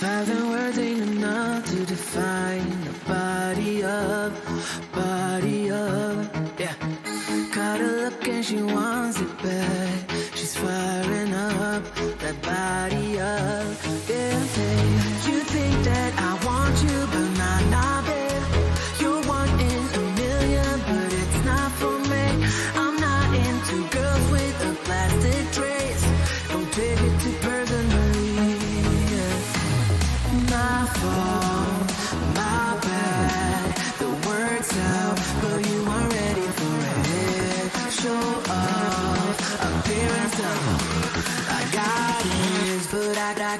1,000 words ain't enough to define a body of, yeah. Got a look and she wants it back. She's firing up that body up, yeah, babe. You think that I want you, but not babe. You're one in a million, but it's not for me. I'm not into girls with a plastic trace. Don't take it too personally. My fault, my bad. The words out, but you weren't ready for it. Show off, appearance of I got this, but I got.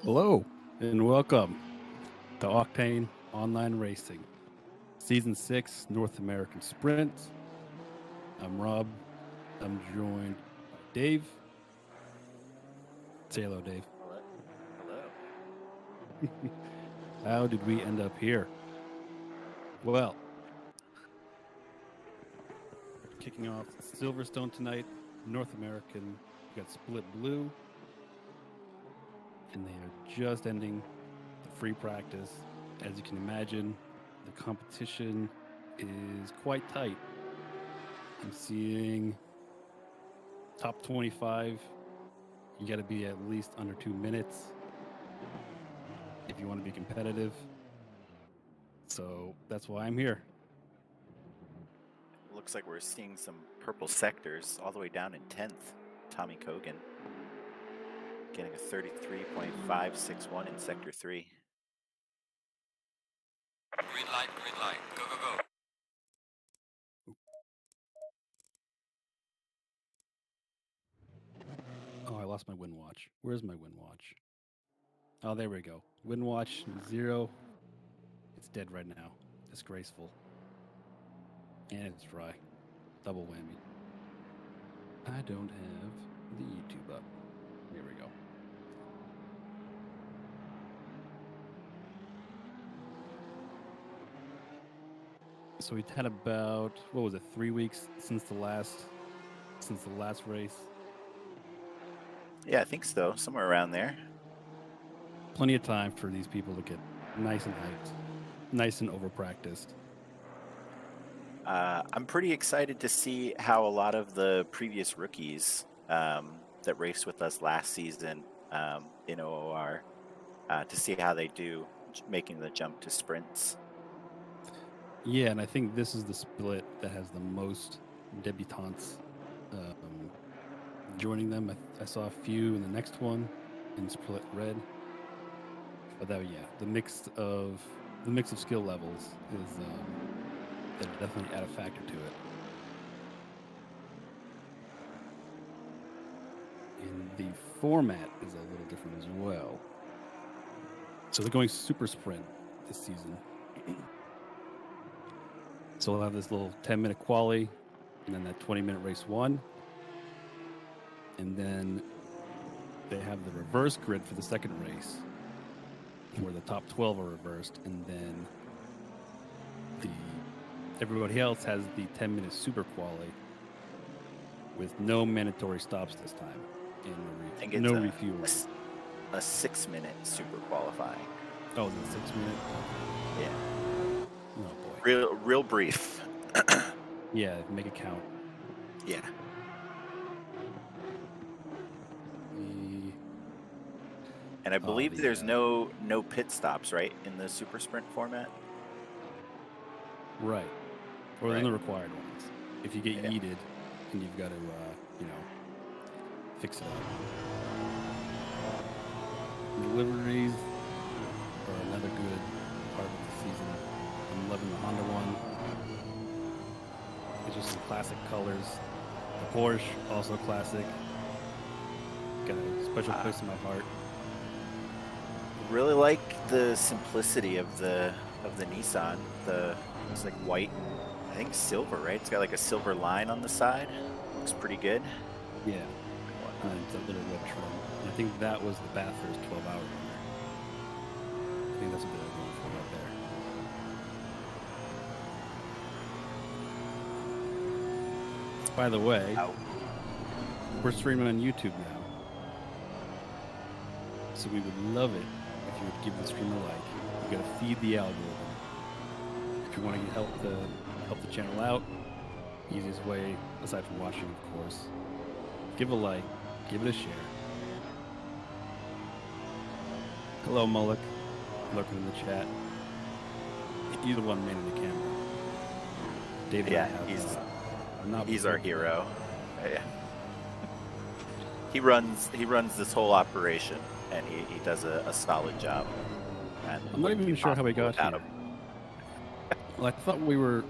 Hello and welcome to Octane Online Racing, Season 6 North American Sprint. I'm Rob. I'm joined by Dave. Say hello, Dave. Hello. How did we end up here? Well, kicking off Silverstone tonight, North American. We got Split Blue, and they are just ending the free practice. As you can imagine, the competition is quite tight. I'm seeing top 25. You got to be at least under 2 minutes if you want to be competitive. So that's why I'm here. Looks like we're seeing some purple sectors all the way down in 10th. Tommy Kogan getting a 33.561 in Sector 3. Green light, go, go, go. Oh, I lost my wind watch. Where's my wind watch? Oh, there we go. Wind watch 0. It's dead right now. Disgraceful. And it's dry. Double whammy. I don't have the YouTube up. Here we go. So we had about, what was it, 3 weeks since the last race. Yeah, I think so. Somewhere around there. Plenty of time for these people to get nice and hyped, nice and over practiced. I'm pretty excited to see how a lot of the previous rookies that raced with us last season in OOR, to see how they do making the jump to sprints. Yeah, and I think this is the split that has the most debutantes joining them. I saw a few in the next one in split red, but that the mix of skill levels is that definitely add a factor to it. And the format is a little different as well. So they're going super sprint this season. So we'll have this little 10-minute quali, and then that 20-minute race 1. And then they have the reverse grid for the second race, where the top 12 are reversed, and then everybody else has the 10-minute super quali with no mandatory stops this time, and no refueling. A 6-minute super qualifying. Oh, is it 6 minute? Yeah. Oh boy. Real brief. Yeah, make it count. Yeah. And I believe there's no pit stops, right, in the super sprint format? Right. Or in the required ones. If you get yeeted, then you've got to, fix it up. Deliveries are another good part of the season. I'm loving the Honda one. It's just some classic colors. The Porsche, also classic. Got a special place in my heart. Really like the simplicity of the Nissan. It's like white, I think silver, right? It's got like a silver line on the side. Looks pretty good. Yeah. And it's a little red trim. And I think that was the Bathurst 12-hour runner. I think that's what they're going for right there. By the way, we're streaming on YouTube now. So we would love it if you would give the stream a like. You gotta feed the algorithm. If you want to help the channel out, easiest way, aside from watching, of course, give a like, give it a share. Hello, Mullock, lurking in the chat. He's the one manning the camera. David, yeah, he's our hero. Yeah. He runs this whole operation, and he does a solid job. And I'm not even sure how we got here. Well, I thought we were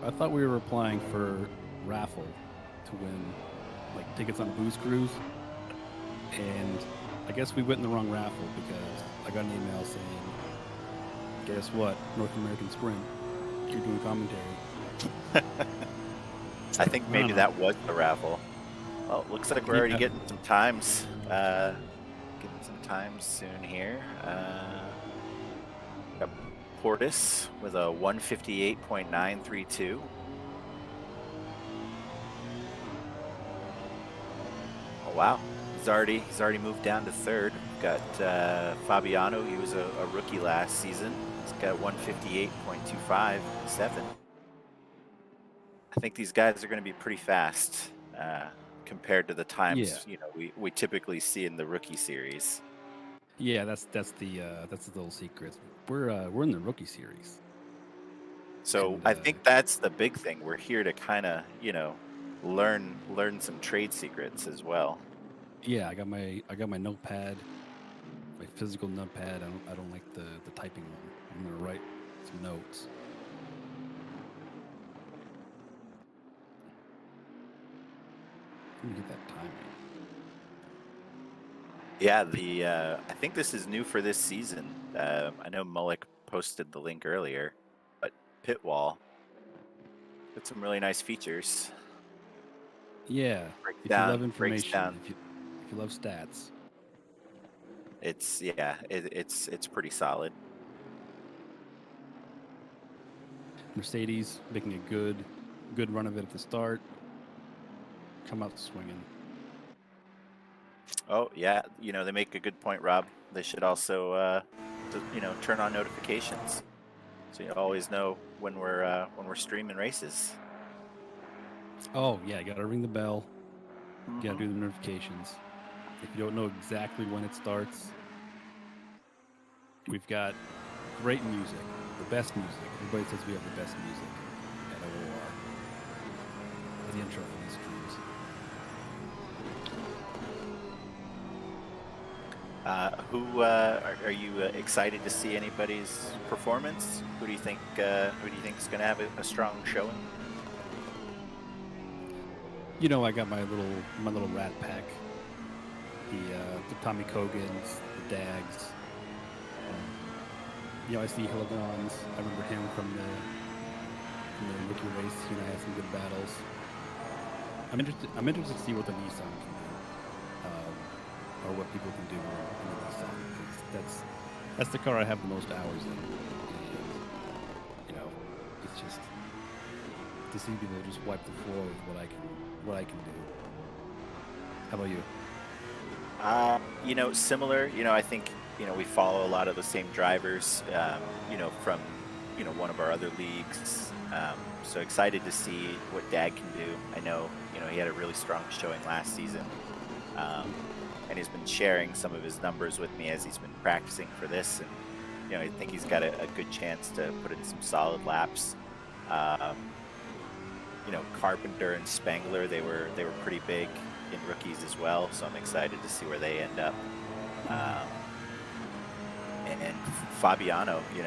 applying for raffle to win like tickets on Booze Cruise, and I guess we went in the wrong raffle because I got an email saying, guess what? North American Sprint. You're doing commentary. I think I maybe don't know. that was the raffle. Well, it looks like we're already Yeah. getting some times. Soon here. Got Portis with a 158.932. Oh wow, he's already moved down to third. Got Fabiano. He was a rookie last season. He's got 158.257. I think these guys are going to be pretty fast compared to the times we typically see in the rookie series. Yeah, that's the little secret. We're in the rookie series. So And, I think that's the big thing. We're here to kind of learn some trade secrets as well. yeah, I got my notepad, my physical notepad. I don't like the typing one. I'm gonna write some notes. Let me get that timing. Yeah, I think this is new for this season. I know Mullick posted the link earlier, but pit wall got some really nice features. Yeah, if you love information, if you love stats, it's pretty solid. Mercedes making a good run of it at the start. Come out swinging. Oh yeah, they make a good point, Rob. They should also turn on notifications so you always know when we're streaming races. Oh yeah, you gotta ring the bell. You gotta do the notifications. If you don't know exactly when it starts, we've got great music, the best music. Everybody says we have the best music at OOR. The intro for these streams. Are you excited to see anybody's performance? Who do you think is going to have a strong showing? I got my little rat pack. The Tommy Cogans, the Dags. I see Hilligons. I remember him from the rookie race. Had some good battles. I'm interested to see what the Nissan can do, or what people can do in the Nissan. Because that's the car I have the most hours in. And, it's just to see people just wipe the floor with what I can do. How about you? Similar. I think we follow a lot of the same drivers. From one of our other leagues. So excited to see what Dag can do. I know he had a really strong showing last season, and he's been sharing some of his numbers with me as he's been practicing for this. And I think he's got a good chance to put in some solid laps. Carpenter and Spangler, they were pretty big in rookies as well, so I'm excited to see where they end up. And Fabiano, he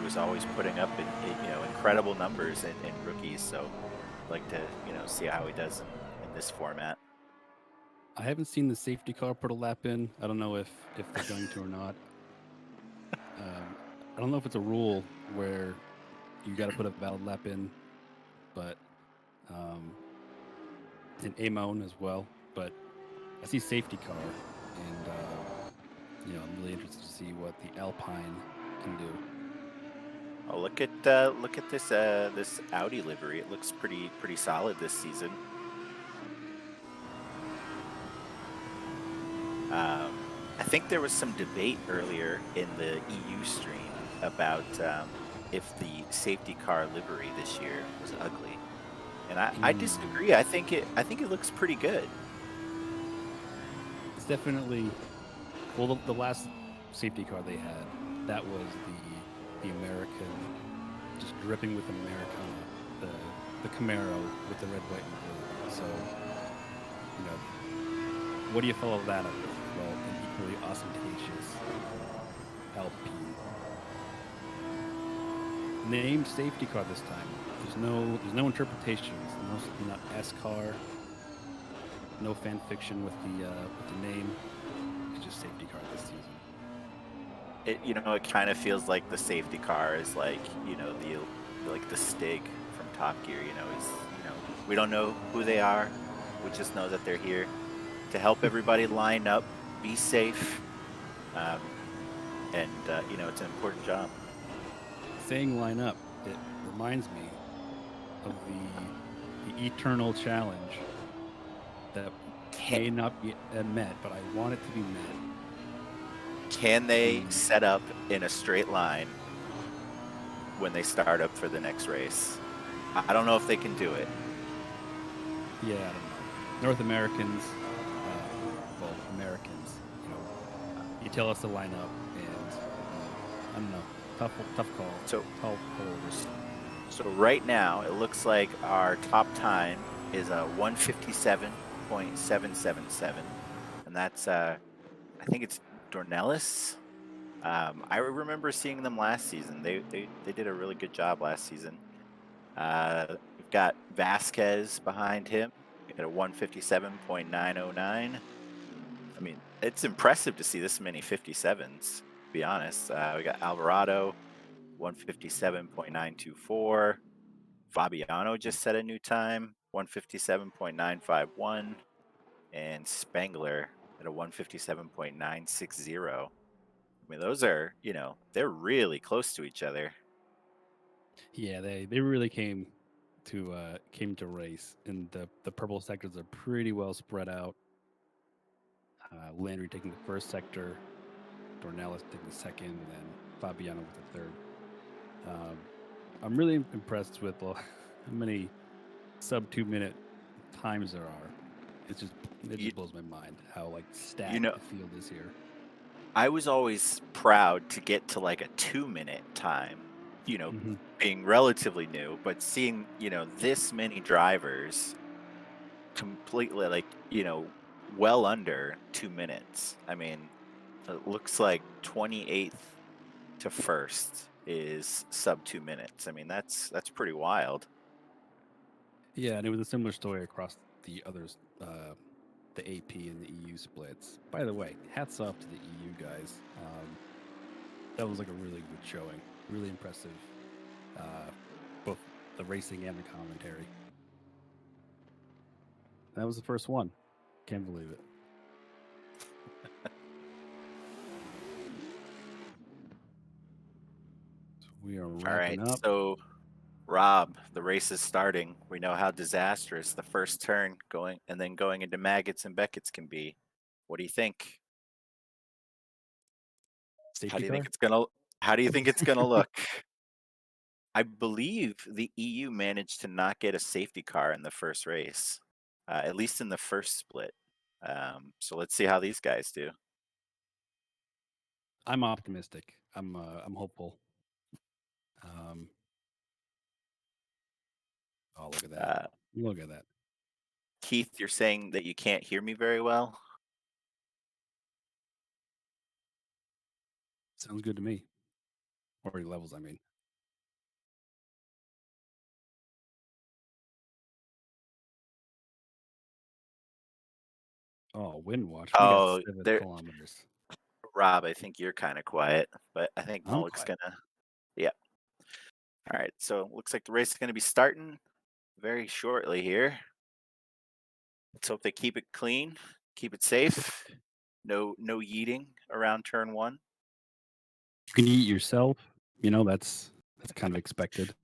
was always putting up incredible numbers in rookies, so I'd like to see how he does in this format. I haven't seen the safety car put a lap in. I don't know if they're going to or not. I don't know if it's a rule where you got to put a valid lap in, but in Amon as well. But I see safety car, and I'm really interested to see what the Alpine can do. Oh, look at this this Audi livery. It looks pretty solid this season. I think there was some debate earlier in the EU stream about if the safety car livery this year was ugly, and I disagree. I think it looks pretty good. It's definitely the last safety car they had, that was the American, just dripping with Americana, the Camaro with the red, white, and blue. So, what do you follow that up with? Well, an equally ostentatious Alpine. Named safety car this time. There's no interpretations. No, not S car. No fan fiction with the name. could just safety car this season. It kind of feels like the safety car is like, the Stig from Top Gear. We don't know who they are. We just know that they're here to help everybody line up, be safe, and it's an important job. Saying line up, it reminds me of the eternal challenge that may not be met, but I want it to be met. Can they set up in a straight line when they start up for the next race? I don't know if they can do it. Yeah, I don't know. North Americans, Americans, you tell us to line up, and I don't know, tough call. So, tough calls. So right now, it looks like our top time is a 157.777, and that's I think it's Dornelis. I remember seeing them last season. They did a really good job last season. We've got Vasquez behind him at a 157.909. I mean, it's impressive to see this many 57s, to be honest. We got Alvarado, 157.924. Fabiano just set a new time, 157.951. And Spengler at a 157.960. I mean, those are, they're really close to each other. Yeah, they really came to race, and the purple sectors are pretty well spread out. Landry taking the first sector, Dornelis taking the second, and then Fabiano with the third. I'm really impressed with how many sub 2 minute times there are. It just blows my mind how stacked the field is here. I was always proud to get to like a 2-minute time, being relatively new, but seeing, this many drivers completely well under 2 minutes. I mean, it looks like 28th to 1st is sub 2 minutes. I mean, that's pretty wild. Yeah, and it was a similar story across the others, the AP and the EU splits. By the way, hats off to the EU guys. That was like a really good showing. Really impressive, both the racing and the commentary. That was the first one. Can't believe it. So we are wrapping up. So, Rob, the race is starting. We know how disastrous the first turn going into Maggots and Beckett's can be. What do you think? How do you think it's gonna look? I believe the EU managed to not get a safety car in the first race, at least in the first split. So let's see how these guys do. I'm optimistic. I'm hopeful. Oh, look at that! Look at that. Keith, you're saying that you can't hear me very well. Sounds good to me. 40 levels, I mean. Oh, wind watch. We got 7 kilometers. Rob, I think you're kind of quiet, but I think Mullick's gonna. Yeah. All right. So it looks like the race is going to be starting very shortly here. Let's hope they keep it clean, keep it safe. No yeeting around turn 1. You can eat yourself. That's kind of expected.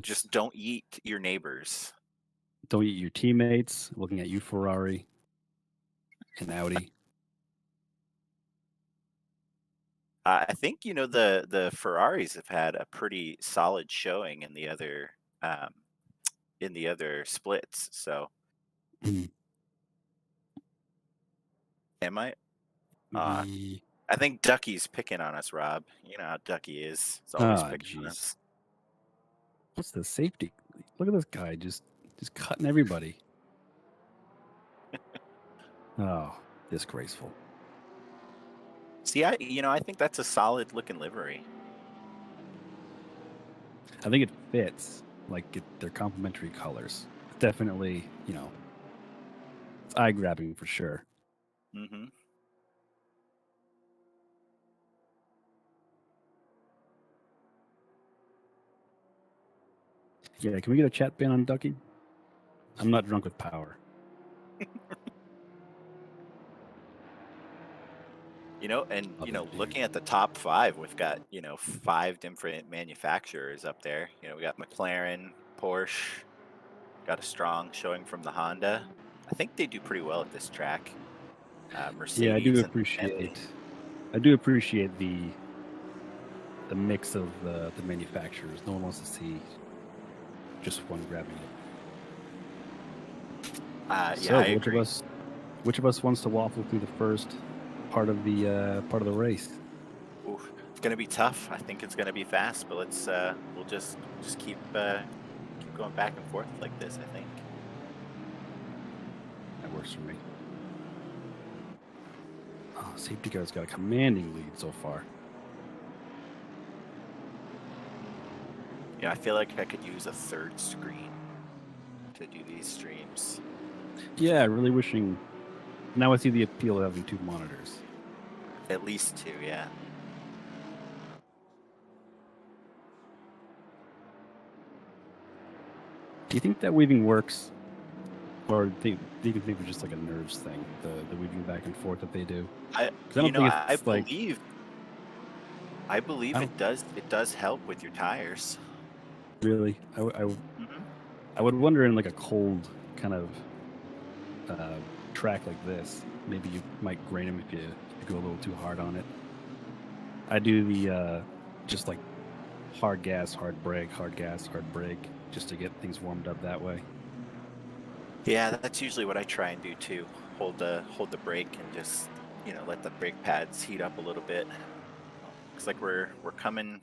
Just don't eat your neighbors. Don't eat your teammates. Looking at you, Ferrari and Audi. I think the Ferraris have had a pretty solid showing in the other splits. So, am I? I think Ducky's picking on us, Rob. You know how Ducky is. He's always picking on us. What's the safety? Look at this guy just cutting everybody. Oh, disgraceful. See, I think that's a solid looking livery. I think it fits. They're complementary colors. Definitely, it's eye grabbing for sure. Mm-hmm. Yeah, can we get a chat ban on Ducky? I'm not drunk with power. Looking at the top 5, we've got 5 different manufacturers up there. We got McLaren, Porsche, got a strong showing from the Honda. I think they do pretty well at this track. Mercedes. Yeah, I do and appreciate. Bentley. I do appreciate the mix of the manufacturers. No one wants to see just one grabbing it. Yeah, So, I which agree. of us wants to waffle through the first part of the race? Ooh, it's gonna be tough. I think it's gonna be fast, but let's we'll just keep going back and forth like this. I think. That works for me. Oh, safety car's got a commanding lead so far. I feel like I could use a third screen to do these streams. Yeah, really wishing. Now I see the appeal of having 2 monitors. At least 2, yeah. Do you think that weaving works, or do you think it's just like a nerves thing, the weaving back and forth that they do? I believe it does. It does help with your tires. Really, I would wonder in like a cold kind of track like this, maybe you might grain them if you go a little too hard on it. I do the just like hard gas, hard brake, hard gas, hard brake, just to get things warmed up that way. Yeah, that's usually what I try and do too. Hold the brake and just let the brake pads heat up a little bit. Looks like we're coming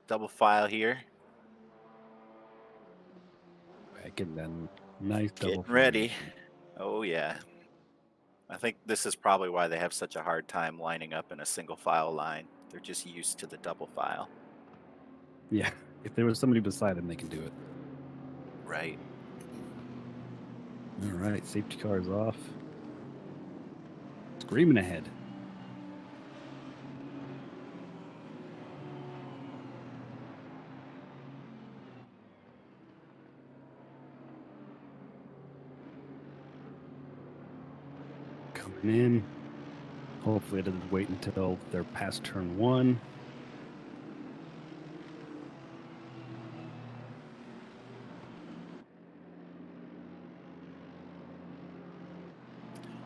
double file here. Getting that nice double. Getting ready. Oh yeah. I think this is probably why they have such a hard time lining up in a single file line. They're just used to the double file. Yeah, if there was somebody beside them, they can do it. Right. All right, safety car is off. Screaming ahead. Coming in. Hopefully it doesn't wait until they're past turn 1.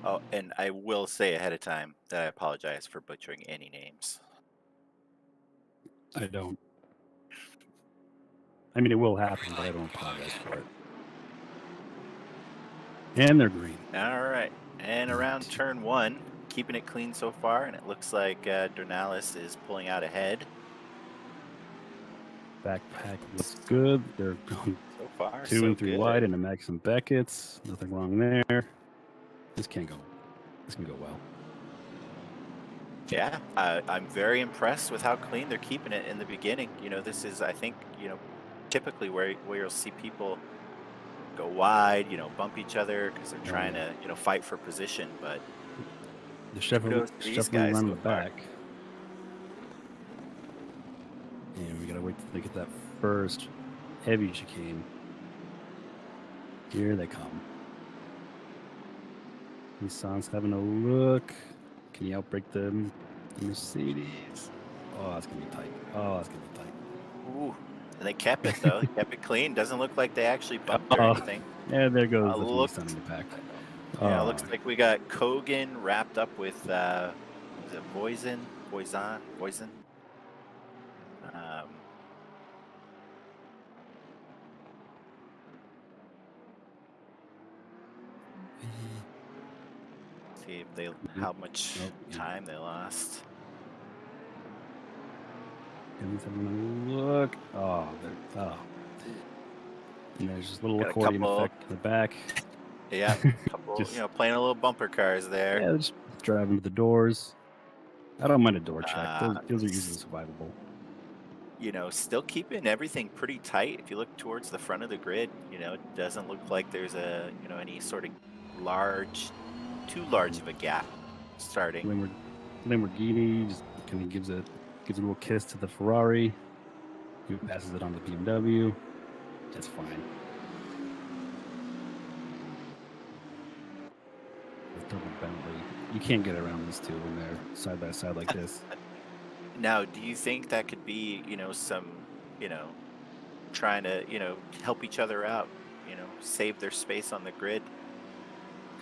Oh, and I will say ahead of time that I apologize for butchering any names. I don't. I mean, it will happen, but I don't apologize for it. And they're green. All right. And around turn 1, keeping it clean so far, and it looks like Dornalis is pulling out ahead. Backpack looks good. They're going so far 2 and 3 good. wide into Max and Beckett's. Nothing wrong there. This can go well. Yeah, I'm very impressed with how clean they're keeping it in the beginning. This is, I think, typically where you'll see people go wide, bump each other because they're trying to, fight for position. But the shuffling around the back. And we gotta wait till they get that first heavy chicane. Here they come. Nissan's having a look. Can you outbrake the Mercedes? Oh, that's gonna be tight. Ooh, and they kept it though. They kept it clean. Doesn't look like they actually bumped or anything. Yeah, there goes the Nissan in the pack. Yeah, it looks like we got Kogan wrapped up with was it Voisin? See if how much time they lost. Look. There's just a little accordion effect in the back. Yeah, couple, playing a little bumper cars there. Yeah, just driving to the doors. I don't mind a door check. Those are usually survivable. Still keeping everything pretty tight. If you look towards the front of the grid, it doesn't look like there's any sort of too large of a gap starting. Lamborghini just kind of gives a little kiss to the Ferrari. He passes it on to the BMW. That's fine. The double Bentley. You can't get around these two when they're side by side like this. Now, do you think that could be, some, trying to, help each other out, save their space on the grid,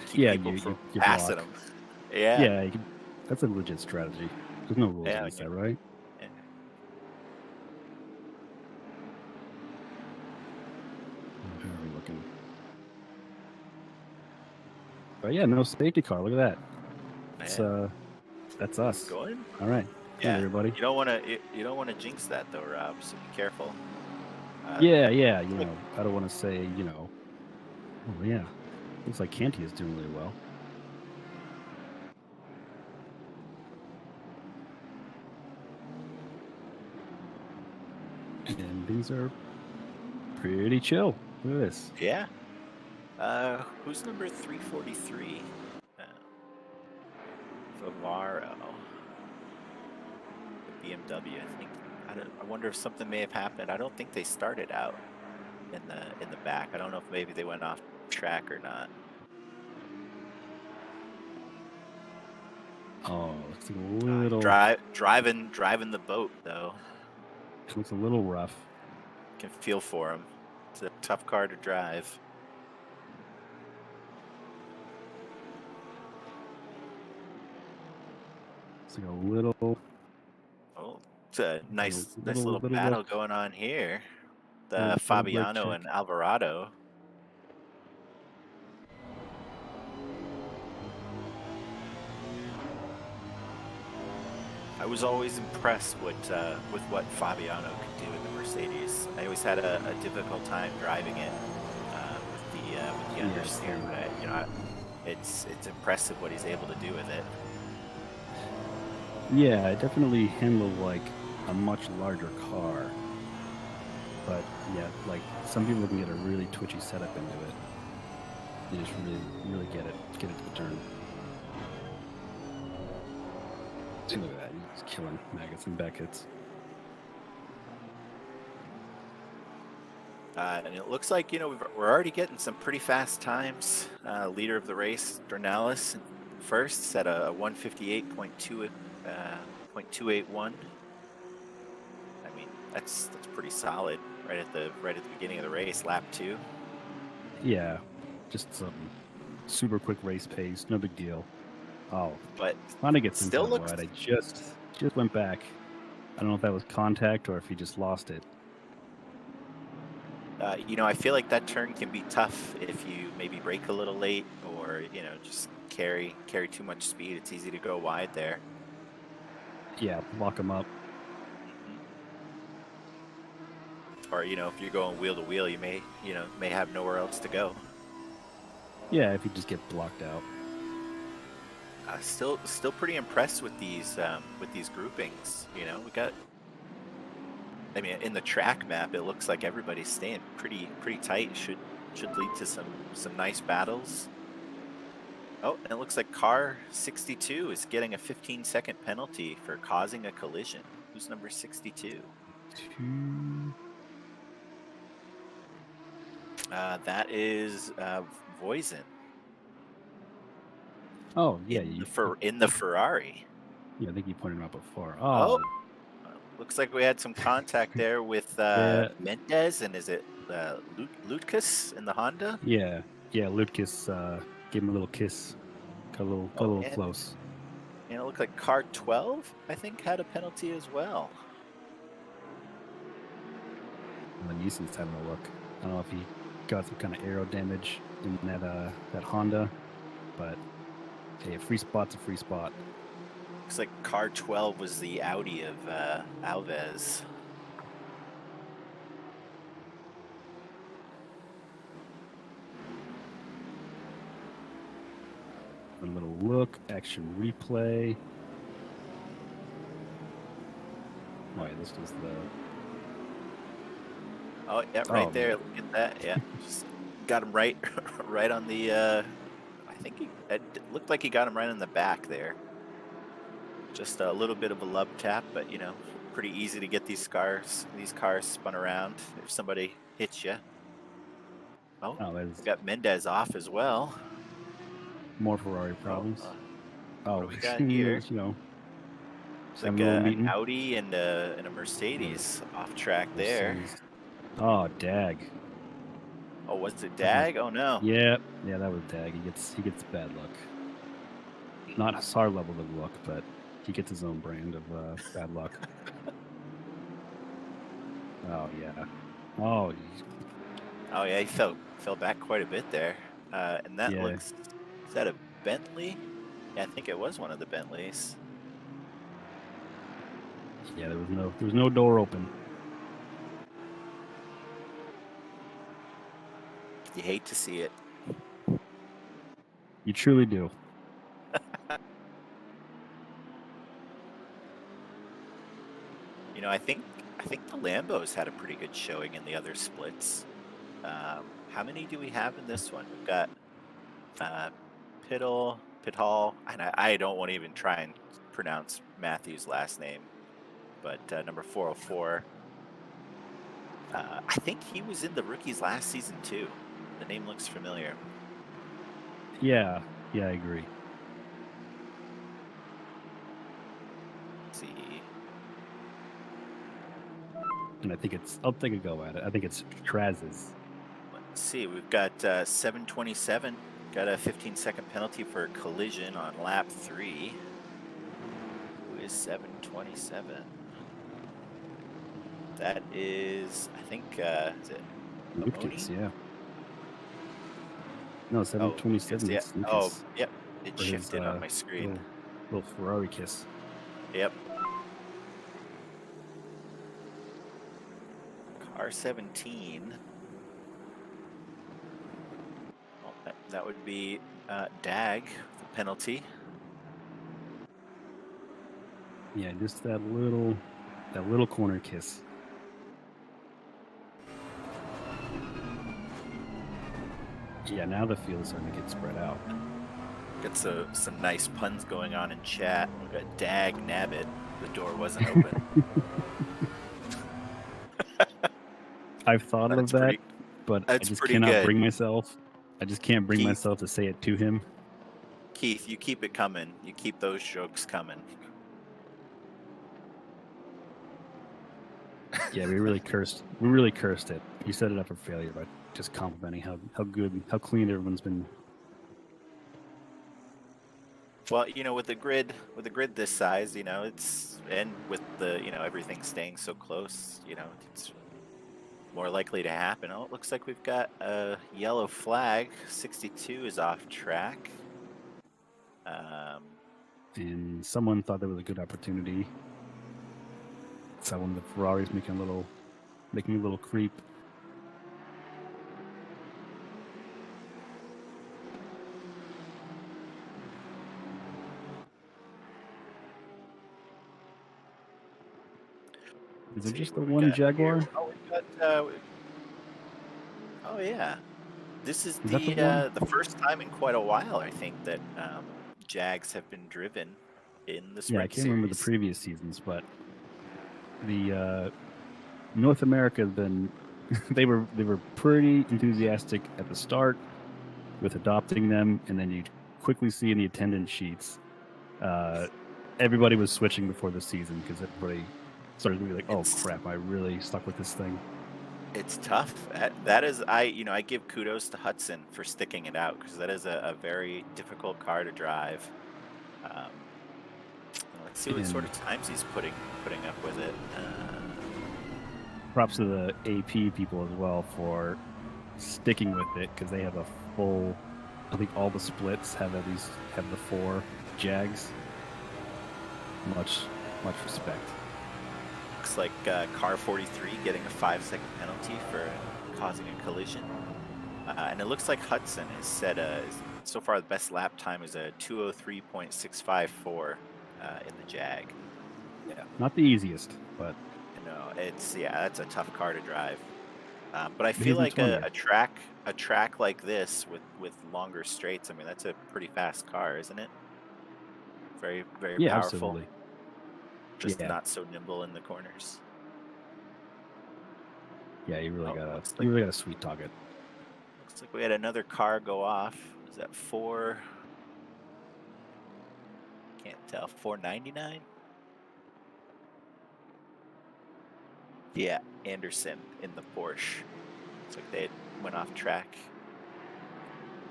keep Yeah, people you from you passing block. them? Yeah. Yeah, that's a legit strategy. There's no rules Yeah. against that, right? Yeah. How are we looking? But yeah, no safety car. Look at that. That's us. Going. All right. Yeah. Hey, everybody. You don't want to jinx that though, Rob. So be careful. Yeah. I don't want to say, oh yeah, looks like Canty is doing really well. And things are pretty chill. Look at this. Yeah. Who's number 343? Favaro. The BMW, I think. I wonder if something may have happened. I don't think they started out in the back. I don't know if maybe they went off track or not. Oh, it's a little Driving the boat though. It looks a little rough. Can feel for him. It's a tough car to drive. It's like a little. Oh, it's a nice little little battle rough. going on here. The Little brake Fabiano check. and Alvarado. I was always impressed with what Fabiano could do in the Mercedes. I always had a difficult time driving it with the understeer, but it's impressive what he's able to do with it. Yeah, it definitely handled like a much larger car. But yeah, like some people can get a really twitchy setup into it. You just really get it to the turn. See, look at that, he's killing Maggots and Beckett's. And it looks like we're already getting some pretty fast times. Leader of the race, Dornalis, first set a 158.2 .281. I mean, that's pretty solid right at the beginning of the race, lap 2. Yeah, just some super quick race pace, no big deal. Oh, but Honda gets still inside looks. wide. I just went back. I don't know if that was contact or if he just lost it. I feel like that turn can be tough if you maybe brake a little late or just carry too much speed. It's easy to go wide there. Yeah, lock him up. Or if you're going wheel to wheel, you may have nowhere else to go. Yeah, if you just get blocked out. Still pretty impressed with these groupings. We got. I mean, in the track map, it looks like everybody's staying pretty tight. Should lead to some nice battles. Oh, and it looks like car 62 is getting a 15-second penalty for causing a collision. Who's number 62? That is Voisin. Oh yeah, in the Ferrari. Yeah, I think you pointed him out before. Oh. Looks like we had some contact there with Mendez, and is it Lutkus in the Honda? Yeah, Lutkus gave him a little kiss. Got a little close. And it looked like car 12, I think, had a penalty as well. And then Easton's having a look. I don't know if he got some kind of aero damage in that Honda, but hey, a free spot's a free spot. Looks like car 12 was the Audi of Alves. A little look, action replay. Oh, yeah, this was the. Oh yeah, right there. Look at that. Yeah, just got him right on the. I think it looked like he got him right on the back there. Just a little bit of a love tap, but pretty easy to get these cars spun around if somebody hits you. Oh, Oh, we there's got Mendez off as well. more Ferrari Oh, problems. what Oh, do we got here? you know, It's having like a little an meeting. Audi and a Mercedes off track there. Mercedes. Oh, Dag. Oh, was it That was, Dag? Oh no. yeah, that was Dag. He gets bad luck. Not Hassar level of luck, but he gets his own brand of bad luck. Oh yeah. Oh Oh yeah, he fell back quite a bit there. And that yeah. looks, is that a Bentley? Yeah, I think it was one of the Bentleys. Yeah, there was no door open. You hate to see it. You truly do. You know, I think the Lambos had a pretty good showing in the other splits. How many do we have in this one? We've got Pitthall, and I don't want to even try and pronounce Matthew's last name, but number 404. I think he was in the rookies last season too. The name looks familiar. Yeah, I agree. Let's see. And I think I'll take a go at it. I think it's Traz's. Let's see. We've got 727. Got a 15-second penalty for a collision on lap 3. Who is 727? That is, I think, is it Lucas, Maloney? yeah. No, 727. Yeah. It's Lucas. Oh, yep. It For his, shifted on my screen. Little Ferrari kiss. Yep. Car 17. Well, that would be Dag, the penalty. Yeah, just that little corner kiss. Yeah, now the field is starting to get spread out. Got some nice puns going on in chat. We've got Dag Nabbit. The door wasn't open. I've thought of that, but I just cannot bring myself. I just can't bring myself to say it to him. Keith, you keep it coming. You keep those jokes coming. Yeah, we really cursed it. You set it up for failure by just complimenting how good, how clean everyone's been. Well, you know, with a grid this size, you know, and with the, you know, everything staying so close, you know, it's more likely to happen. Oh, it looks like we've got a yellow flag. 62 is off track. And someone thought that was a good opportunity. Someone, the Ferrari's making a little creep. Is it just the one Jaguar? Oh, we've got. Oh yeah, this is the the first time in quite a while, I think, that Jags have been driven in the Sprint Series. Yeah, I can't remember the previous seasons, but the North America has been they were pretty enthusiastic at the start with adopting them, and then you quickly see in the attendance sheets everybody was switching before the season because everybody started to be like, oh crap, I really stuck with this thing. It's tough. That is, I give kudos to Hudson for sticking it out, because that is a very difficult car to drive. Let's see what sort of times he's putting up with it. Props to the AP people as well for sticking with it, because they have a full. I think all the splits have the 4 Jags. Much respect. Looks like car 43 getting a 5-second penalty for causing a collision, and it looks like Hudson has set so far the best lap time is a 2:03.654 in the Jag. Yeah, not the easiest, but no, that's a tough car to drive. But I feel like a track like this with longer straights, I mean, that's a pretty fast car, isn't it? Very, very powerful. Absolutely. Just not so nimble in the corners. Yeah, you really gotta sweet talk it. Looks Looks like we had another car go off. Is that 4? Can't tell. 499? Yeah, Anderson in the Porsche. Looks like they went off track.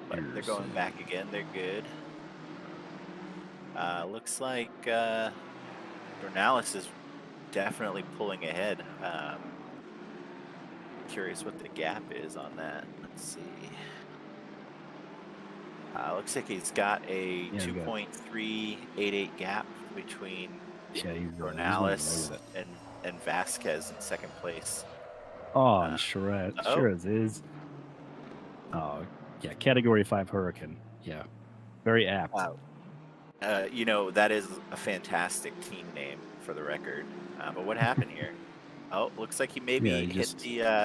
But they're going Anderson. back again. They're good. Looks like Ornalis is definitely pulling ahead. Curious what the gap is on that. Let's see. Looks like he's got a Yeah, 2.388 gap between Yeah, he's Ornalis with it. and Vasquez in second place. Oh, and Shiraz is. Oh, yeah, Category 5 Hurricane. Yeah, very apt. Wow. You know, that is a fantastic team name for the record. But what happened here? Oh, looks like he maybe Yeah,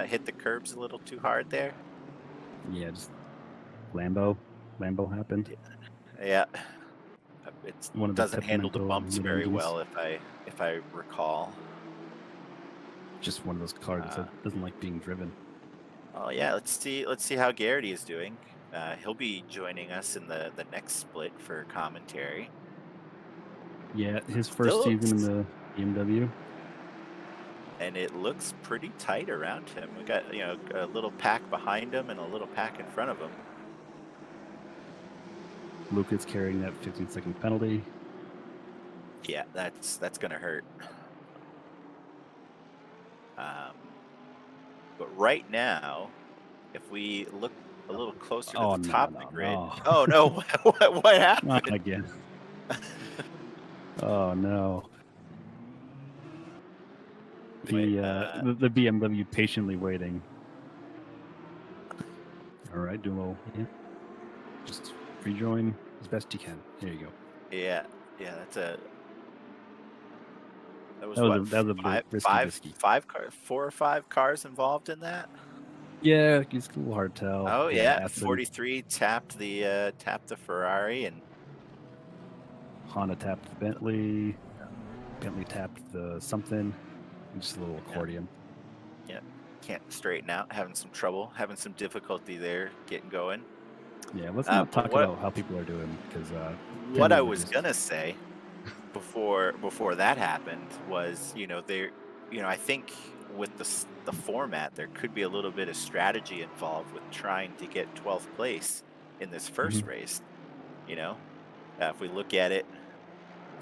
he hit the curbs a little too hard there. Yeah, just Lambo happened. Yeah, it One of the doesn't handle the temperamental bumps very mid-engines. well, if I recall. Just one of those cars that doesn't like being driven. Oh yeah, let's see how Garrity is doing. He'll be joining us in the next split for commentary. Yeah, his first season in the BMW. And it looks pretty tight around him. We got, you know, a little pack behind him and a little pack in front of him. Luke is carrying that 15-second penalty. Yeah, that's gonna hurt. But right now, if we look a little closer to the top of the grid. No. Oh no! what happened? Not again. Oh no. The BMW patiently waiting. All right, do a little, just rejoin as best you can. There you go. Yeah, that's a. That was risky. 4 or 5 cars involved in that. Yeah, it's a little hard to tell. Oh yeah, Acid. 43 tapped the Ferrari, and Honda tapped the Bentley. Bentley tapped the something. Just a little accordion. Yeah, can't straighten out. Having some trouble, having some difficulty there, getting going. Yeah, let's not talk about how people are doing, because what I was gonna say before that happened was, I think with the format, there could be a little bit of strategy involved with trying to get 12th place in this first race. If we look at it,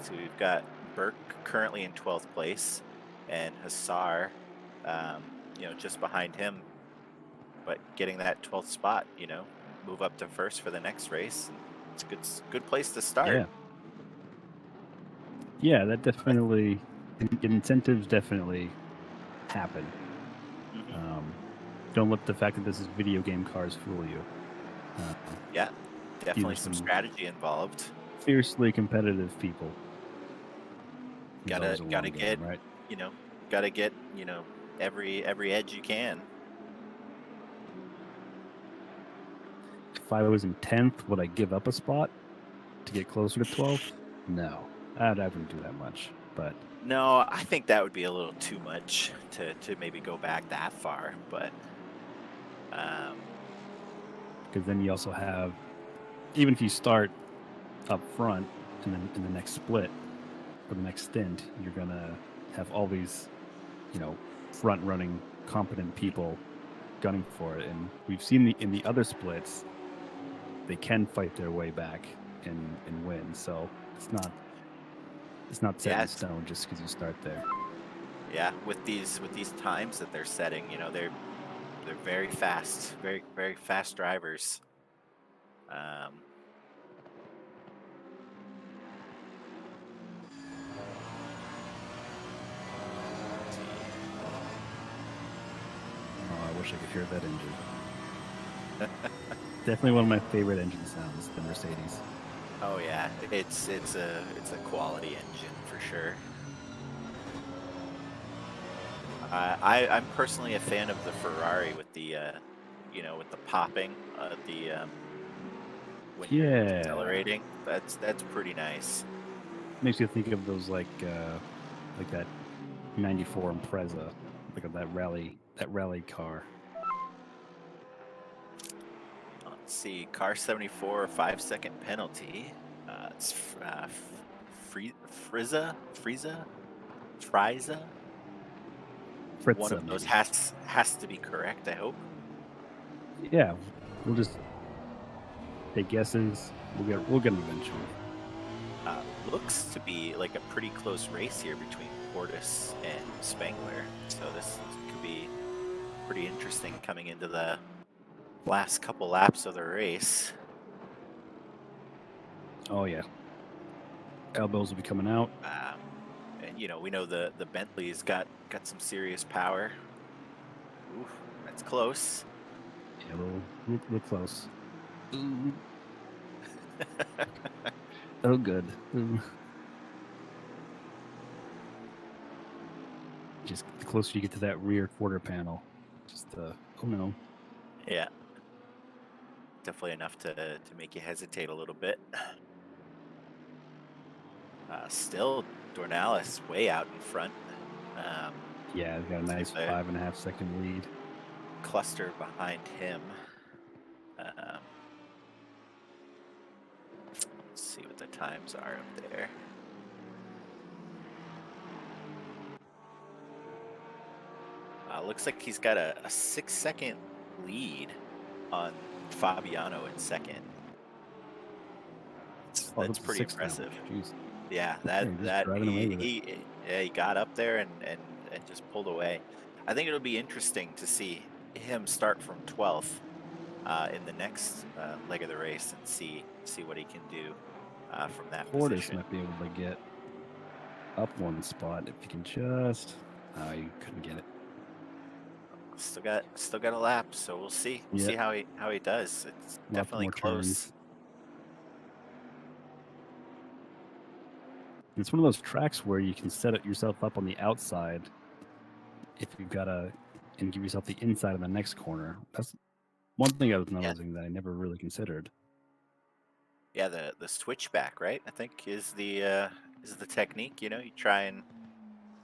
so we've got Burke currently in 12th place, and Hassar, just behind him, but getting that 12th spot, move up to first for the next race. It's a good place to start. Yeah, that definitely, incentives definitely happen. Don't let the fact that this is video game cars fool you. Yeah, definitely some strategy involved. Fiercely competitive people. Gotta get, right? Gotta get, every edge you can. If I was in 10th, would I give up a spot to get closer to 12th? No, I wouldn't do that much. But no, I think that would be a little too much to maybe go back that far. But because then you also have, even if you start up front in the next split or the next stint, you're gonna have all these, front-running, competent people gunning for it. And we've seen in the other splits, they can fight their way back and win. So it's not set in stone just because you start there. Yeah, with these times that they're setting, they're very fast, very, very fast drivers. I wish I could hear that engine. Definitely one of my favorite engine sounds, the Mercedes. Oh yeah, it's a quality engine for sure. I'm personally a fan of the Ferrari with the with the popping, when you're accelerating. That's pretty nice. Makes you think of those like that '94 Impreza, like that rally car. Let's see, car 74, 5-second penalty. It's Frieza. Fritza, One of those maybe. has to be correct, I hope. Yeah, we'll just take guesses. We'll get them eventually. Looks to be like a pretty close race here between Portis and Spengler. So this could be pretty interesting coming into the last couple laps of the race. Oh yeah, elbows will be coming out. And you know, we know the Bentley's got some serious power. Ooh, that's close. Yeah, we'll close. Ooh. Oh, good. Ooh. Just the closer you get to that rear quarter panel, just oh no. Yeah, definitely enough to make you hesitate a little bit. Still, Dornalis way out in front. Yeah, he's got a nice 5.5 second lead. Cluster behind him. Let's see what the times are up there. Looks like he's got a 6-second lead on Fabiano in second. That's pretty impressive. Yeah, he got up there and just pulled away. I think it'll be interesting to see him start from 12th in the next leg of the race and see what he can do from that position. Portis might be able to get up one spot if he can just. Oh, you couldn't get it. Still got a lap, so we'll see. We'll see how he does. It's definitely close. Turns. It's one of those tracks where you can set it yourself up on the outside if you've got and give yourself the inside of the next corner. That's one thing I was noticing that I never really considered. Yeah, the switchback, right? I think is the technique. You know, you try and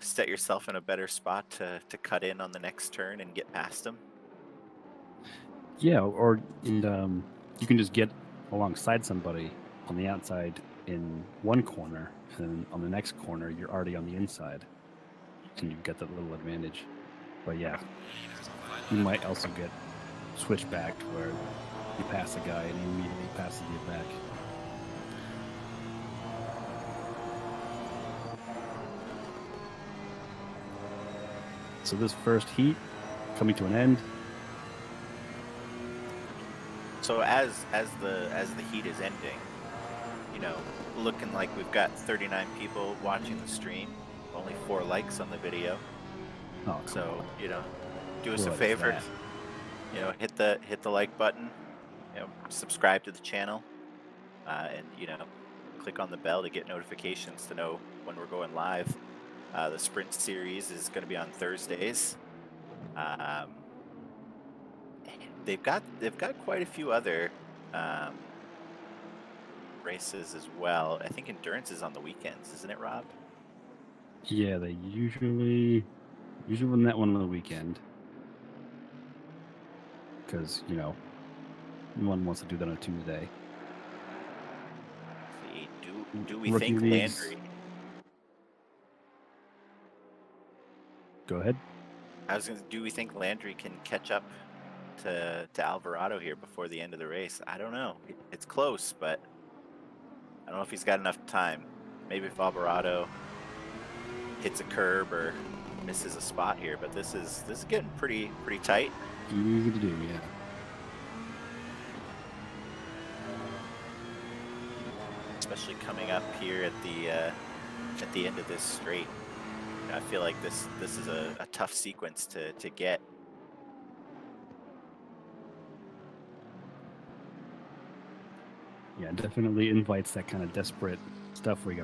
set yourself in a better spot to cut in on the next turn and get past them. Yeah, and you can just get alongside somebody on the outside in one corner, and then on the next corner you're already on the inside, and you've got that little advantage. But yeah, you might also get switchbacked where you pass a guy and he immediately passes you back. So this first heat coming to an end. So as the heat is ending, you know, looking like we've got 39 people watching the stream, only 4 likes on the video. Oh, so you know, do us a favor. You know, hit the like button. You know, subscribe to the channel, and you know, click on the bell to get notifications to know when we're going live. The Sprint Series is going to be on Thursdays. They've got quite a few other races as well. I think Endurance is on the weekends, isn't it, Rob? Yeah, they usually run that one on the weekend because you know no one wants to do that on a Tuesday. Do we think Landry? Go ahead. Do we think Landry can catch up to Alvarado here before the end of the race? I don't know. It's close, but I don't know if he's got enough time. Maybe if Alvarado hits a curb or misses a spot here, but this is getting pretty tight. Easy to do, yeah. Especially coming up here at the end of this straight. I feel like this is a tough sequence to get. Yeah, definitely invites that kind of desperate stuff where you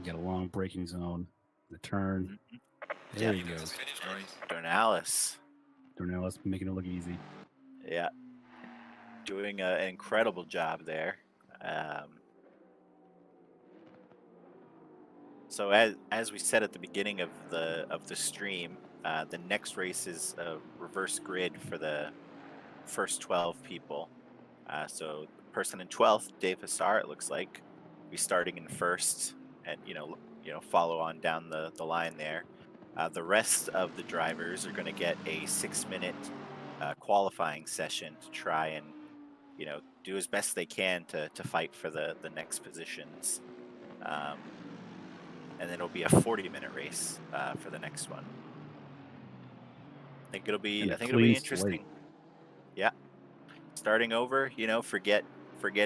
get a long braking zone, the turn. There you go. Dornalis making it look easy. Yeah, doing an incredible job there. So as we said at the beginning of the stream, the next race is a reverse grid for the first 12 people. So the person in 12th, Dave Hassar, it looks like, be starting in first, and follow on down the line there. The rest of the drivers are going to get a 6-minute qualifying session to try and do as best they can to fight for the next positions. And then it'll be a 40-minute race for the next one. I think it'll be interesting. Slate. Yeah. Starting over, forget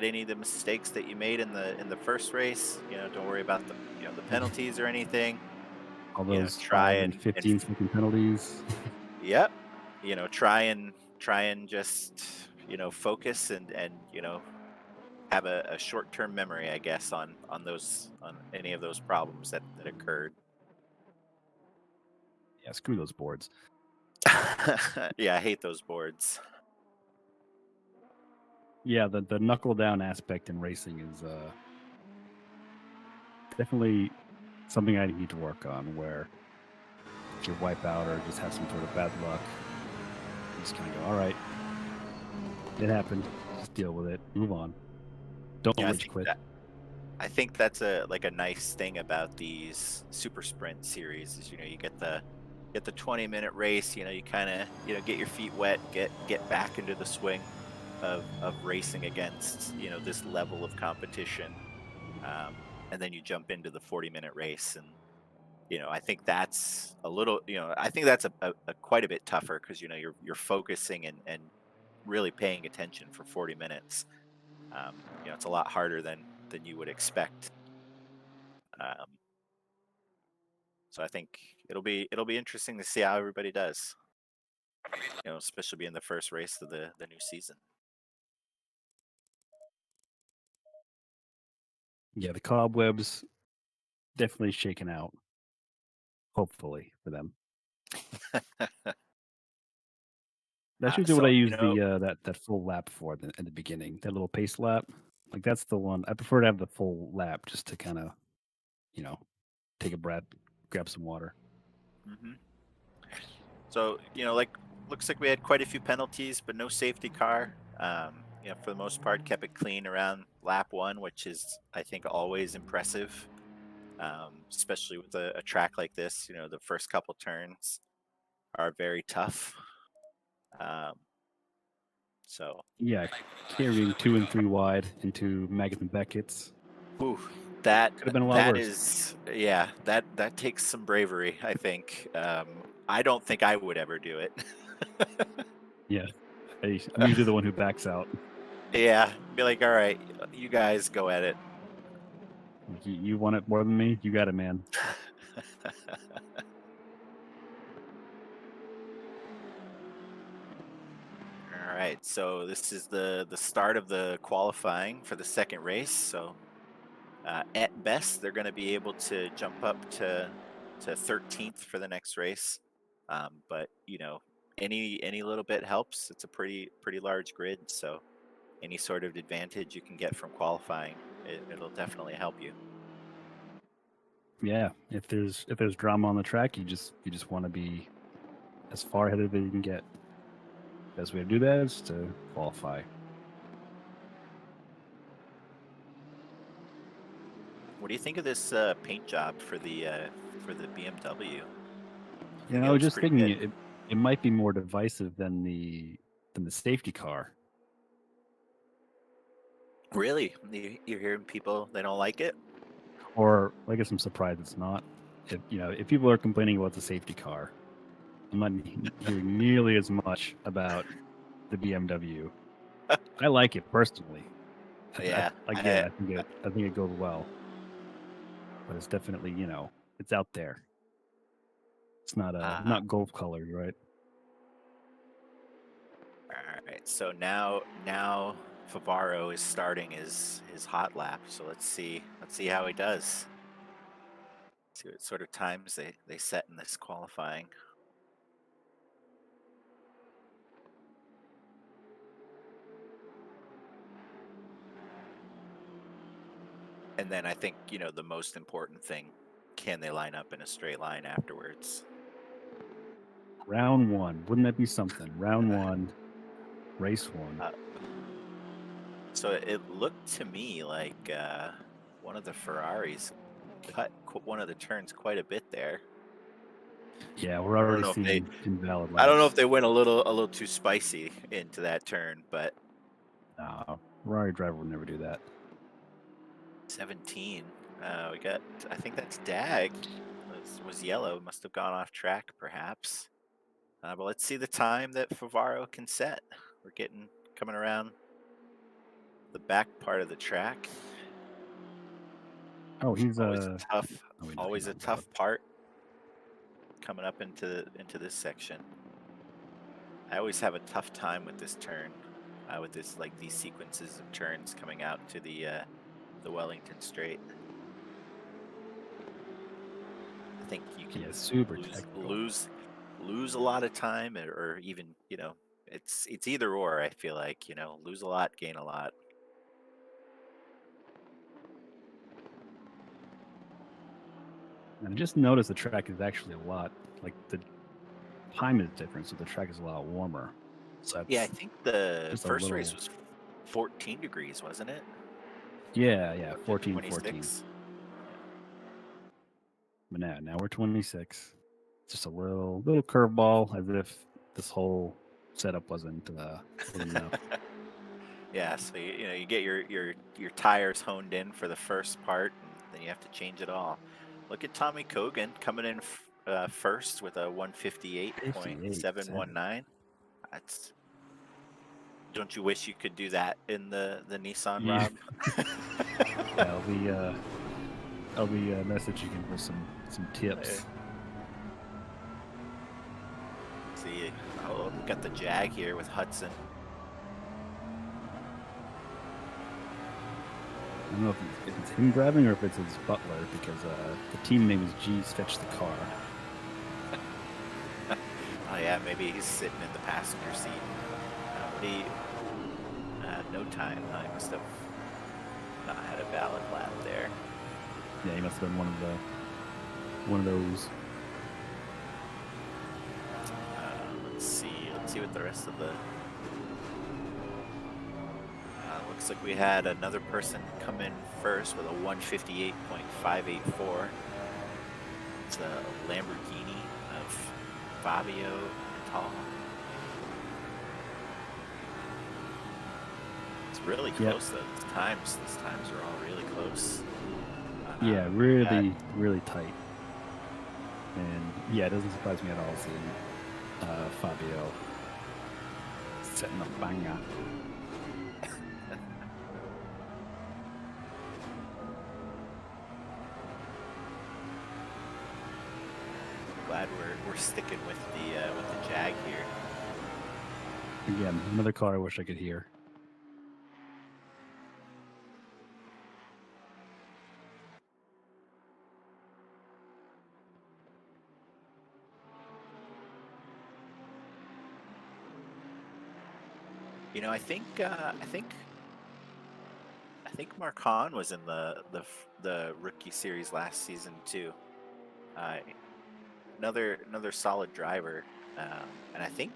any of the mistakes that you made in the first race. Don't worry about the the penalties or anything. All those try 5 and 15-second penalties. Yep. Try and just focus and have a short-term memory, I guess, on any of those problems that occurred. Yeah, screw those boards. Yeah, I hate those boards. Yeah, the knuckle down aspect in racing is definitely something I need to work on, where if you wipe out or just have some sort of bad luck, you just kind of go, all right, it happened, just deal with it, move on, don't rage quit. I think that's a nice thing about these super sprint series is you get the 20-minute race, you kind of get your feet wet, get back into the swing of racing against this level of competition, and then you jump into the 40-minute race. And I think that's a little I think that's a quite a bit tougher, because you're focusing and really paying attention for 40 minutes. It's a lot harder than you would expect. So I think it'll be interesting to see how everybody does, especially being the first race of the new season. Yeah, the cobwebs definitely shaken out, hopefully, for them. That's usually what I use that full lap for in the beginning, that little pace lap. Like, that's the one I prefer to have, the full lap, just to kind of take a breath, grab some water. Mm-hmm. So looks like we had quite a few penalties, but no safety car. For the most part, kept it clean around lap 1, which is, I think, always impressive, especially with a track like this. The first couple turns are very tough. So yeah, carrying 2 and 3 wide into Maggots and Beckett's. Ooh, that could have been a lot worse. Is, yeah, that takes some bravery, I think. I don't think I would ever do it. Yeah, I'm usually the one who backs out. Yeah, be like, all right, you guys go at it. You want it more than me? You got it, man. All right, so this is the start of the qualifying for the second race. So at best, they're going to be able to jump up to 13th for the next race. But any little bit helps. It's a pretty large grid, so any sort of advantage you can get from qualifying, it'll definitely help you. Yeah, if there's drama on the track, you just want to be as far ahead of it as you can get. The best way to do that is to qualify. What do you think of this paint job for the BMW? I was just thinking it might be more divisive than the safety car. Really? You're hearing people, they don't like it? Or I guess I'm surprised it's not. If people are complaining about the safety car, I'm not hearing nearly as much about the BMW. I like it personally. Yeah. I think it goes well, but it's definitely it's out there. It's not not Gulf colored, right? All right. So now Favaro is starting his hot lap. So let's see how he does. See what sort of times they set in this qualifying. And then I think, the most important thing, can they line up in a straight line afterwards? Round 1. Wouldn't that be something? Round 1, race 1. So it looked to me like one of the Ferraris cut one of the turns quite a bit there. Yeah, we're I don't already know if they seeing invalid I don't know if laps. they went a little too spicy into that turn, but No, Ferrari driver would never do that. 17. We got, I think that's Dag. Was yellow. Must have gone off track, perhaps. But let's see the time that Favaro can set. We're coming around the back part of the track. Oh, he's Always a tough, no, he's always a not tough valid. part coming up into this section. I always have a tough time with this turn, with this these sequences of turns coming out to the Wellington Straight. I think you can super technical. lose a lot of time, or even it's either or. I feel like lose a lot, gain a lot. And I just noticed the track is actually a lot like the time is different, so the track is a lot warmer. So that's Yeah, I think the just a first race little. was 14 degrees, wasn't it? Yeah, 14. 26. But now we're 26. Just a little curveball, as if this whole setup wasn't enough. Yeah, so you get your tires honed in for the first part, and then you have to change it all. Look at Tommy Kogan coming in first with a 158.719. That's. Don't you wish you could do that in the Nissan, Yeah. Rob? Yeah, I'll be messaging him for some tips. See, oh, we got the Jag here with Hudson. I don't know if it's him driving or if it's his butler, because the team name is G's Fetch the Car. Oh yeah, maybe he's sitting in the passenger seat. No time. He must have not had a valid lap there. Yeah, he must have been one of those. Let's see what the rest of the. Looks like we had another person come in first with a 158.584. It's a Lamborghini of Fabio Natal. It's really close though. These times are all really close. Yeah, really tight. And yeah, it doesn't surprise me at all seeing Fabio setting up banger. Glad we're sticking with the Jag here. Again, another car I wish I could hear. I think Marcon was in the rookie series last season too. Another solid driver, and I think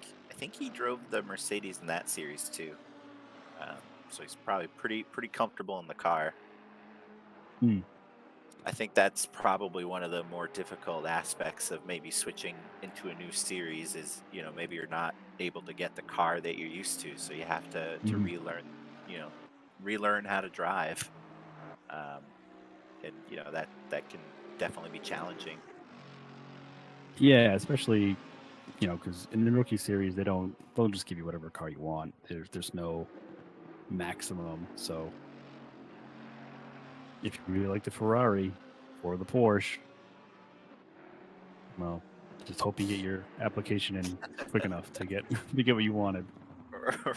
he drove the Mercedes in that series too. So he's probably pretty comfortable in the car. I think that's probably one of the more difficult aspects of maybe switching into a new series is, maybe you're not able to get the car that you're used to. So you have to relearn how to drive. And, that can definitely be challenging. Yeah, especially, because in the rookie series, they'll just give you whatever car you want. There's no maximum. So if you really like the Ferrari or the Porsche, well, just hope you get your application in quick enough to get what you wanted.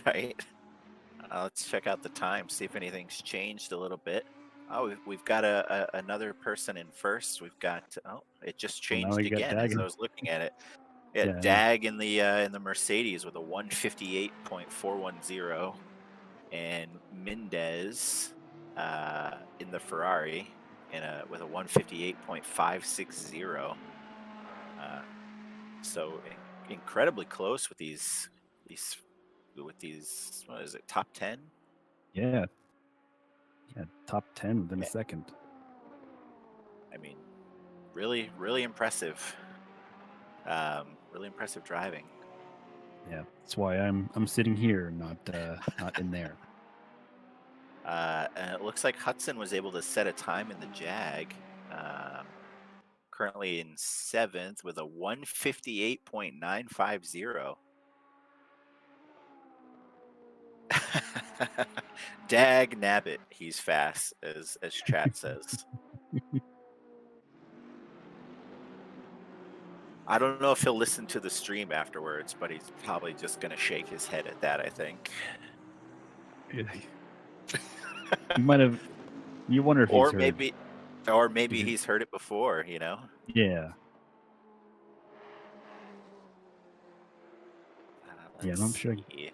Right. Let's check out the time, see if anything's changed a little bit. Oh, we've got another person in first. We've got it just changed again as I was looking at it. Yeah, Dag in the Mercedes with a 158.410, and Mendez in the Ferrari with a 158.560. So incredibly close with these what is it, top 10 Yeah. Yeah. Top 10 within Yeah. a second. I mean, really, really impressive. Really impressive driving. Yeah. That's why I'm sitting here, not in there. And it looks like Hudson was able to set a time in the Jag. Currently in 7th with a 158.950. Dag nabbit, he's fast, as chat says. I don't know if he'll listen to the stream afterwards, but he's probably just gonna shake his head at that, I think. You might have. You wonder if Or he's heard. maybe he's heard it before, you know? Yeah. Yeah, Let's I'm sure. see.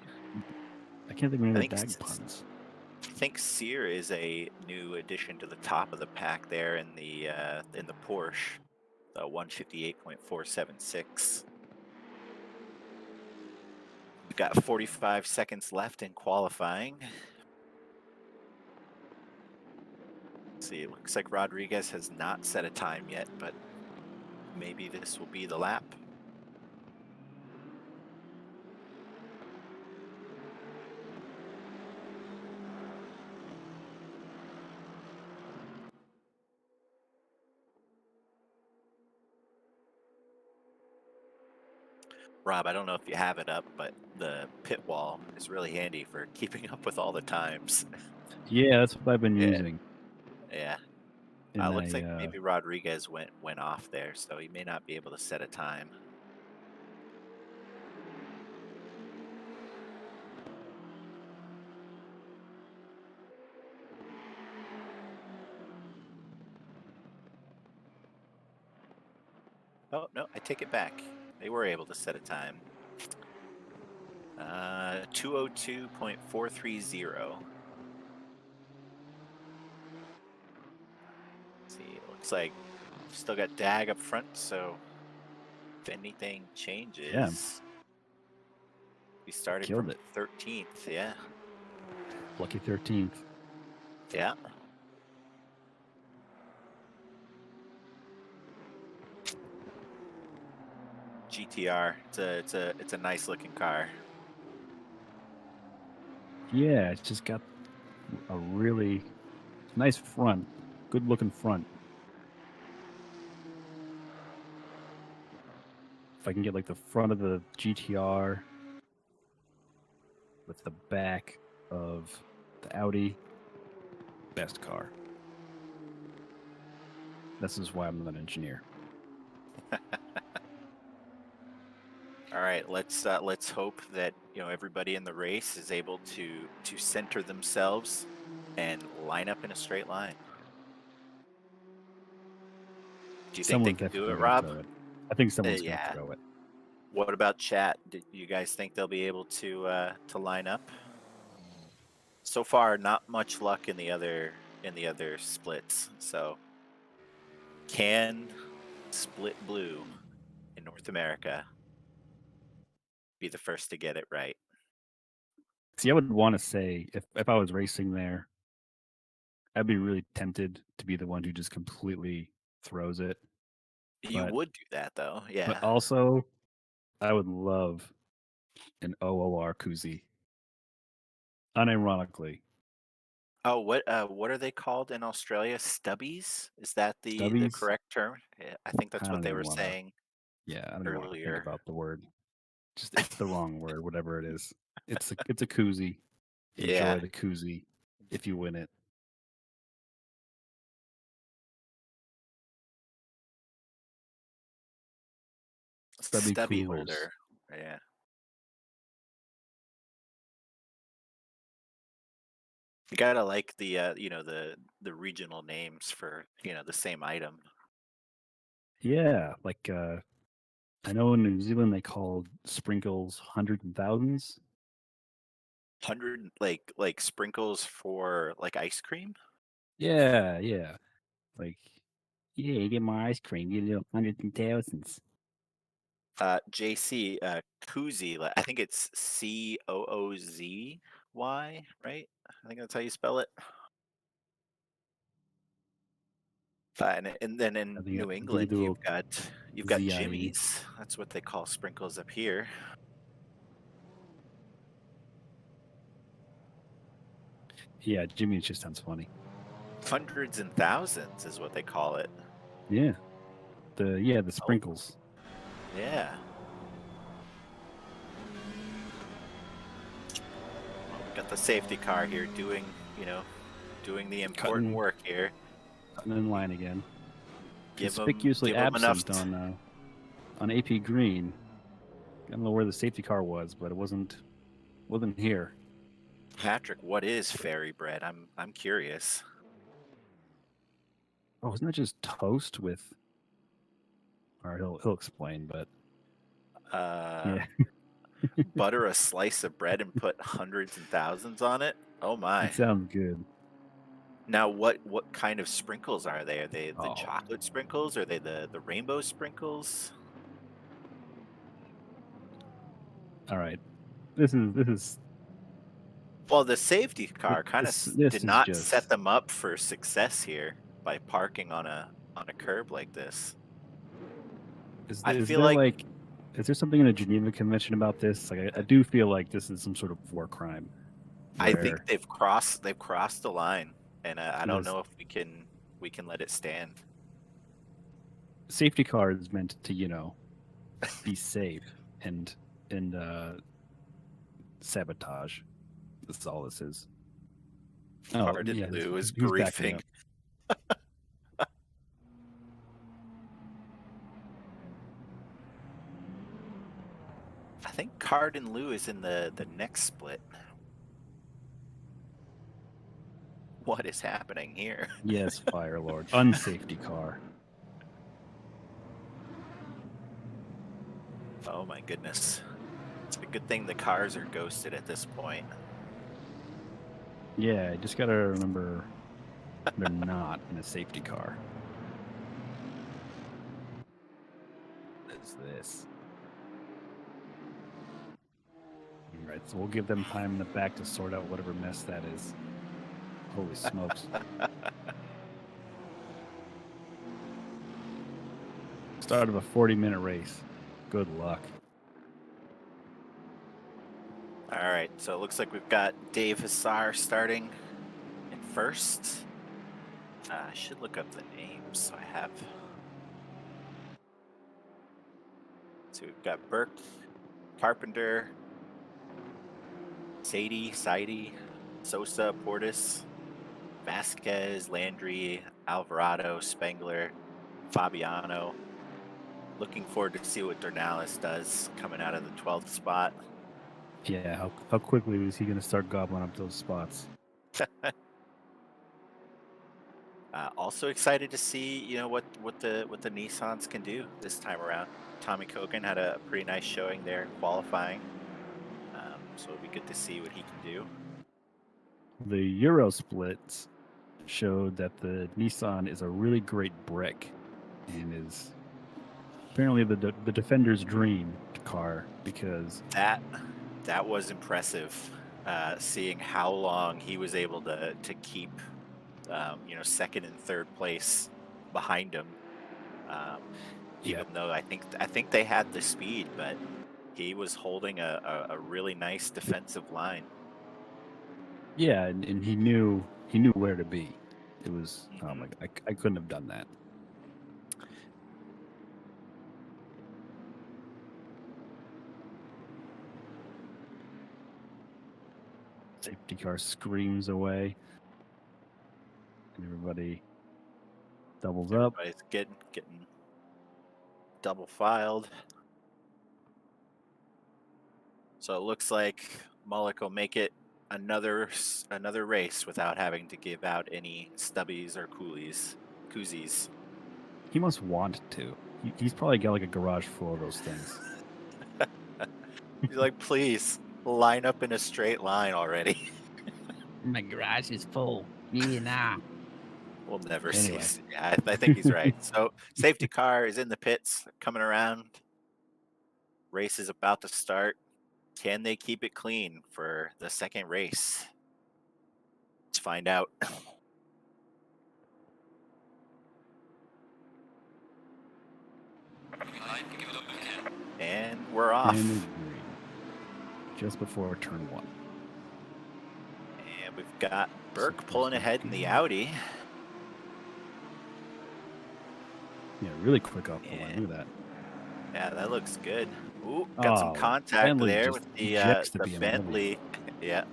I can't think of any I other think dag puns. I think Sear is a new addition to the top of the pack there in the Porsche, the 158.476. We've got 45 seconds left in qualifying. Let's see, it looks like Rodriguez has not set a time yet, but maybe this will be the lap. Rob, I don't know if you have it up, but the pit wall is really handy for keeping up with all the times. Yeah, that's what I've been Yeah. using. Yeah. And Looks like maybe Rodriguez went off there, so he may not be able to set a time. Oh, no, I take it back. They were able to set a time. 202.430. See, it looks like still got Dag up front, so if anything changes, we started killed from it. 13th. Yeah. Lucky 13th. Yeah. GTR. It's a nice looking car. Yeah, it's just got a really nice front. Good looking front. If I can get like the front of the GTR with the back of the Audi, best car. This is why I'm not an engineer. All right, let's hope that everybody in the race is able to center themselves and line up in a straight line. Do you think they Someone's can do definitely it, gonna Rob? throw it. I think someone's Yeah. gonna throw it. What about chat? Do you guys think they'll be able to line up? So far, not much luck in the other splits. So, can Split Blue in North America be the first to get it right? See, I would want to say if I was racing there, I'd be really tempted to be the one who just completely throws it. You But- would do that though, yeah. But also, I would love an OOR koozie. Unironically. Oh, what are they called in Australia? Stubbies? Is that the Stubbies? correct term? Yeah, I think that's I what don't they even were wanna- saying Yeah, I don't even want to think earlier. about the word. Just it's the wrong word, whatever it is. It's a koozie. Enjoy Yeah. the koozie if you win it. Stubby coolers. holder. Yeah. You gotta like the the regional names for the same item. Yeah, like I know in New Zealand they called sprinkles hundreds and thousands. 100 like sprinkles for like ice cream. Yeah. Like, yeah, you get my ice cream, you little hundreds and thousands. JC koozie. I think it's COOZY, right? I think that's how you spell it. And then in I think New you England, do you've got ZIE. jimmies. That's what they call sprinkles up here. Yeah, Jimmy just sounds funny. Hundreds and thousands is what they call it. Yeah. The sprinkles. Yeah. Well, we got the safety car here doing the important work here. Cutting in line again. Give 'em- Conspicuously give 'em enough absent on AP Green. I don't know where the safety car was, but it wasn't here. Patrick, what is fairy bread? I'm curious. Oh, isn't that just toast with? Or he'll explain, but yeah. Butter a slice of bread and put hundreds and thousands on it. Oh my! It sounds good. Now, what kind of sprinkles are they? Are they the Oh. chocolate sprinkles? Or are they the rainbow sprinkles? All right. This is Well, the safety car kind of this did is not just- set them up for success here by parking on a curb like this. is I is feel there like- is there something in the Geneva Convention about this? Like I do feel like this is some sort of war crime. I think where- they've crossed the line, and I don't Because- know if we can let it stand. safety car is meant to be safe and sabotage. This is all this is. Pardon yeah, Lou is he's backing briefing. up. I think Cardin Lou is in the next split. What is happening here? Yes, Fire Lord. Unsafety car. Oh my goodness. It's a good thing the cars are ghosted at this point. Yeah, I just gotta remember they're not in a safety car. What is this? Alright, so we'll give them time in the back to sort out whatever mess that is. Holy smokes. Start of a 40-minute race. Good luck. All right, so it looks like we've got Dave Hassar starting in first. I should look up the names so I have. So we've got Burke, Carpenter, Sadie, Sosa, Portis, Vasquez, Landry, Alvarado, Spengler, Fabiano. Looking forward to see what Dornalis does coming out of the 12th spot. Yeah, how quickly is he going to start gobbling up those spots? Also excited to see, what the Nissans can do this time around. Tommy Kogan had a pretty nice showing there in qualifying, so it'll be good to see what he can do. The Euro splits showed that the Nissan is a really great brick and is apparently the defender's dream car because That was impressive, seeing how long he was able to keep, second and third place behind him. Even though I think they had the speed, but he was holding a really nice defensive line. yeah, and he knew where to be. It was oh my God, I couldn't have done that. Safety car screams away. And everybody doubles up. Everybody's getting double filed. So it looks like Mullock will make it another race without having to give out any stubbies or koozies. He must want to. He's probably got like a garage full of those things. He's like, please line up in a straight line already. My garage is full. Yeah, nah. We'll never Anyway. see. Yeah, I think he's right. So safety car is in the pits, coming around. Race is about to start. Can they keep it clean for the second race? find out. Green light, give it up again. And we're off. In the green. Just before turn 1. And we've got Burke Supposed pulling to ahead in be- the Audi. Yeah, really quick off the Yeah. line. Look at that. Yeah, that looks good. Ooh, got some Oh, contact Bentley there just with the ejects the BMW. Bentley. Yeah,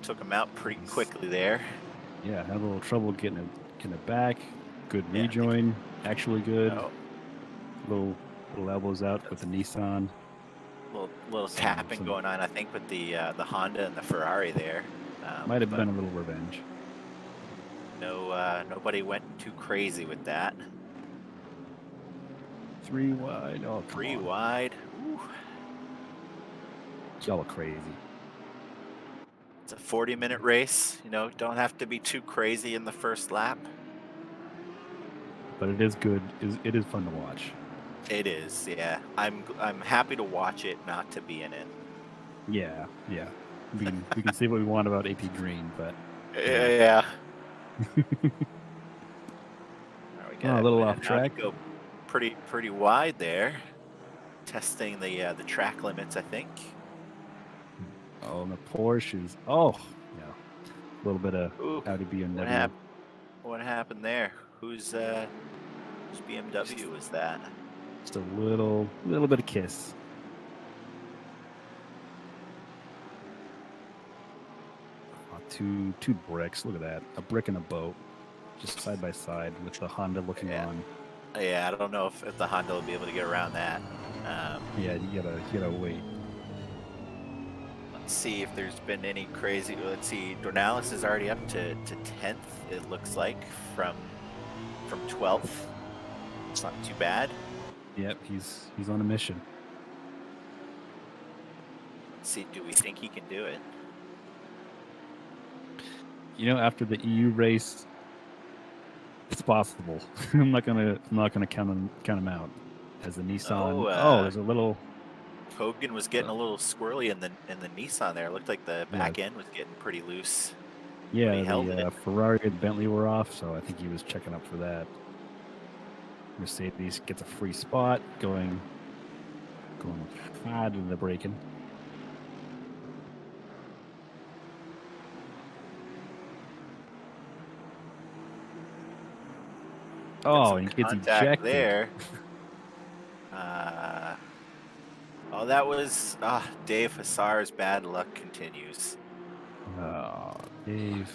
took him out pretty quickly there. Yeah, had a little trouble getting it back. Good Yeah, I think- rejoin. Actually good. Oh, Little elbows out with the Nissan. little Some- tapping some- going on, I think, with the Honda and the Ferrari there. Might have but been a little revenge. nobody went too crazy with that. 3 wide. Oh, come 3 on. wide. Ooh, Y'all are crazy. it's a 40-minute race. You know, don't have to be too crazy in the first lap. But it is good. It is fun to watch. It is, yeah. I'm happy to watch it, not to be in it. Yeah, yeah. We can say what we want about AP Green, but Yeah. Oh, a little man, off now we track. Go pretty wide there. Testing the track limits, I think. oh, and the Porsche is yeah, a little bit of Ooh, Audi BMW. what happened there? Whose BMW was that? Just a little bit of kiss. Oh, two bricks. Look at that. A brick and a boat, just side by side with the Honda looking Yeah. on. Yeah, I don't know if the Honda will be able to get around that. Yeah, you gotta wait. Let's see if there's been any crazy. Let's see. Dornalis is already up to 10th. It looks like from 12th. It's not too bad. Yep, he's on a mission. Let's see. Do we think he can do it? You know, after the EU race, it's possible. I'm not gonna count him out. As the Nissan. There's a little. Hogan was getting a little squirrely in the Nissan there. It looked like the back end was getting pretty loose. Yeah, he held the it. Ferrari and Bentley were off, so I think he was checking up for that. Mercedes gets a free spot, going hard in the braking. Oh, he gets Contact ejected. there. That was Dave Hassar's bad luck continues. Oh, Dave.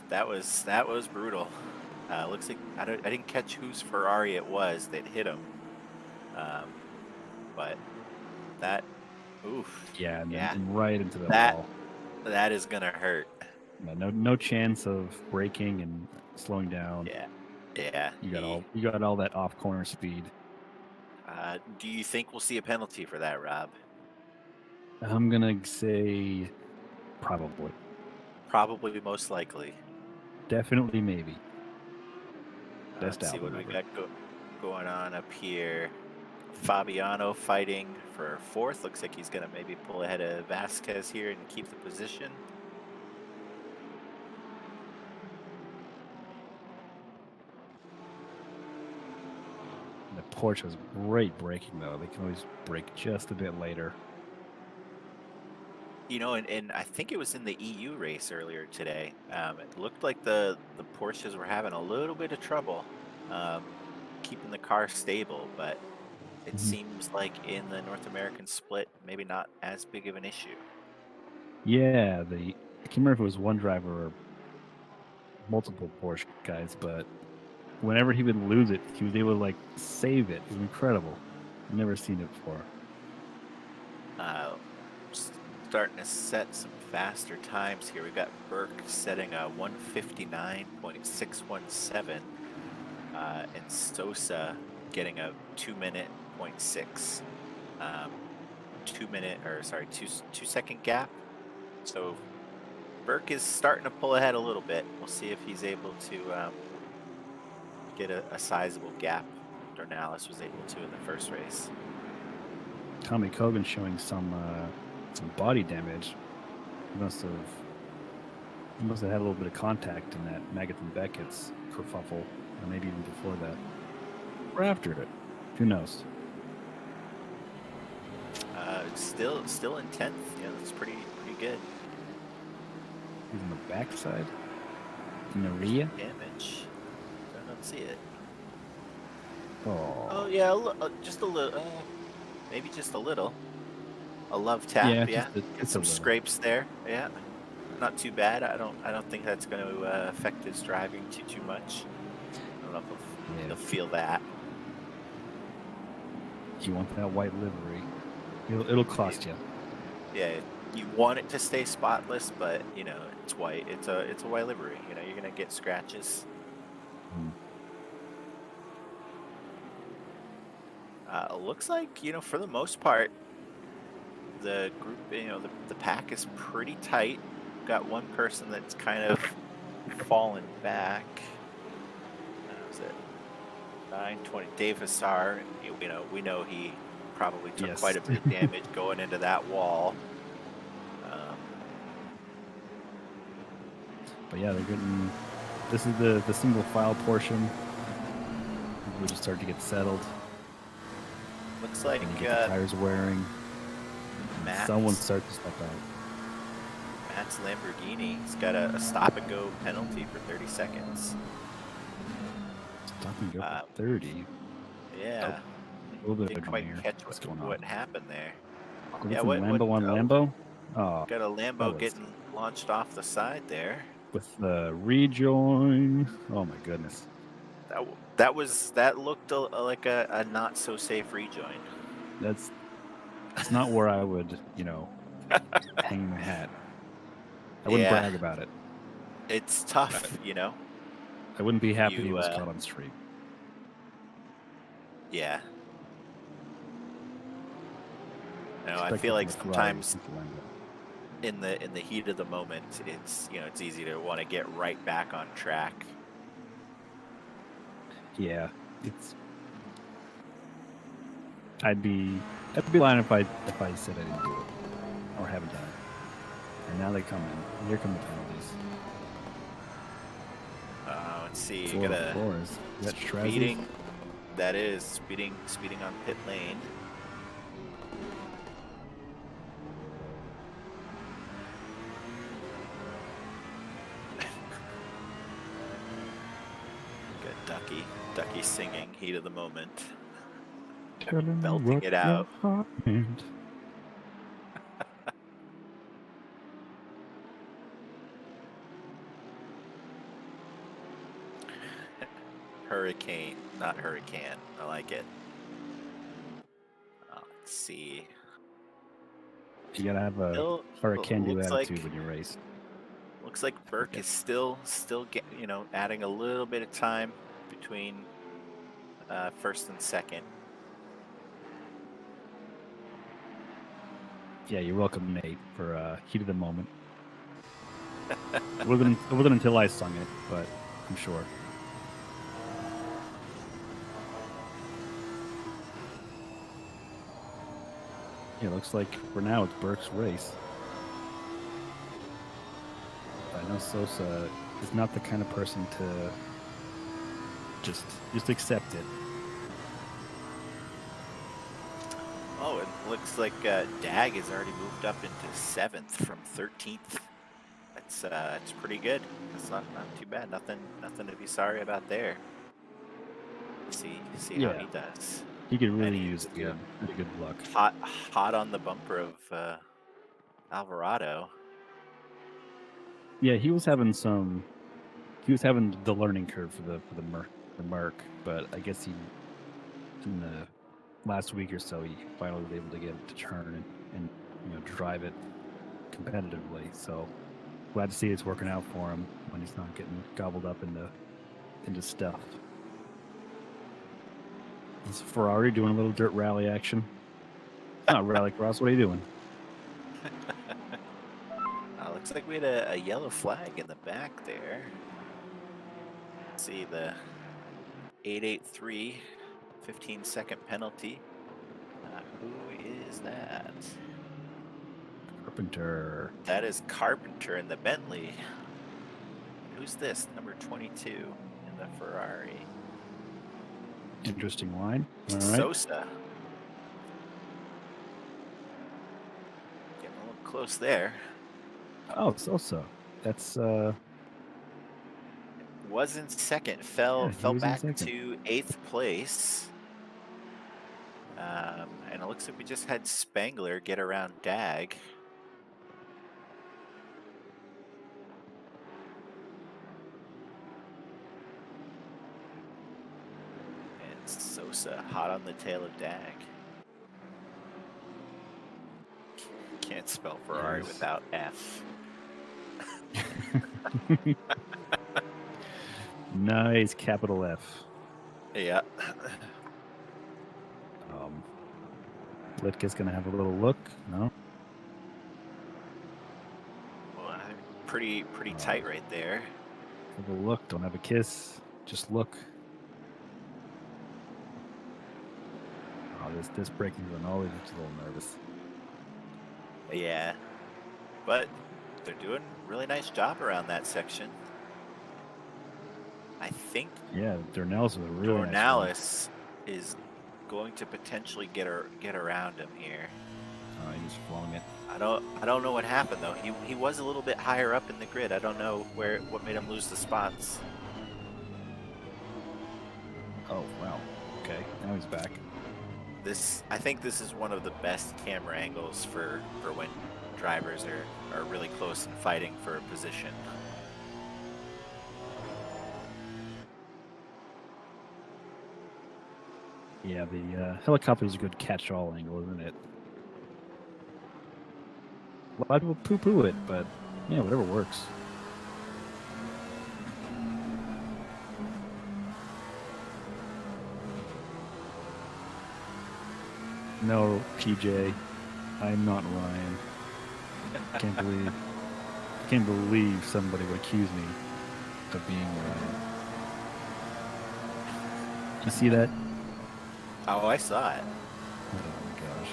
That was brutal. Looks like I didn't catch whose Ferrari it was that hit him. But that, oof. Yeah, and Yeah. and right into the That- wall. That is gonna hurt. No chance of braking and slowing down. Yeah. You got all that off corner speed. Do you think we'll see a penalty for that, Rob? I'm gonna say probably, Probably, most likely. definitely, maybe. Best Let's see what album we ever. got going on up here. Fabiano fighting for 4th. Looks like he's gonna maybe pull ahead of Vasquez here and keep the position. The Porsche has great braking though. They can always brake just a bit later. You know, and I think it was in the EU race earlier today. It looked like the Porsches were having a little bit of trouble keeping the car stable, but it Mhm. seems like in the North American split, maybe not as big of an issue. Yeah, I can't remember if it was one driver or multiple Porsche guys, but whenever he would lose it, he was able to like save it. It was incredible. I've never seen it before. Starting to set some faster times here. We've got Burke setting a 1:59.617, and Sosa getting a 2-minute 0.6, 2-second gap. So Burke is starting to pull ahead a little bit. We'll see if he's able to get a sizable gap. Dornalis was able to in the first race. Tommy Cogan showing some body damage. He must have He must have had a little bit of contact in that Magathon Beckett's kerfuffle, or maybe even before that. Or after it. Who knows? Still in 10th. Yeah, that's pretty good. He's on the backside? In the rear? Damage. I don't see it. Oh. Oh yeah, just a little. Maybe just a little. A love tap. Yeah, Yeah. just Get some a little. scrapes there. Yeah. Not too bad. I don't think that's going to affect his driving too much. I don't know if he'll feel that. You want that white livery? It'll cost you. Yeah, you want it to stay spotless, but you know it's white. It's a white livery. You know you're gonna get scratches. Looks like for the most part, the group, the pack is pretty tight. Got one person that's kind of fallen back. Was it 920? Dave Hassar. We know he probably took quite a bit of damage going into that wall. But yeah, they're getting. This is the single file portion. We just start to get settled. Looks like and you get the tires wearing. Someone starts to step out. Matt's Lamborghini's got a stop and go penalty for 30 seconds. Stop and go for 30. Yeah. A little bit Didn't quite catch what happened there. Yeah, Lambo on Lambo? Oh, got a Lambo getting launched off the side there. With the rejoin. Oh my goodness. That looked like a not so safe rejoin. That's not where I would, hang my hat. I wouldn't brag about it. It's tough, I wouldn't be happy he was caught on street. Yeah. I feel like sometimes in the heat of the moment, it's easy to want to get right back on track. Yeah, I'd be lying if I said I didn't do it or haven't done it. And now they come in. Here come the penalties. Let's see. You got a speeding. That is speeding on pit lane. Ducky singing, heat of the moment. Belting it out. Hurricane, not hurricane. I like it. Let's see. You gotta have a can-do attitude when you race. Looks like Burke is still adding a little bit of time between first and second. Yeah, you're welcome, Nate, for heat of the moment. It wasn't until I sung it, but I'm sure. Yeah, looks like for now it's Burke's race. I know Sosa is not the kind of person to just accept it. Oh, it looks like Dag has already moved up into 7th from 13th. That's pretty good. That's not too bad. Nothing to be sorry about there. See how he does. He could really use good luck. Hot on the bumper of Alvarado. Yeah, he was having the learning curve for the Merc, but I guess in the last week or so he finally was able to get it to turn and drive it competitively. So glad to see it's working out for him when he's not getting gobbled up into stuff. It's Ferrari doing a little dirt rally action. Not rallycross. What are you doing? Looks like we had a yellow flag in the back there. Let's see the 883 15-second penalty. Who is that? Carpenter. That is Carpenter in the Bentley. who's this? Number 22 in the Ferrari. Interesting line. All right. Sosa. Getting a little close there. Oh, so. That's Was in second, fell Yeah, he was in back second. to 8th place. And it looks like we just had Spangler get around Dag. And Sosa hot on the tail of Dag. Can't spell Ferrari Yes. without F. Nice capital F. Yeah. Litke's gonna have a little look. No. Well, pretty tight right there. Have a look. Don't have a kiss. Just look. Oh, this braking zone always looks a little nervous. Yeah. But they're doing a really nice job around that section. I think Yeah, Dornelles was a really nice run. Dornales is going to potentially get around him here. Oh, he just flung it. I don't know what happened though. He was a little bit higher up in the grid. I don't know what made him lose the spots. Oh, wow. Okay, now he's back. I think this is one of the best camera angles for when drivers are really close and fighting for a position. Yeah, the helicopter's a good catch-all angle, isn't it? A lot of people poo-poo it, but yeah, whatever works. No, PJ, I'm not Ryan. Can't believe somebody would accuse me of being Ryan. You see that? Oh, I saw it. Oh my gosh.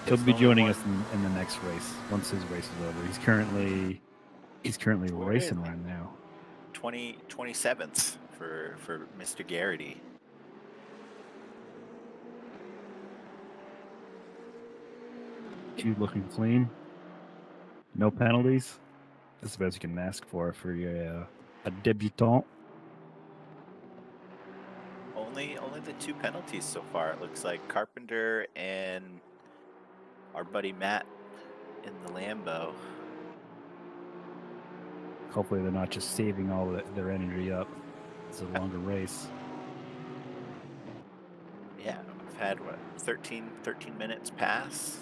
There's He'll be only joining one- us in the next race once his race is over. He's currently Where racing is he? right now. 27th for Mr. Garrity. He's looking clean. No penalties. That's the best you can ask for a debutant. Only the 2 penalties so far. It looks like Carpenter and our buddy Matt in the Lambo. Hopefully they're not just saving all their energy up. It's a longer race. Yeah, we've had 13 minutes pass.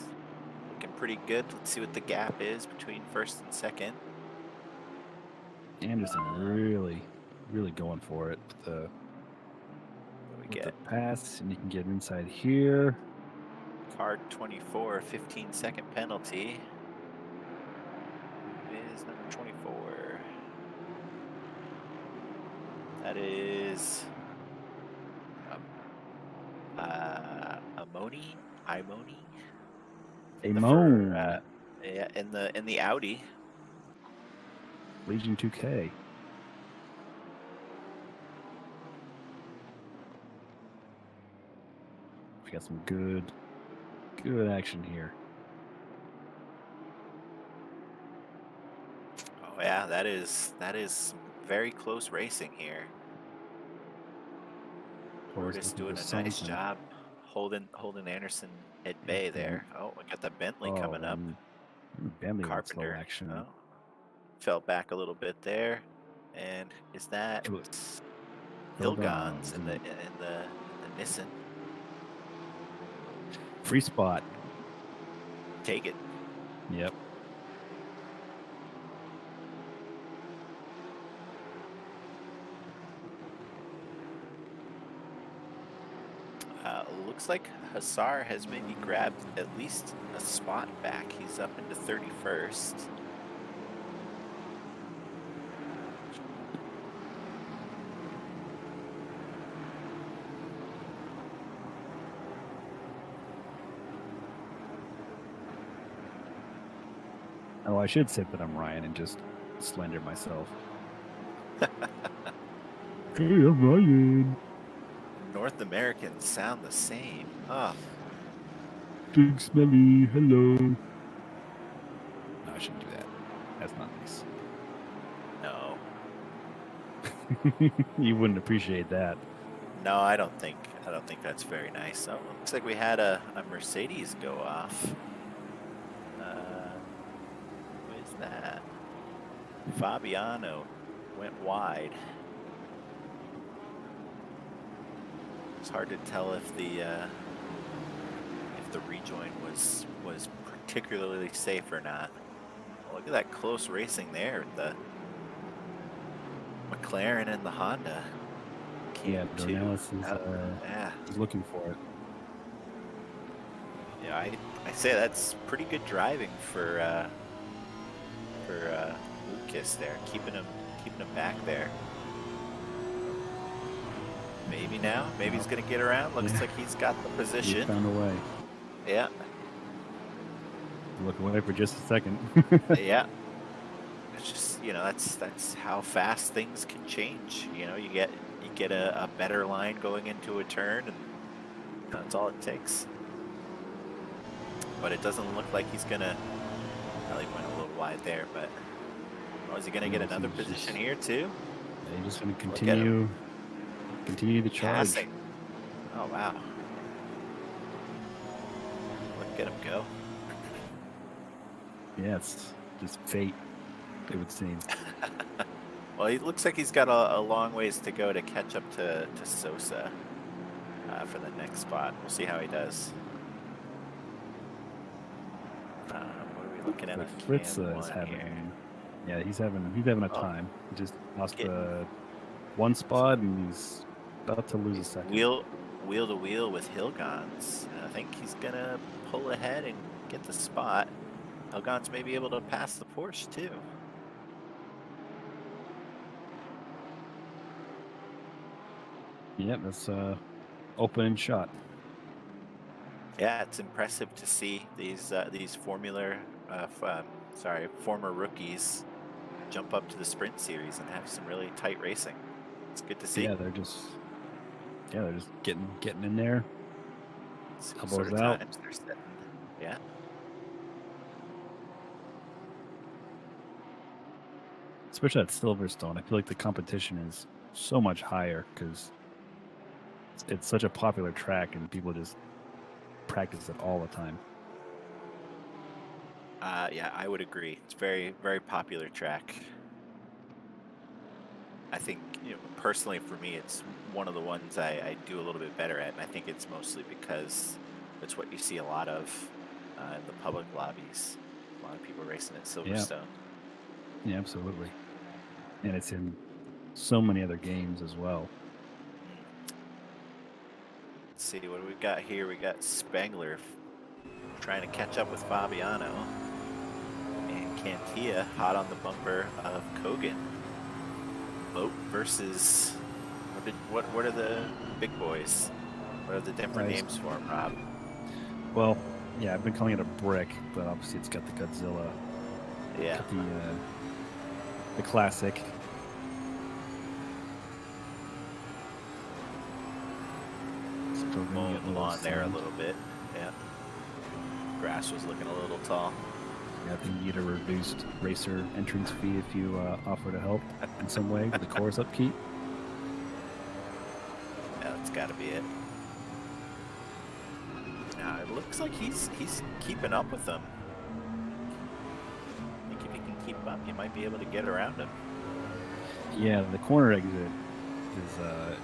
Looking pretty good. Let's see what the gap is between first and second. Anderson really going for it with the What we with get? the pass, and you can get inside here. Card 24, 15-second penalty. Who is number 24? That is Imoni. Amon. Yeah, in the Audi. Legion 2K. We got some good action here. Oh yeah, that is some very close racing here. We're just doing a nice job holding Anderson at bay there. Oh, we got the Bentley coming up. Bentley with slow Carpenter. action. Oh, fell back a little bit there, and is that It was Hilgons in the Nissan? free spot. Take it. Yep. Looks like Hassar has maybe grabbed at least a spot back. He's up into 31st. Oh, I should say that I'm Ryan and just slender myself. Hey, I'm Ryan. North Americans sound the same. Oh, Big Smelly, hello. No, I shouldn't do that. That's not nice. no. You wouldn't appreciate that. No, I don't think that's very nice. Oh, looks like we had a Mercedes go off. Who is that? Fabiano went wide. It's hard to tell if the rejoin was particularly safe or not. Oh, look at that close racing there with the McLaren and the Honda. Yeah, Q2. Dornelis is Yeah. he's looking for it. Yeah, I say that's pretty good driving for Lucas there, keeping him back there. Maybe now, maybe he's gonna get around. Looks like he's got the He position. found a way. Yeah, Look away for just a second. yeah. It's just, you know, that's how fast things can change. You know, you get a better line going into a turn, and that's all it takes. But it doesn't look like he's gonna. Well, he went a little wide there, but is he gonna get another position here too? Yeah, he's just going to Look at him. continue the charge. Passing. Oh wow! Look at him go. Yeah, it's just fate, it would seem. Well, he looks like he's got a long ways to go to catch up to Sosa for the next spot. We'll see how he does. What are we looking at? But on Fritz cam is one having, here? yeah, he's having a Oh. time. He just lost Getting- one spot and he's about to lose a second. Wheel to wheel with Hilgons. I think he's gonna pull ahead and get the spot. Hilgons may be able to pass the Porsche too. Yep, that's opening shot. Yeah, it's impressive to see these former rookies jump up to the Sprint Series and have some really tight racing. It's good to see. Yeah, they're just getting in there. See what elbows sort of out. times they're setting. Yeah. Especially at Silverstone, I feel like the competition is so much higher because it's such a popular track and people just practice it all the time. Yeah, I would agree. It's very, very popular track. I think, you know, personally for me, it's one of the ones I do a little bit better at, and I think it's mostly because it's what you see a lot of in the public lobbies. A lot of people racing at Silverstone. Yeah, absolutely. And it's in so many other games as well. Let's see what do we got here. We got Spangler trying to catch up with Fabiano, and Cantia hot on the bumper of Kogan. Boat versus what are the big boys? What are the different Nice. names for them, Rob? Well, yeah, I've been calling it a brick, but obviously it's got the Godzilla, Yeah, got the classic. mowing the lawn there a little bit. Yeah, grass was looking a little tall. Yeah, I think you get a reduced racer entrance fee if you offer to help in some way with the course upkeep. Yeah, that's got to be it. Now it looks like he's keeping up with them. I think if he can keep up, you might be able to get around him. Yeah, the corner exit is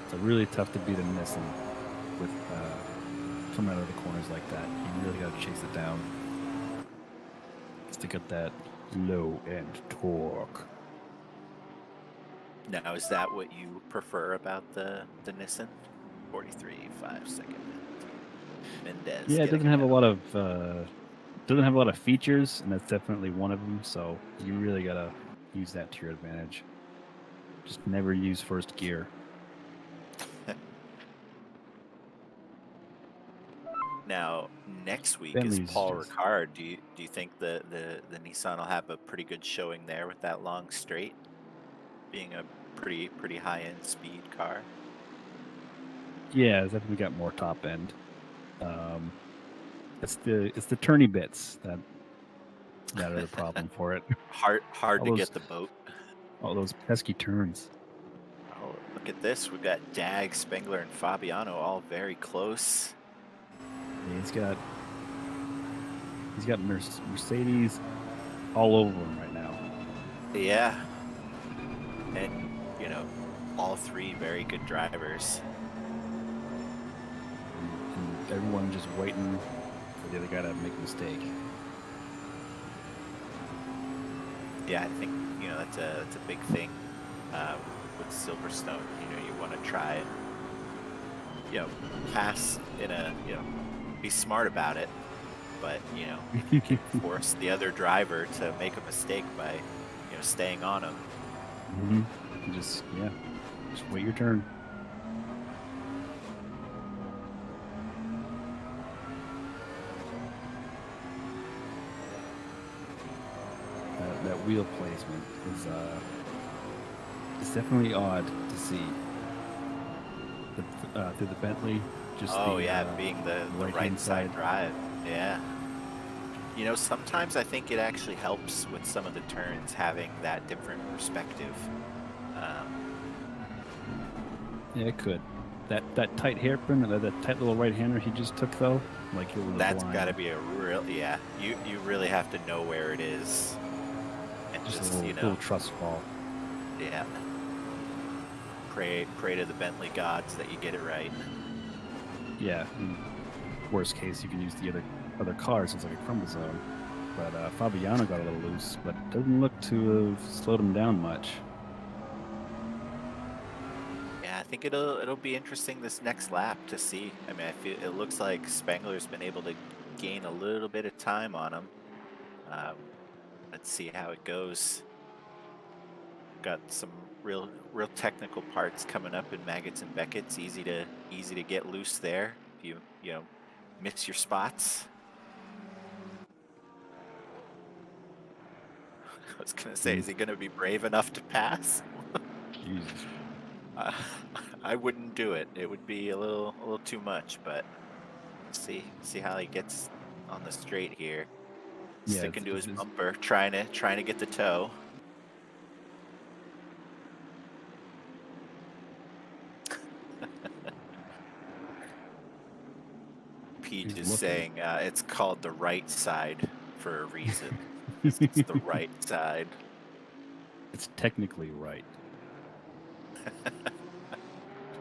it's a really tough to beat a Nissan with coming out of the corners like that. You really got to chase it down just to get that low end torque. Now, is that what you prefer about the Nissan? 43.5 second. Mendez. Yeah, it getting doesn't have a ahead. lot of features, and that's definitely one of them. So you really gotta use that to your advantage. Just never use first gear. Now, next week Bentley's is Paul just- Ricard. Do you think the Nissan will have a pretty good showing there with that long straight? Being a pretty high end speed car. Yeah, it's definitely got more top end. It's the turny bits that are the problem for it. Hard All to those get the boat. all those pesky turns. Oh, look at this. We've got Dag, Spengler, and Fabiano all very close. Yeah, he's got Mercedes all over him right now. Yeah. And, you know, all three very good drivers. And everyone just waiting for the other guy to make a mistake. Yeah, I think, you know, that's a big thing with Silverstone. You know, you want to try and, you know, pass in a, you know, be smart about it. But, you know, you can force the other driver to make a mistake by, you know, staying on him. Mm-hmm. Just wait your turn. That wheel placement is definitely odd to see. Through the Bentley, just being the right side drive. Yeah. You know, sometimes I think it actually helps with some of the turns having that different perspective. Yeah, it could. That tight hairpin, that tight little right hander he just took though, like it was That's blind. got to be a real, yeah. You really have to know where it is, and Just a just little, you know, little trust fall. yeah. Pray to the Bentley gods that you get it right. Yeah. Worst case, you can use the other cars. It's like a crumble zone. But Fabiano got a little loose, but doesn't look to have slowed him down much. Yeah, I think it'll be interesting this next lap to see. I mean, I feel it looks like Spengler's been able to gain a little bit of time on him. Let's see how it goes. Got some real technical parts coming up in Maggots and Beckett's. Easy to get loose there if you know miss your spots. I was gonna say, is he gonna be brave enough to pass? Jesus. I wouldn't do it. It would be a little too much, but see how he gets on the straight here. Yeah, Sticking to his bumper, trying to get the toe. Pete is saying it's called the right side for a reason. It's the right side. It's technically right.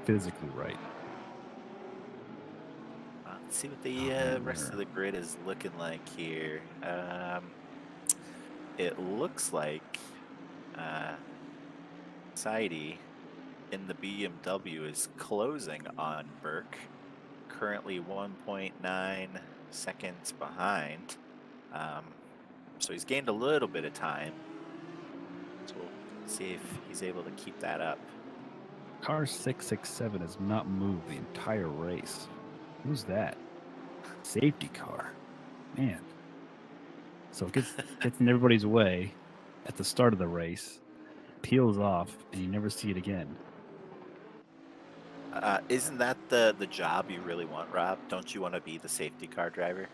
Physically right. Let's see what the rest of the grid is looking like here. It looks like Saidi in the BMW is closing on Burke. Currently 1.9 seconds behind. So he's gained a little bit of time. So we'll see if he's able to keep that up. Car 667 has not moved the entire race. Who's that? Safety car. Man. So it gets in everybody's way at the start of the race, peels off, and you never see it again. Isn't that the job you really want, Rob? Don't you want to be the safety car driver?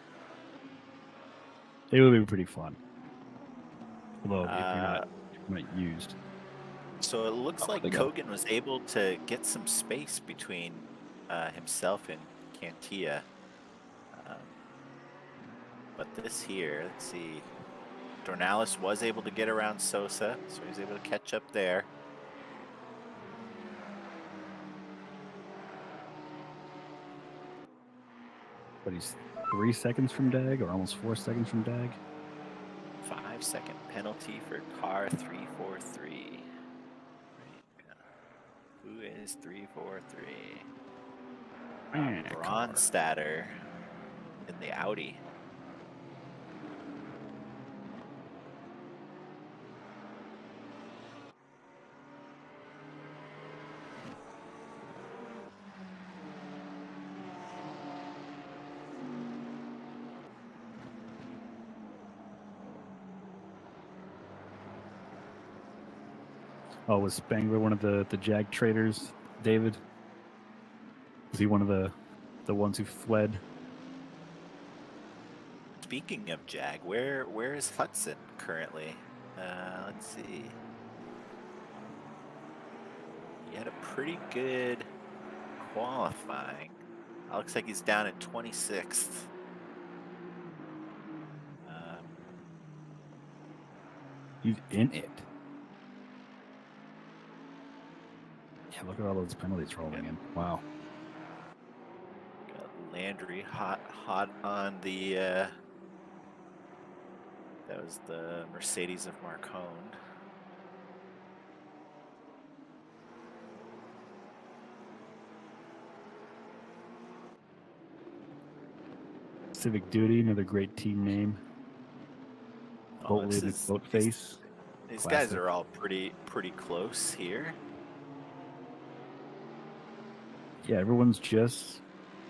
It would be pretty fun. Although if you're not used. So it looks like Kogan was able to get some space between himself and Cantia. But this here, let's see. Dornalis was able to get around Sosa, so he's able to catch up there. But he's 3 seconds from Dag, or almost 4 seconds from Dag. 5-second penalty for car 343. Who is 343? Ronstatter in the Audi. Oh, was Spangler one of the Jag traders, David? Was he one of the ones who fled? Speaking of Jag, where is Hudson currently? Let's see. He had a pretty good qualifying. Looks like he's down at 26th. He's in it. Yeah, look at all those penalties rolling in. Wow. Got Landry hot on the. That was the Mercedes of Marcone. Civic Duty, another great team name. Oh, Boat face. These guys are all pretty close here. Yeah, everyone's just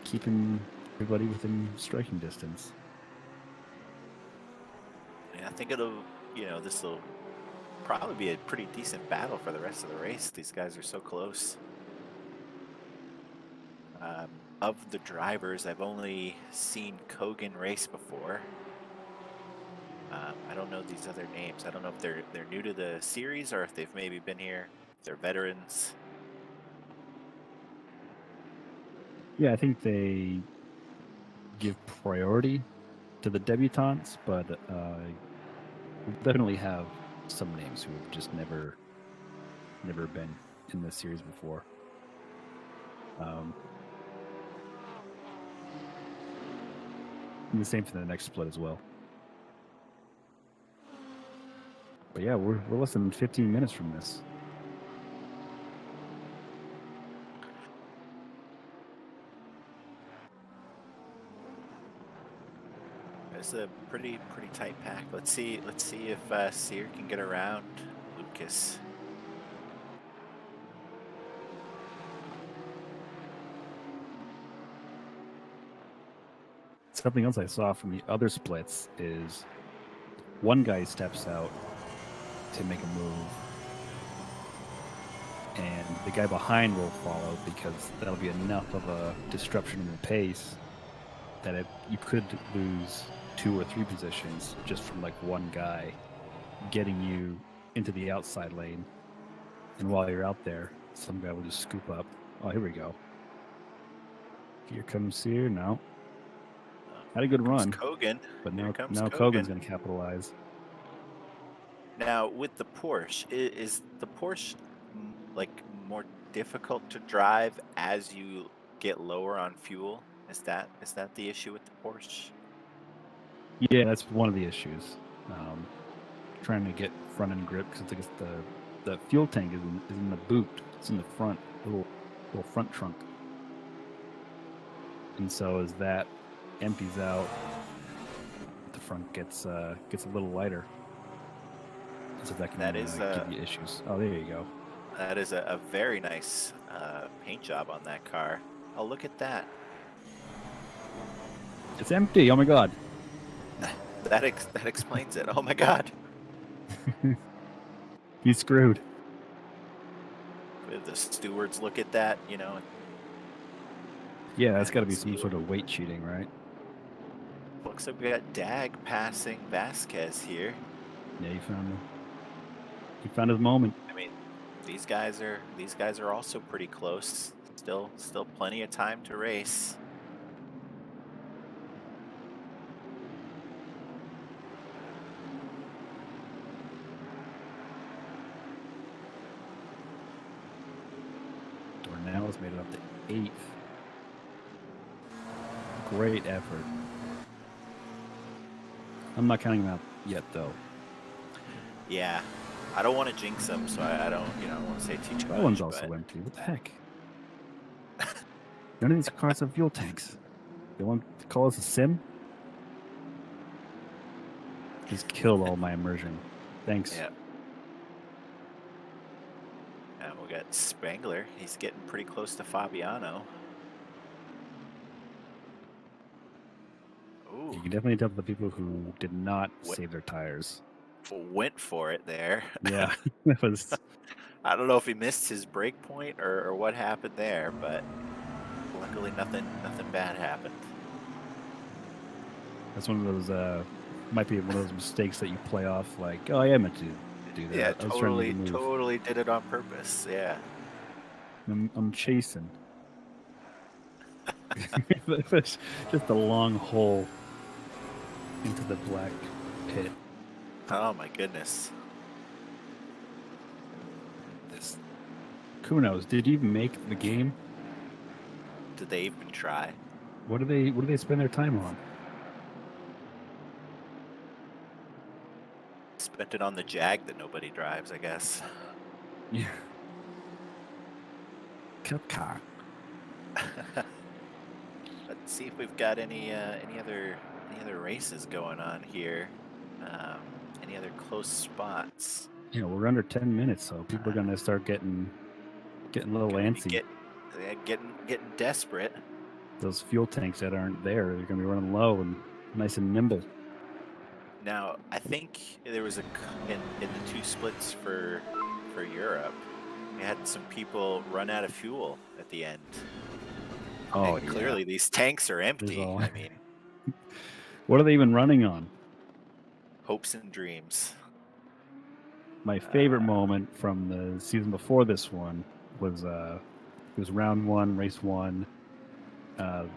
keeping everybody within striking distance. And I think this will probably be a pretty decent battle for the rest of the race. These guys are so close. Of the drivers, I've only seen Kogan race before. I don't know these other names. I don't know if they're new to the series or if they've maybe been here. If they're veterans. Yeah, I think they give priority to the debutantes, but we definitely have some names who have just never been in this series before. And the same for the next split as well. But yeah, we're less than 15 minutes from this. It's a pretty tight pack. Let's see if Sear can get around Lucas. Something else I saw from the other splits is one guy steps out to make a move, and the guy behind will follow because that'll be enough of a disruption in the pace that you could lose 2 or 3 positions just from like one guy getting you into the outside lane. And while you're out there, some guy will just scoop up. Oh, here we go. Here comes Sear. No. Had a good run. Kogan. But now Kogan's going to capitalize. Now, with the Porsche, is the Porsche like more difficult to drive as you get lower on fuel? Is that the issue with the Porsche? Yeah, that's one of the issues. Trying to get front end grip because I guess the fuel tank is in the boot. It's in the front, little front trunk. And so as that empties out, the front gets a little lighter. So that can give you issues. Oh, there you go. That is a very nice paint job on that car. Oh, look at that. It's empty. Oh my God. That explains it. Oh my God. He's screwed. If the stewards look at that, Yeah, that's got to be some sort of weight cheating, right? Looks like we got Dag passing Vasquez here. Yeah, he found his moment. I mean, these guys are also pretty close. Still plenty of time to race. Dornell's made it up to 8th. Great effort. I'm not counting him out yet, though. Yeah, I don't want to jinx them, so I don't want to say too much. That one's also empty. What the heck? None of these cars have fuel tanks. They want to call us a sim? Just killed all my immersion. Thanks. Yeah. And we got Spangler. He's getting pretty close to Fabiano. Ooh. You can definitely tell the people who did not save their tires. Went for it there. Yeah, that was I don't know if he missed his break point or what happened there, but luckily nothing bad happened. That's one of those, might be one of those mistakes that you play off like, oh, I meant to do that. Yeah, I was trying to make a move. totally did it on purpose. Yeah. I'm chasing. That's just a long hole into the black pit. Oh my goodness. This Kunos, did you even make the game? Did they even try? What do they spend their time on? Spent it on the Jag that nobody drives, I guess. Yeah. Cup car. Let's see if we've got any other races going on here. Any other close spots? You know, we're under 10 minutes, so people are gonna start getting a little Gonna be antsy. getting desperate. Those fuel tanks that aren't there, they're gonna be running low and nice and nimble. Now, I think there was in the two splits for Europe, we had some people run out of fuel at the end. Oh, and clearly these tanks are empty. all- I mean, What are they even running on? hopes and dreams. My favorite moment from the season before this one was it was round one, race one. The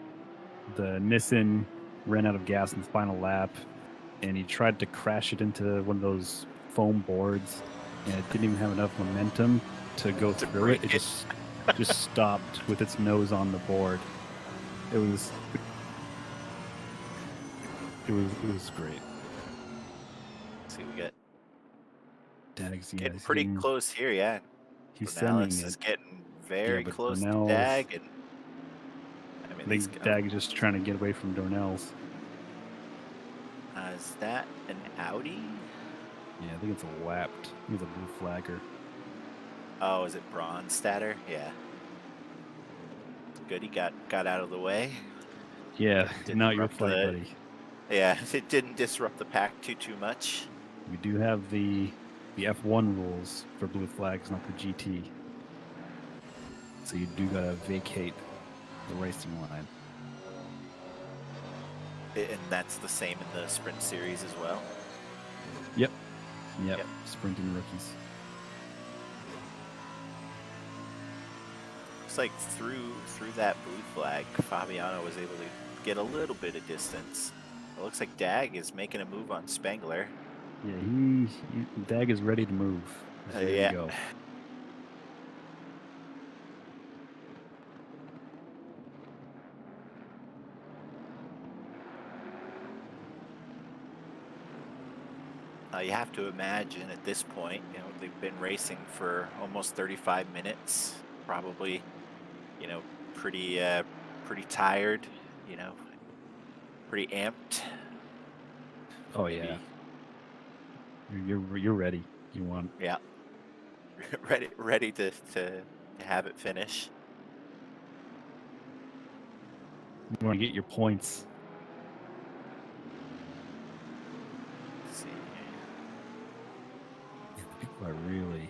Nissan ran out of gas in the final lap, and he tried to crash it into one of those foam boards, and it didn't even have enough momentum to go through it. break It just stopped with its nose on the board. It was great. Let's see, we got Dag's getting pretty close here. Yeah, He's sending Organize it. is getting very but close to Dornell's- Dag, and I mean, I think Dag is just trying to get away from Dornell's. is that an Audi? Yeah, I think it's a lapped. I think it's a blue flagger. Oh, is it Bronstatter? Yeah. Good, he got out of the way. Yeah, Didn't not your interrupt fight, the- buddy. Yeah, it didn't disrupt the pack too much. We do have the F1 rules for blue flags, not the GT. So you do gotta vacate the racing line. And that's the same in the Sprint Series as well. Yep. Yep. Sprinting rookies. Looks like through that blue flag, Fabiano was able to get a little bit of distance. It looks like Dag is making a move on Spengler. Yeah, Dag is ready to move. There Yeah. you go. You have to imagine at this point, you know, they've been racing for almost 35 minutes, probably, you know, pretty tired, you know, pretty amped. Oh Maybe- yeah. You're ready. You want Yeah. ready to have it finish. you want to get your points. Let's see. People are really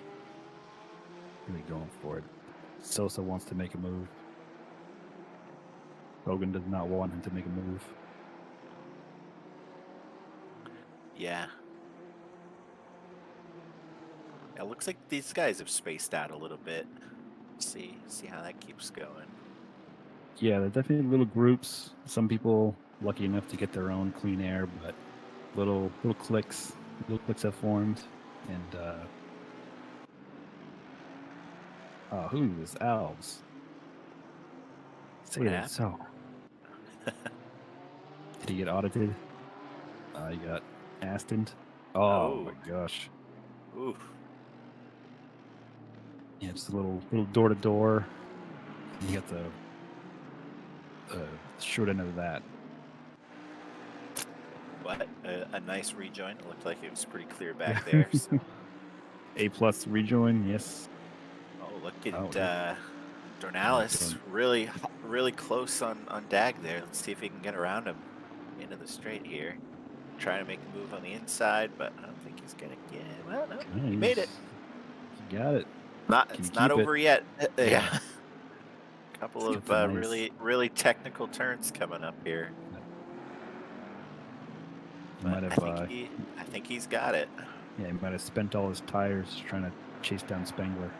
going for it. Sosa wants to make a move. Hogan does not want him to make a move. Yeah. It looks like these guys have spaced out a little bit. See how that keeps going. Yeah, they're definitely little groups. Some people lucky enough to get their own clean air, but little cliques have formed. And who is Alves? Say What that so. Did he get audited? He got Astoned. Oh my gosh. Ooh. Yeah, just a little door to door. You got the short end of that. What? A nice rejoin. It looked like it was pretty clear back there. So. A+ rejoin, yes. Oh, look at yeah. Dornalis really close on Dag there. Let's see if he can get around him into the straight here. Trying to make a move on the inside, but I don't think he's gonna get. Well, no, he made it. He got it. It's you not keep it? over yet. Yeah. Yeah. Couple Let's of get the nice- really technical turns coming up here. He But might I have, think he's got it. yeah, he might have spent all his tires trying to chase down Spengler.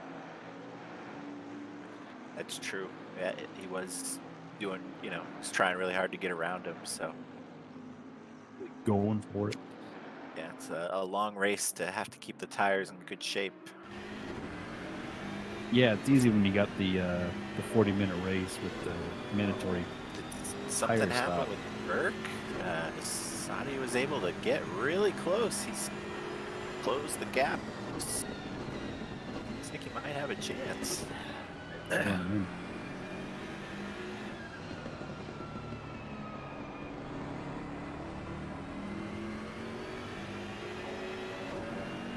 That's true. Yeah, he was doing, he's trying really hard to get around him. So Going for it. yeah, it's a long race to have to keep the tires in good shape. Yeah, it's easy when you got the 40-minute race with the mandatory. Something Tire happened stop. with Burke. Sadi was able to get really close. He's closed the gap. Looks like he might have a chance.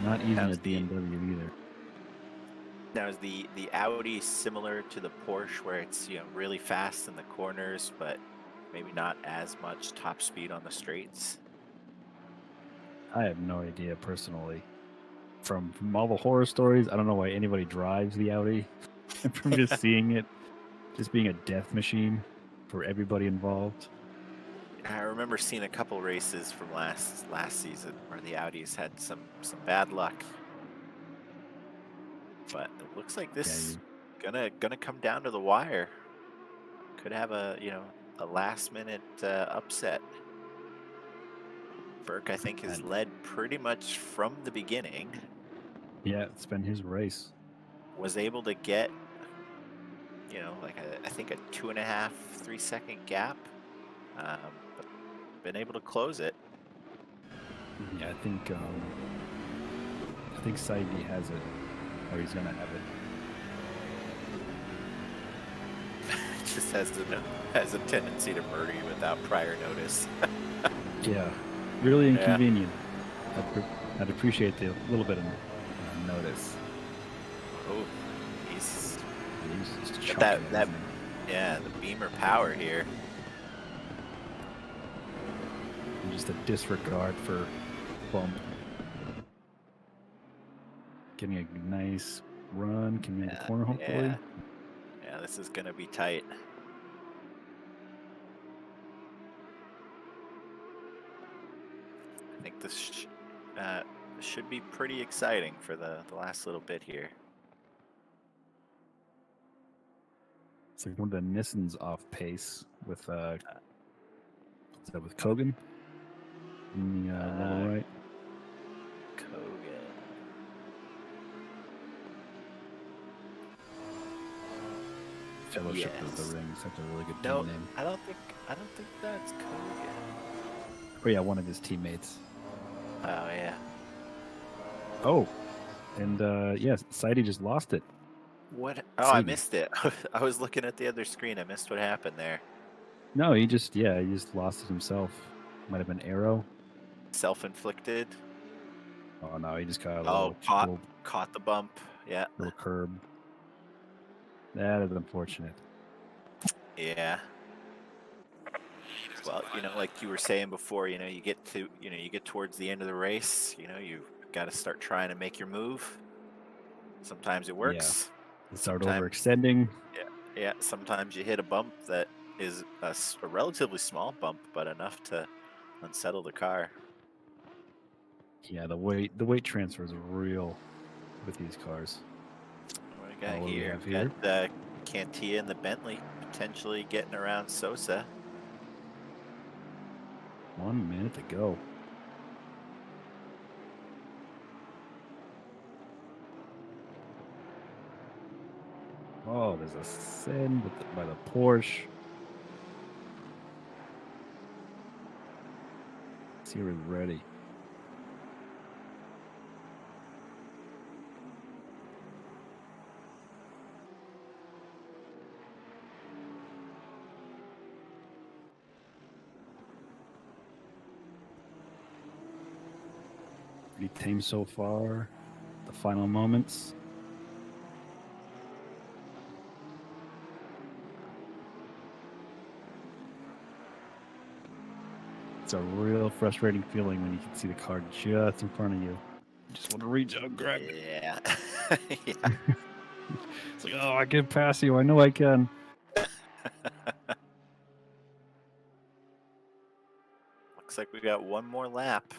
Not easy How's at the- BMW either. Now, is the Audi similar to the Porsche, where it's really fast in the corners, but maybe not as much top speed on the straights? I have no idea personally. From all the horror stories, I don't know why anybody drives the Audi. From just seeing it, just being a death machine for everybody involved. I remember seeing a couple races from last season where the Audis had some bad luck. But it looks like this gonna come down to the wire. Could have a last minute upset. Burke, I think, has led pretty much from the beginning. Yeah, it's been his race. Was able to get like I think a 2.5, 3 second gap. But been able to close it. Yeah, I think Saidi has it, or he's gonna have it. Just has a tendency to murder you without prior notice. Yeah, really inconvenient. I'd appreciate the little bit of notice. Oh, he's just that chucking it, isn't he? yeah, the Beamer power here. And just a disregard for bump. Getting a nice run, can make the corner hopefully. Yeah, this is gonna be tight. I think this should be pretty exciting for the last little bit here. It's like one of the Nissans off pace with is that with Kogan in the lower right. Kogan. Fellowship of Yes. the Ring. Such a really good No, team name. I don't think that's Kogan. Oh yeah, one of his teammates. Oh yeah. Oh, and yes, Saidi just lost it. What? Oh, I Seedy. missed it. I was looking at the other screen. I missed what happened there. No, he just lost it himself. Might have been Arrow. Self-inflicted. Oh no, he just got a Caught the bump. Yeah. little curb. That is unfortunate. Yeah. Well, like you were saying before, you get towards the end of the race, you got to start trying to make your move. Sometimes it works. You start Sometimes- overextending. Yeah. Sometimes you hit a bump that is a relatively small bump, but enough to unsettle the car. Yeah, the weight transfer is real with these cars. What do we got What do we here? have We got the Cantia and the Bentley potentially getting around Sosa. 1 minute to go. Oh, there's a send by the Porsche. Sierra is ready. Pretty tame so far. The final moments. It's a real frustrating feeling when you can see the car just in front of you. You just want to reach out and grab it. Yeah. Yeah. It's like, oh, I can pass you. I know I can. Looks like we got one more lap.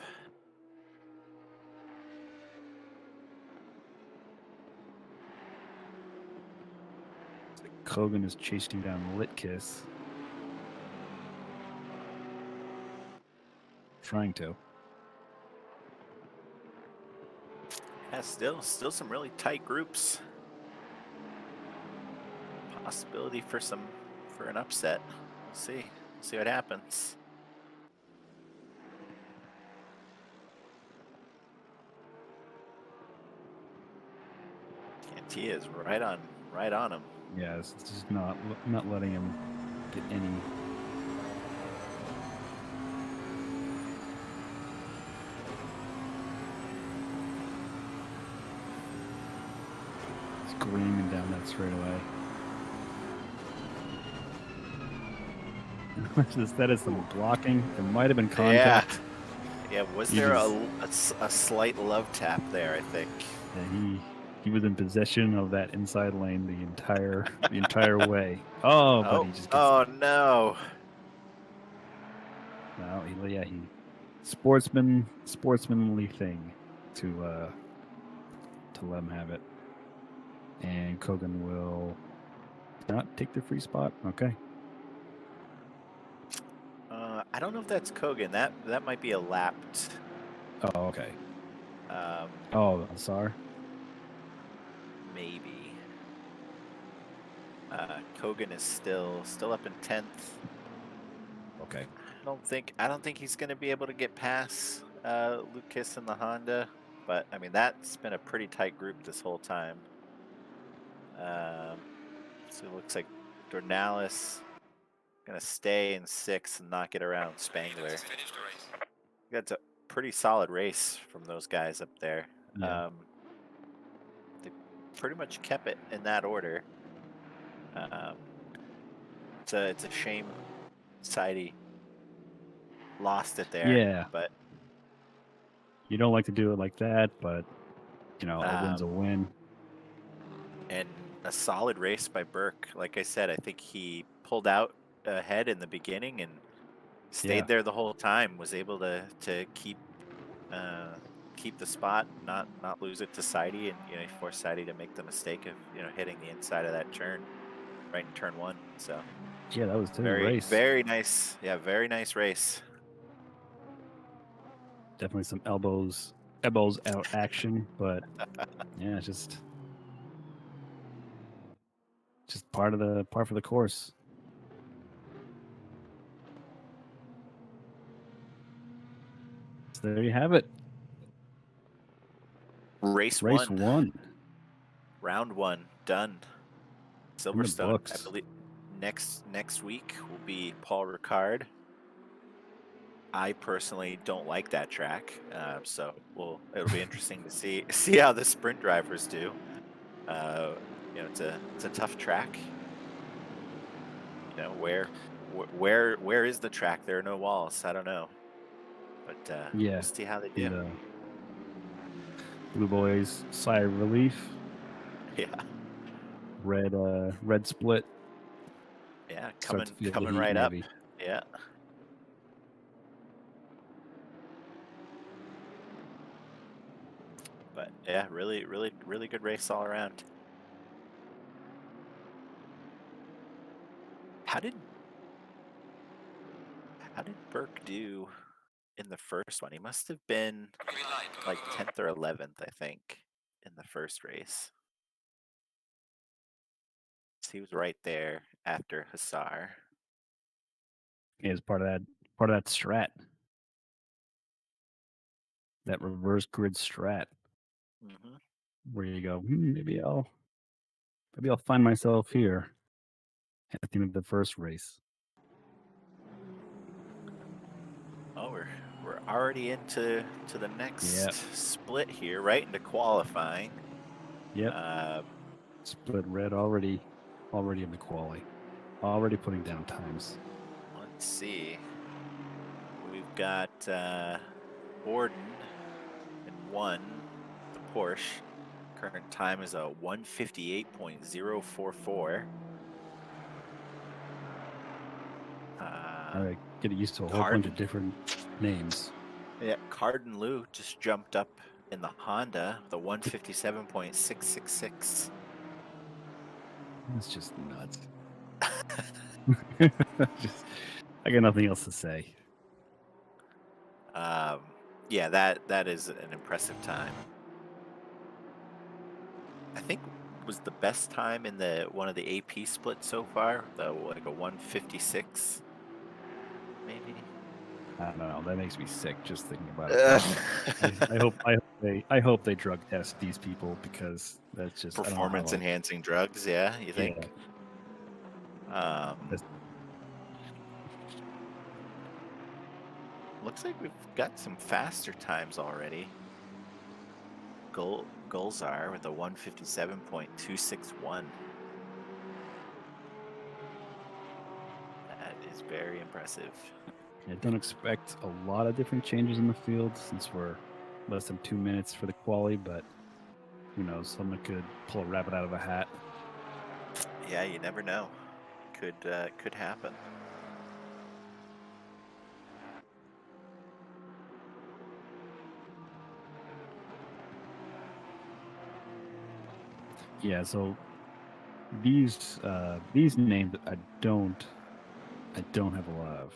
It's like Kogan is chasing down Litkiss. Trying to. Yeah, still some really tight groups. Possibility for an upset. We'll see. See what happens. Cantia is right on him. Yeah, it's just not letting him get any. Screaming down that straightaway. That is some blocking. There might have been contact. Yeah. Was He there just- a slight love tap there? I think. Yeah, he was in possession of that inside lane the entire way. Oh, but he just gets. Oh no. No, he sportsmanly thing to let him have it. And Kogan will not take the free spot. Okay. I don't know if that's Kogan. That might be a lapped. Oh, okay. Um, Oh, sorry. maybe. Kogan is still up in 10th. Okay. I don't think he's going to be able to get past Lucas and the Honda, but I mean that's been a pretty tight group this whole time. So it looks like Dornalis gonna stay in 6th and not get around Spangler. Let's finish the race. That's a pretty solid race from those guys up there. Yeah. They pretty much kept it in that order. It's a shame Sidey lost it there. Yeah. But You don't like to do it like that, but a win's a win. and a solid race by Burke. Like I said, I think he pulled out ahead in the beginning and stayed Yeah. there the whole time. Was able to keep the spot, not lose it to Sidey, and he forced Sidey to make the mistake of hitting the inside of that turn, right in turn 1. So Yeah, that was a very race. very nice. Yeah, very nice race. Definitely some elbows out action, but yeah, just part of the course. So there you have it. Race Race one. one. Round 1 done. Silverstone. I books. believe next week will be Paul Ricard. I personally don't like that track, so it'll be interesting to see how the sprint drivers do. It's a tough track. Where is the track? There are no walls. I don't know, but Yeah, we'll see how they do. The Blue Boys sigh of relief. Yeah, Red split. yeah, Starts to feel the coming heat, right maybe. up. Yeah. But yeah, really good race all around. How did Burke do in the first one? He must have been Green light. Go, like go, go. 10th or 11th, I think, in the first race. So he was right there after Hussar. Yeah, it's part of that strat. That reverse grid strat. Mm-hmm. Where you go, maybe I'll find myself here at the end of the first race. Oh, we're already into the next Yep. split here, right into qualifying. Yep. Split red already in the quali. Already putting down times. Let's see. We've got Borden in 1, the Porsche. Current time is a 158.044. I get used to a whole bunch of different names. Yeah, Carden Liu just jumped up in the Honda, the 157.666. That's just nuts. I got nothing else to say. Yeah, that is an impressive time. I think was the best time in one of the AP splits so far, like a 156, maybe. I don't know. That makes me sick just thinking about it. I hope they drug test these people because that's just Performance enhancing drugs. Yeah, you think? Yeah. Looks like we've got some faster times already. Gulzar with a 157.261. That is very impressive. I don't expect a lot of different changes in the field since we're less than 2 minutes for the quali, but who knows? Someone could pull a rabbit out of a hat. Yeah, you never know. Could happen. Yeah, so these names I don't have a lot of.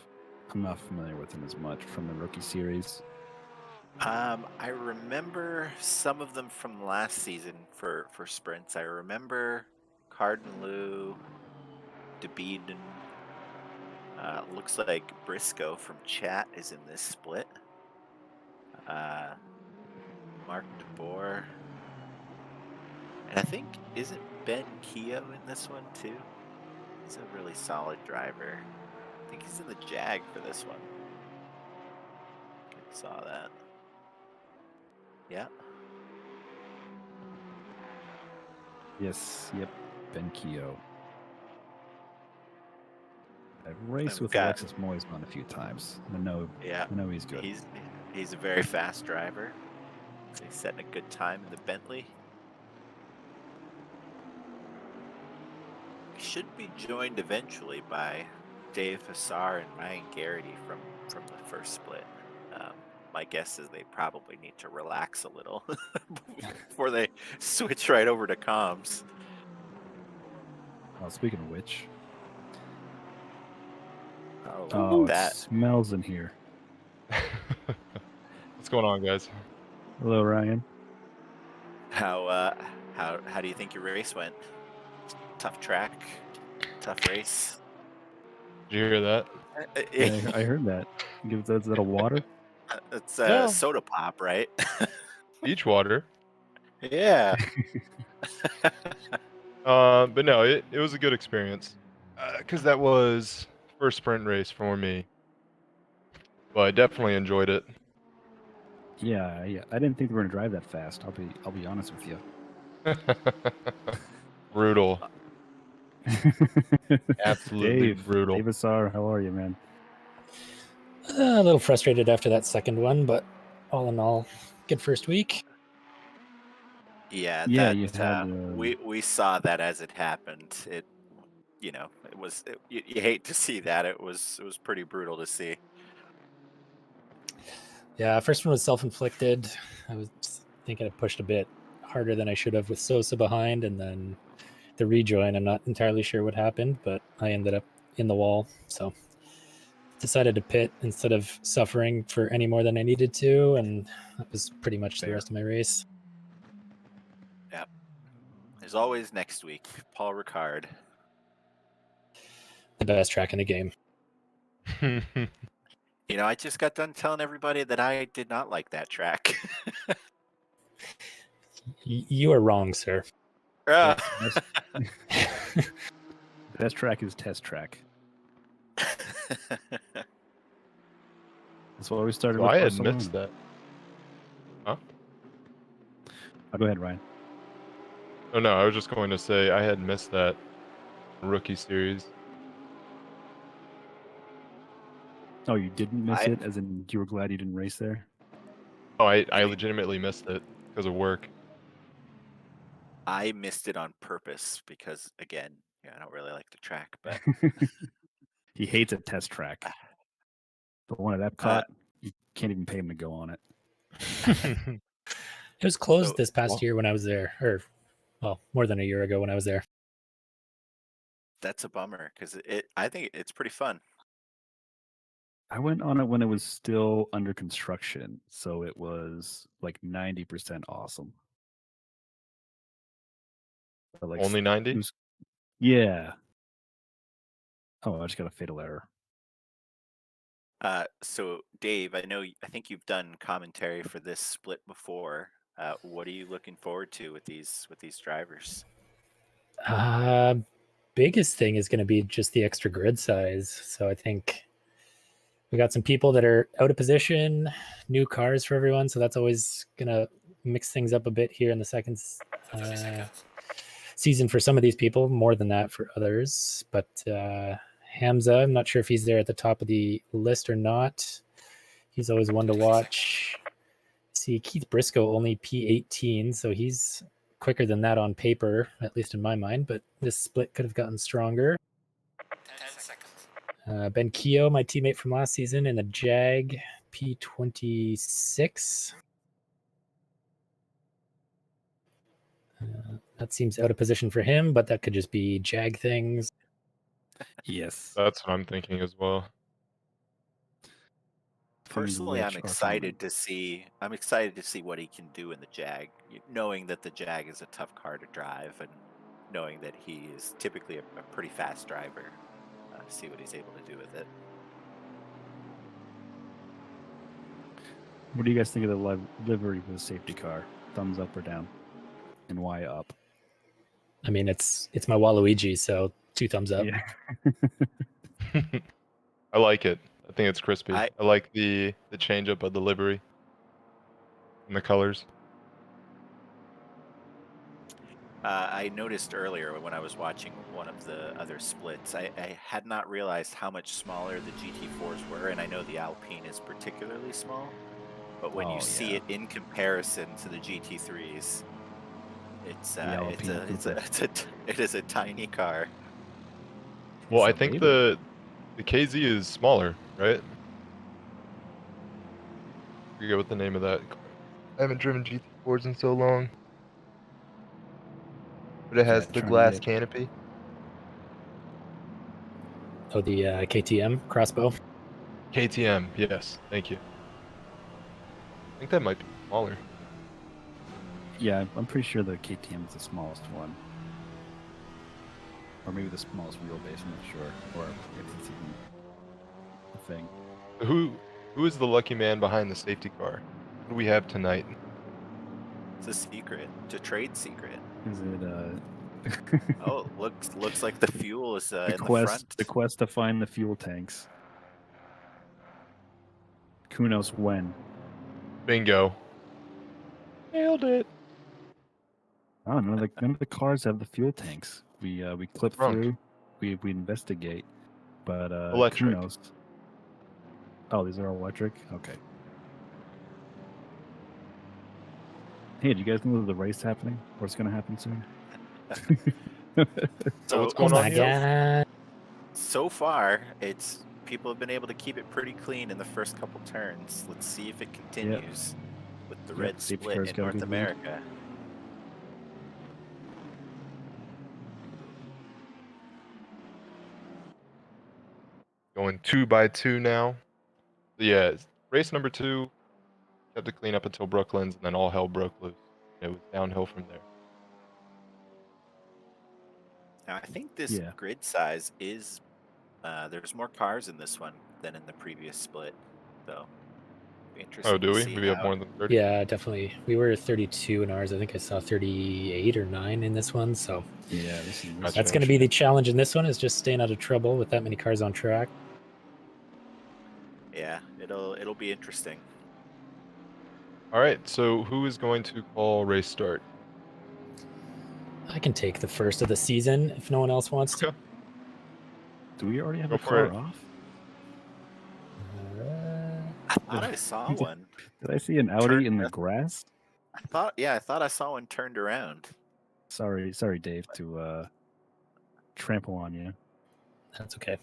I'm not familiar with them as much from the rookie series. I remember some of them from last season for sprints. I remember Carden Liu, DeBeeden. Looks like Briscoe from chat is in this split. Mark DeBoer. And I think, isn't Ben Keogh in this one too? He's a really solid driver. I think he's in the Jag for this one. I saw that. Yeah. Yes, yep, Ben Keogh. I've raced with got- Alexis Moisman a few times. I know he's good. He's a very fast driver. So he's setting a good time in the Bentley. He should be joined eventually by Dave Hassar and Ryan Garrity from the first split. My guess is they probably need to relax a little before they switch right over to comms. Oh, speaking of which, Oh, it smells in here. What's going on, guys? Hello, Ryan. How do you think your race went? Tough track, tough race. Did you hear that? Yeah, I heard that. Is that a water? It's No. soda pop, right? Beach water. Yeah. But no, it was a good experience. Because that was first sprint race for me. But I definitely enjoyed it. Yeah. I didn't think they were gonna drive that fast. I'll be honest with you. Brutal. Absolutely brutal. Dave Assar, how are you, man? A little frustrated after that second one, but all in all, good first week. Yeah, Yeah, that, you had, we saw that as it happened. You hate to see that. It was pretty brutal to see. Yeah, first one was self-inflicted. I was thinking I pushed a bit harder than I should have with Sosa behind, and then the rejoin, I'm not entirely sure what happened, but I ended up in the wall, so decided to pit instead of suffering for any more than I needed to, and that was pretty much the rest of my race. Yep. There's always next week. Paul Ricard. The best track in the game. You know, I just got done telling everybody that I did not like that track. You are wrong, sir. best track is test track. That's why we started So with I had Barcelona. missed that. Huh? Oh, go ahead, Ryan. Oh no, I was just going to say I had missed that rookie series. Oh, you didn't miss it, as in you were glad you didn't race there? Oh, I legitimately missed it because of work. I missed it on purpose because, again, I don't really like the track, but He hates a test track. The one at Epcot, you can't even pay him to go on it. It was closed So- this past year when I was there, or well, more than a year ago when I was there. that's a bummer because I think it's pretty fun. I went on it when it was still under construction, so it was like 90% awesome. But like Only 90? Yeah. Oh, I just got a fatal error. So Dave, I think you've done commentary for this split before. What are you looking forward to with these drivers? Biggest thing is going to be just the extra grid size. So I think we got some people that are out of position, new cars for everyone. So that's always going to mix things up a bit here in the second 30 seconds. season for some of these people, more than that for others. But Hamza, I'm not sure if he's there at the top of the list or not. He's always one to watch. See, Keith Briscoe only P18, so he's quicker than that on paper, at least in my mind. But this split could have gotten stronger. 10 seconds. Ben Keogh, my teammate from last season in the Jag P26. That seems out of position for him, but that could just be Jag things. Yes. That's what I'm thinking as well. Personally, which I'm are excited to see. I'm excited to see what he can do in the Jag, knowing that the Jag is a tough car to drive, and knowing that he is typically a pretty fast driver. See what he's able to do with it. What do you guys think of the livery for the safety car? Thumbs up or down? And why up? I mean, it's my Waluigi, so 2 thumbs up. Yeah. I like it. I think it's crispy. I- I like the change up of the livery and the colors. I noticed earlier when I was watching one of the other splits, I had not realized how much smaller the GT4s were, and I know the Alpine is particularly small. But when Oh, you see yeah. it in comparison to the GT3s, it is a tiny car. Well, I It's a think Raider. the KZ is smaller, right? I forget what the name of that. I haven't driven GT4s in so long. But it has Yeah, the trying to glass get- canopy. Oh, the KTM crossbow. KTM, yes. Thank you. I think that might be smaller. Yeah, I'm pretty sure the KTM is the smallest one. Or maybe the smallest wheelbase, I'm not sure. Or if it's even a thing. Who is the lucky man behind the safety car? What do we have tonight? It's a secret. It's a trade secret. Is it Oh, looks like the fuel is the in the quest front. the quest to find the fuel tanks. Who knows when? Bingo. Nailed it. Oh, none of the cars have the fuel tanks. We clip Drunk. through, we investigate, but Electric. who knows? Oh, these are all electric. Okay. Hey, do you guys know that the race happening, or it's going to happen soon? So what's Oh going on my here? god. So far, it's people have been able to keep it pretty clean in the first couple turns. Let's see if it continues with the Yep, red safety split car's in got a North good lead. America. Going 2 by 2 now. Yeah, race number 2. Had to clean up until Brooklands, and then all hell broke loose. It was downhill from there. Now, I think this Yeah. grid size is there's more cars in this one than in the previous split, so interesting. Oh, do to we? see We have how- more than 30? Yeah, definitely. We were 32 in ours. I think I saw 38 or 9 in this one. So Yeah, this is Gotcha. that's going to be the challenge in this one, is just staying out of trouble with that many cars on track. Yeah, it'll be interesting. All right, so who is going to call race start? I can take the first of the season if no one else wants to. Okay. Do we already have Go a for car it. off? I thought I saw one. Did I see an Audi Turn in the left. grass? I thought I saw one turned around. Sorry, Dave, to trample on you. That's okay.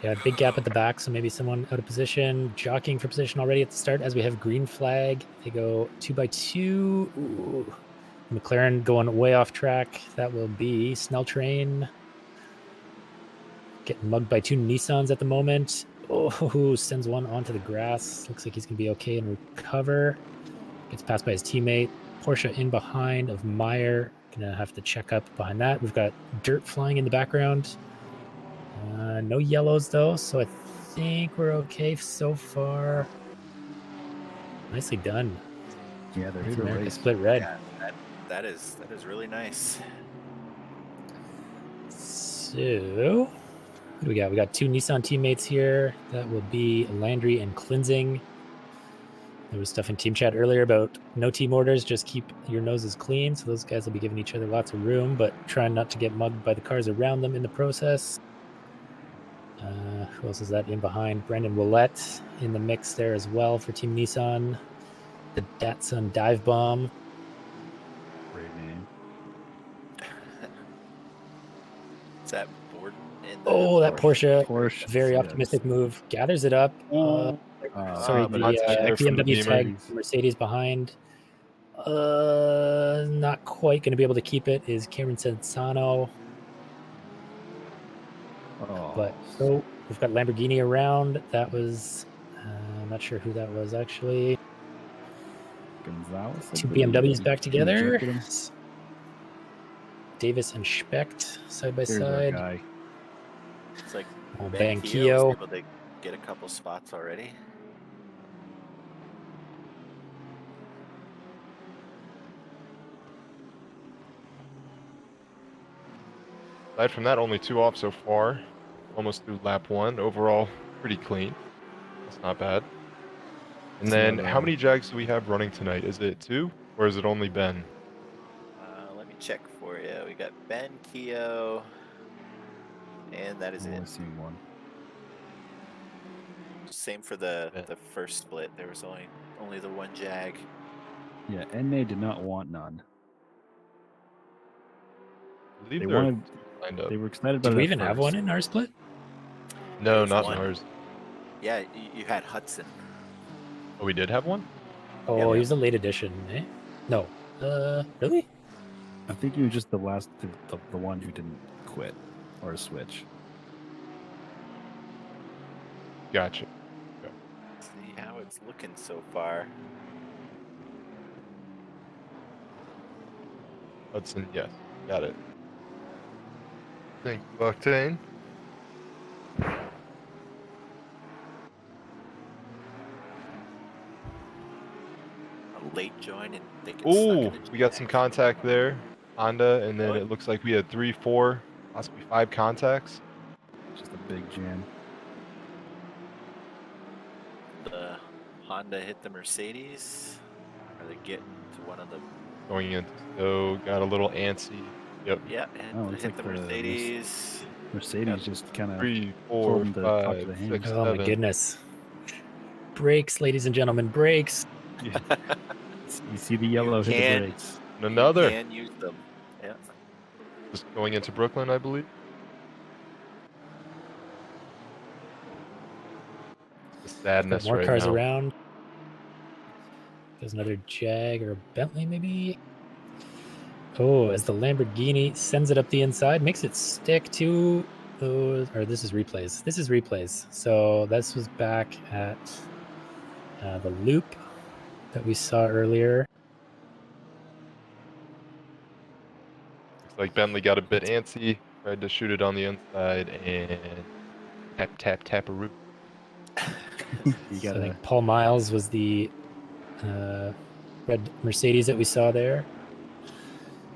Yeah, big gap at the back, so maybe someone out of position, jockeying for position already at the start as we have green flag. They go 2x2. Ooh. McLaren going way off track. That will be Snell Train. Getting mugged by 2 Nissans at the moment. Oh, sends one onto the grass. Looks like he's going to be okay and recover. Gets passed by his teammate. Porsche in behind of Meyer. Gonna have to check up behind that. We've got dirt flying in the background. No yellows though, so I think we're okay so far. Nicely done. Yeah, they're North here to America race. split red. Yeah, that is really nice. So, what do we got? We got 2 Nissan teammates here. That will be Landry and Cleansing. There was stuff in team chat earlier about no team orders, just keep your noses clean. So those guys will be giving each other lots of room, but trying not to get mugged by the cars around them in the process. Who else is that in behind? Brandon Willette in the mix there as well for Team Nissan. The Datsun Dive Bomb. Great name. Is that Borden in the Oh, that Porsche. Porsche. Very yes. optimistic move. Gathers it up. Sorry, but the contact there from the BMW Beamer. tag Mercedes behind. Not quite going to be able to keep it is Cameron Sensano. Oh, But so we've got Lamborghini around. That was, I'm not sure who that was actually. Gonzalez. I 2 believe. BMWs He back together. rejected him. Davis and Specht side by Here's our side. guy. It's like Oh, Ben Banquillo. Keogh was able to get a couple spots already. Aside from that, only 2 off so far. Almost through lap 1. Overall, pretty clean. That's not bad. And then, how many Jags do we have running tonight? Is it 2, or is it only Ben? Let me check for you. We got Ben Keogh, and that is I've it. only seen one. Same for the Yeah. first split. There was only the 1 Jag. Yeah, NA did not want none. I believe They there are wanted. lined up. They were excited about Did it. we at even have first. one in our split? No, There was not one. in ours. Yeah, you had Hudson. Oh, we did have one? Oh, Yeah. he was a late edition, eh? No. Really? I think he was just the last, the one who didn't quit or switch. Gotcha. See how it's looking so far. Hudson, yes. Got it. Thank you, Octane. A late join and they get stuck in Ooh, the we got some Jag. contact there. Honda, and then Really? it looks like we had 3, 4, possibly 5 contacts. Just a big jam. The Honda hit the Mercedes. Are they getting to one of them? Going into, so got a little antsy. Yep. Yeah, Oh, hit it's like the the Mercedes. Mercedes just kind of 3, 4, told him to talk to 5, the 6, hands. Oh 7. my goodness. Brakes, ladies and gentlemen, brakes. You see the yellow hit the can- brakes. And another. Can use them. Yeah. Just going into Brooklyn, I believe. The Got sadness more right cars now. around. There's another Jag or a Bentley, maybe. Oh, as the Lamborghini sends it up the inside, makes it stick to. Oh, or this is replays. This is replays. So this was back at the loop that we saw earlier. Looks like Bentley got a bit antsy. Tried to shoot it on the inside and tap-a-roo. You So I gotta. think Paul Miles was the red Mercedes that we saw there.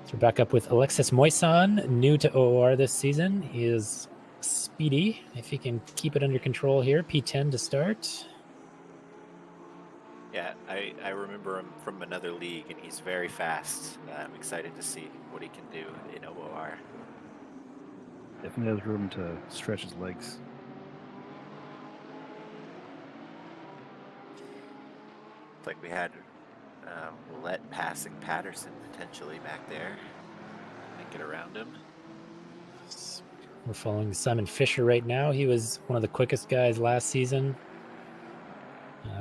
So we're back up with Alexis Moisan, new to OOR this season. He is speedy, if he can keep it under control here. P10 to start. Yeah, I remember him from another league, and he's very fast. I'm excited to see what he can do in OOR. Definitely has room to stretch his legs. It's like we had Willette passing Patterson potentially back there. Get around him. We're following Simon Fisher right now. He was one of the quickest guys last season.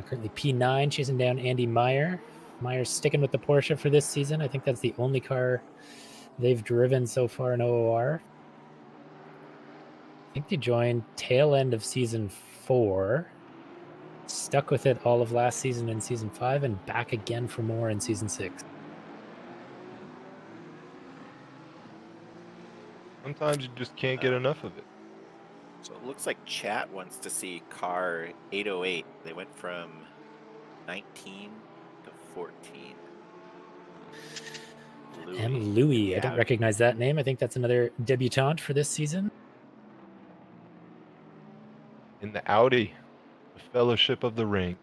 Currently P9, chasing down Andy Meyer. Meyer's sticking with the Porsche for this season. I think that's the only car they've driven so far in OOR. I think they joined tail end of season 4. Stuck with it all of last season in season 5 and back again for more in season 6. Sometimes you just can't get enough of it. So it looks like chat wants to see car 808. They went from 19 to 14. And Louis, I don't Yeah. recognize that name. I think that's another debutante for this season. In the Audi, the Fellowship of the Ring.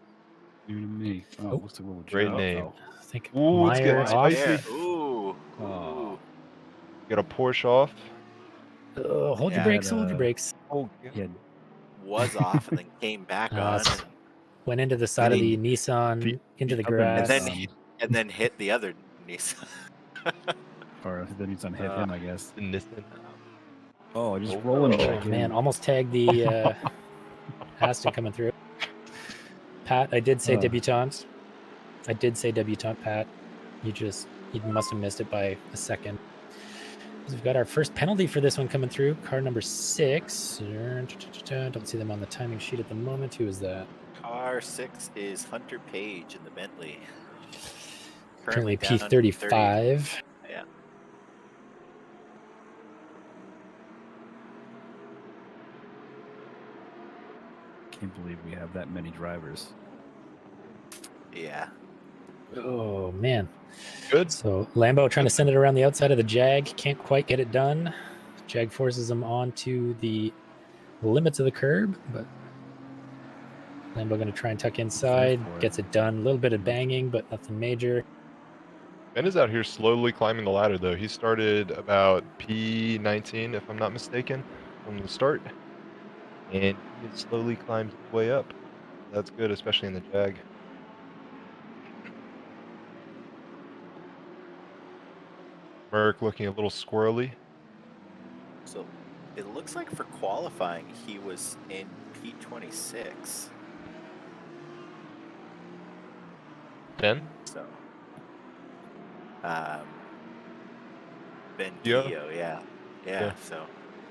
New to me. Oh, Oh, looks like a little great jump. name. Oh. I think Ooh, it's getting Meyer Right off. spicy. there. Ooh. Oh. Got a Porsche off. Hold your Yeah, brakes, and, hold your brakes. Oh, He had Was off and then came back on. s- Went into the side of the Nissan, the- into the the other grass. And then Nissan. and then hit the other Nissan. or the Nissan hit him, I guess. the Nissan. Oh, just Oh, rolling Oh, back in. man, almost tagged the Aston coming through. Pat, I did say debutante. I did say debutante, Pat. You must have missed it by a second. We've got our first penalty for this one coming through. Car number 6. Don't see them on the timing sheet at the moment. Who is that? Car 6 is Hunter Page in the Bentley. Currently down under 30. P35. Yeah. Can't believe we have that many drivers. Yeah. Oh, man. Good. So Lambo trying to send it around the outside of the Jag. Can't quite get it done. Jag forces him onto the limits of the curb, but Lambo going to try and tuck inside. for it. Gets it done. A little bit of banging, but nothing major. Ben is out here slowly climbing the ladder, though. He started about P19, if I'm not mistaken, from the start. And he has slowly climbed his way up. That's good, especially in the Jag. Merck looking a little squirrely. So it looks like for qualifying he was in P26. Ben? So Ben Yeah. Keogh, yeah. Yeah. So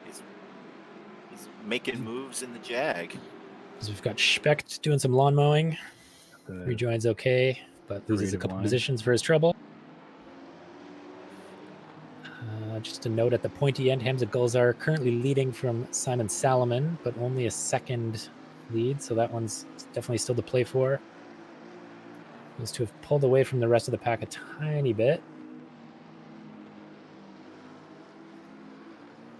he's making moves in the Jag. So we've got Specht doing some lawn mowing. The Rejoins okay, but loses a creative couple line. positions for his trouble. Just a note at the pointy end, Hamza Gulzar currently leading from Simon Salomon, but only a second lead, so that one's definitely still to play for. Those two have pulled away from the rest of the pack a tiny bit.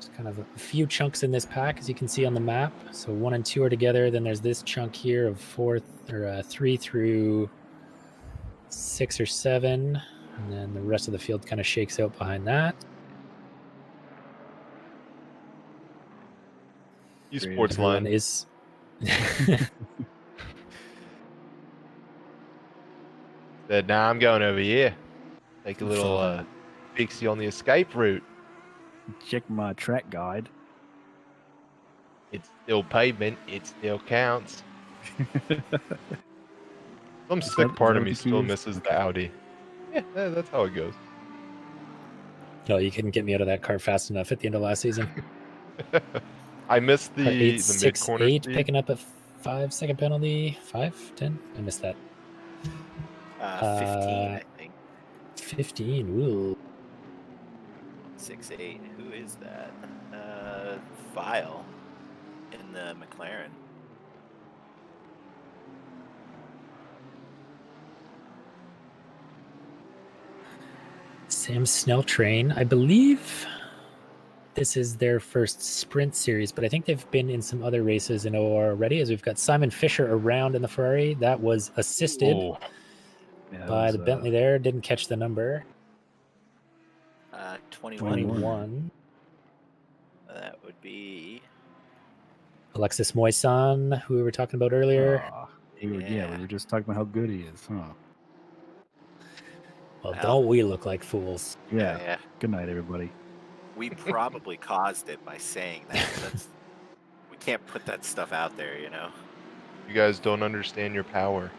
Just kind of a few chunks in this pack, as you can see on the map. So 1 and 2 are together. Then there's this chunk here of 3 through 6 or 7, and then the rest of the field kind of shakes out behind that. Esports Everyone line. is Said, nah, I'm going over here. Take a Fun. little fixie on the escape route. Check my track guide. It's still pavement. It still counts. Some sick that- part is of that me what the still key is? misses the Audi. Yeah, that's how it goes. No, you couldn't get me out of that car fast enough at the end of last season. I missed Car the mid corner 868 speed. picking up a 5-second penalty. 5, 10? I missed that. 15, I think. 15. Ooh. 6'8". Who is that? File in the McLaren. Sam Snell Train. I believe this is their first sprint series, but I think they've been in some other races in OR already, as we've got Simon Fisher around in the Ferrari. That was assisted Oh, Yeah, that by was, the Bentley there. Didn't catch the number. 21. 21. That would be. Alexis Moisan, who we were talking about earlier. we were just talking about how good he is, huh? Well, Well. don't we look like fools? Yeah. Yeah. Good night, everybody. we probably caused it by saying that. We can't put that stuff out there, you know. You guys don't understand your power.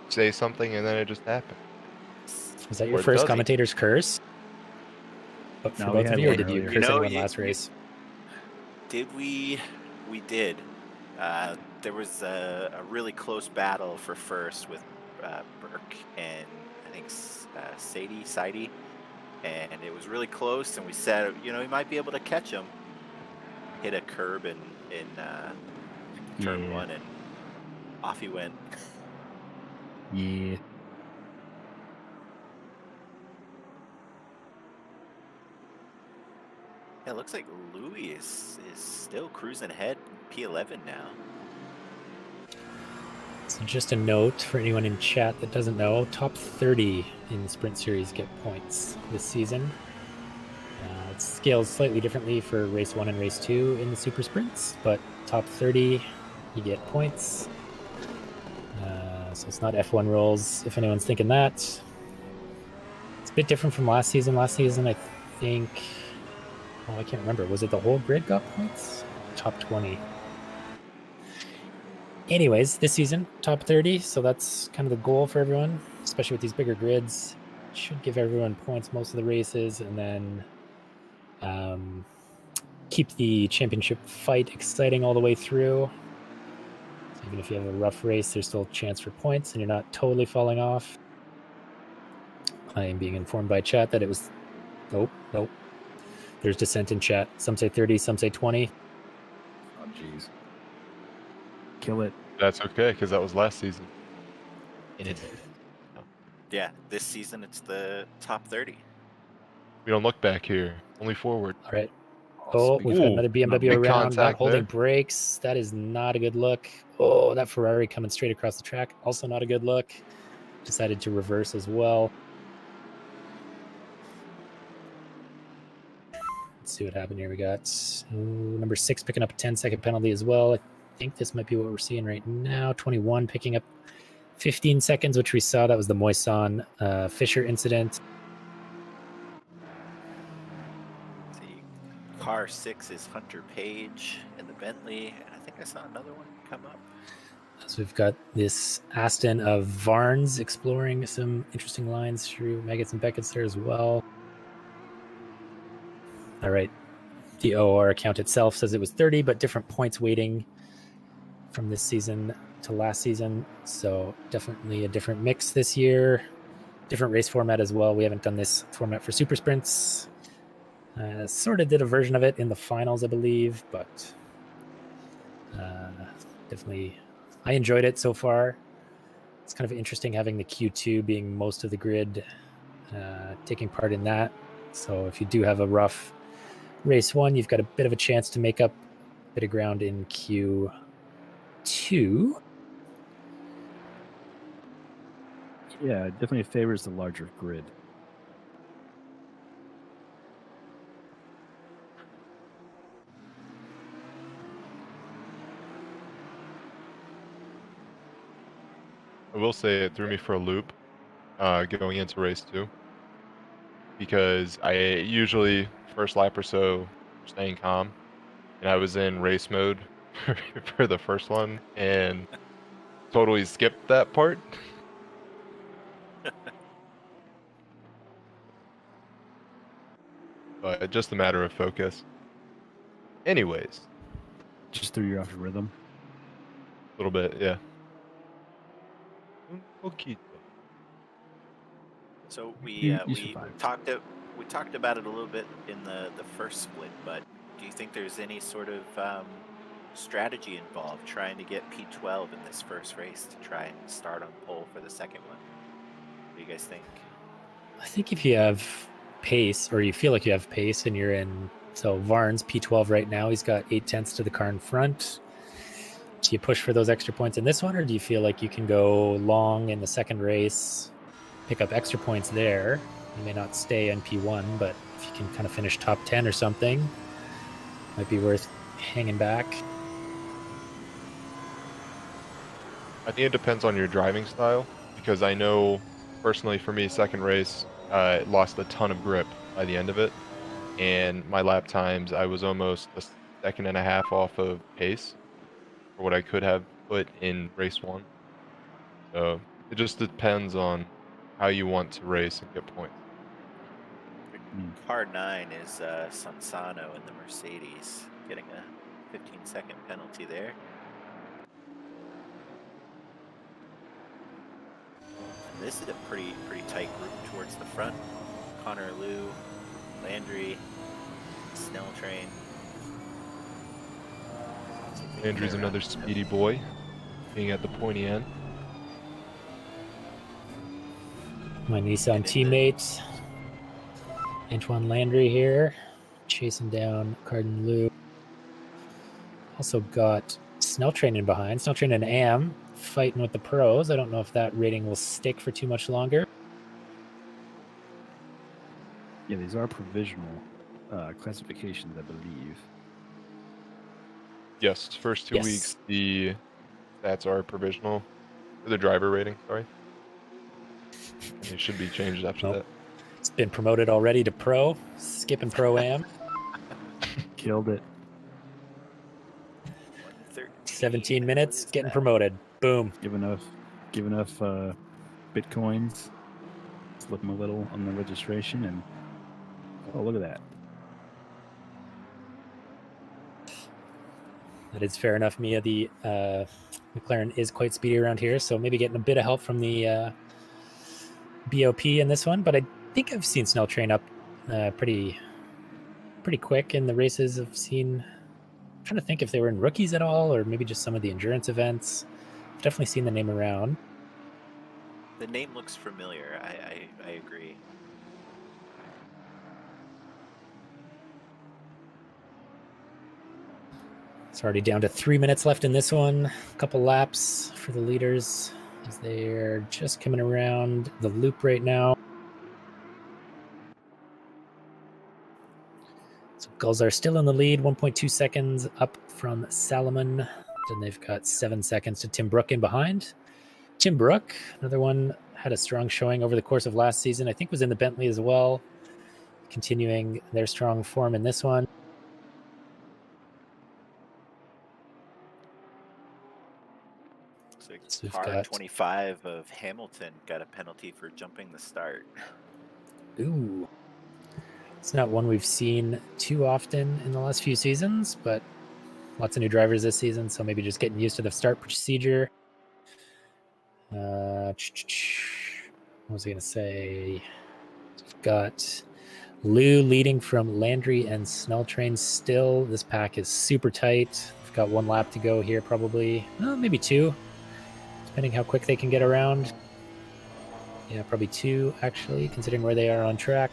Say something and then it just happens. Was that Or your it first doesn't. commentator's curse? But for No, we both of had you, or one did you earlier. curse You know, anyone last race? Did we? We did. There was a really close battle for first with Burke and I think Sadie, and it was really close. And we said, you know, he might be able to catch him. Hit a curb in turn Yeah. 1, and off he went. Yeah. Yeah, it looks like Louis is still cruising ahead, P11 now. So just a note for anyone in chat that doesn't know, top 30 in the Sprint Series get points this season. It scales slightly differently for race 1 and race 2 in the Super Sprints, but top 30, you get points. So it's not F1 rules, if anyone's thinking that. It's a bit different from last season. Last season, I think, I can't remember. Was it the whole grid got points? Top 20. Anyways, this season, top 30, so that's kind of the goal for everyone, especially with these bigger grids. Should give everyone points most of the races, and then keep the championship fight exciting all the way through. So even if you have a rough race, there's still a chance for points, and you're not totally falling off. I am being informed by chat that it was... Nope. There's dissent in chat. Some say 30, some say 20. Oh, jeez. Kill it. That's okay, because that was last season. Yeah, this season it's the top 30. We don't look back here, only forward. All right. Oh, we've got another BMW big around, not contact holding there. brakes. That is not a good look. Oh, that Ferrari coming straight across the track. Also not a good look. Decided to reverse as well. Let's see what happened here. We got number 6 picking up a 10-second penalty as well. I think this might be what we're seeing right now. 21 picking up 15 seconds, which we saw. That was the Moisson Fisher incident. See, car 6 is Hunter Page in the Bentley, and I think I saw another one come up. So we've got this Aston of Varnes exploring some interesting lines through Meggetts and Beckett's there as well. All right. The OR account itself says it was 30, but different points weighting from this season to last season. So definitely a different mix this year. Different race format as well. We haven't done this format for Super Sprints. Sort of did a version of it in the finals, I believe, but definitely I enjoyed it so far. It's kind of interesting having the Q2 being most of the grid, taking part in that. So if you do have a rough race 1, you've got a bit of a chance to make up a bit of ground in Q2. Yeah, it definitely favors the larger grid. I will say it threw me for a loop going into race 2. Because I usually, first lap or so, staying calm. And I was in race mode for the first one and totally skipped that part. But just a matter of focus. Anyways. Just threw you off your rhythm. A little bit, yeah. Okay. So we You we survived. talked about it a little bit in the first split, but do you think there's any sort of strategy involved trying to get P12 in this first race to try and start on pole for the second one? What do you guys think? I think if you have pace, or you feel like you have pace, and you're in, so Varnes P12 right now, he's got 8/10 to the car in front. Do you push for those extra points in this one, or do you feel like you can go long in the second race, pick up extra points there? You may not stay in P1, but if you can kind of finish top 10 or something, might be worth hanging back. I think it depends on your driving style, because I know personally for me, second race, it lost a ton of grip by the end of it. and my lap times, I was almost a second and a half off of pace for what I could have put in race 1. So it just depends on how you want to race and get points. Car 9 is Sansano in the Mercedes, getting a 15-second penalty there. And this is a pretty tight group towards the front. Connor Liu, Landry, Snell Train. Landry's another speedy boy, being at the pointy end. My Nissan teammate, Antoine Landry here, chasing down Cardin Liu. Also got Snell Train in behind. Snell Train and Am fighting with the pros. I don't know if that rating will stick for too much longer. Yeah, these are provisional classifications, I believe. Yes, first 2 Yes. weeks, the stats are provisional. For the driver rating, sorry. And they should be changed after that. It's been promoted already to pro, skipping Pro-Am. Killed it. 113. 17 minutes, What is getting that? promoted. Boom. Give enough bitcoins. Slip them a little on the registration, and oh, look at that. That is fair enough, Mia. The McLaren is quite speedy around here, so maybe getting a bit of help from the BOP in this one. But I think I've seen Snell Train up pretty quick in the races. I've seen. I'm trying to think if they were in rookies at all, or maybe just some of the endurance events. I've definitely seen the name around. The name looks familiar. I agree. It's already down to 3 minutes left in this one. A couple laps for the leaders as they're just coming around the loop right now. So Gulls are still in the lead, 1.2 seconds up from Salomon. Then they've got 7 seconds to Tim Brook in behind. Tim Brook, another one, had a strong showing over the course of last season. I think was in the Bentley as well, continuing their strong form in this one. So we've car got- 25 of Hamilton got a penalty for jumping the start. Ooh. It's not one we've seen too often in the last few seasons, but lots of new drivers this season, so maybe just getting used to the start procedure. What was I going to say? We've got Liu leading from Landry and Snell Train still. This pack is super tight. We've got 1 lap to go here, probably. Maybe 2, depending how quick they can get around. Yeah, probably 2, actually, considering where they are on track.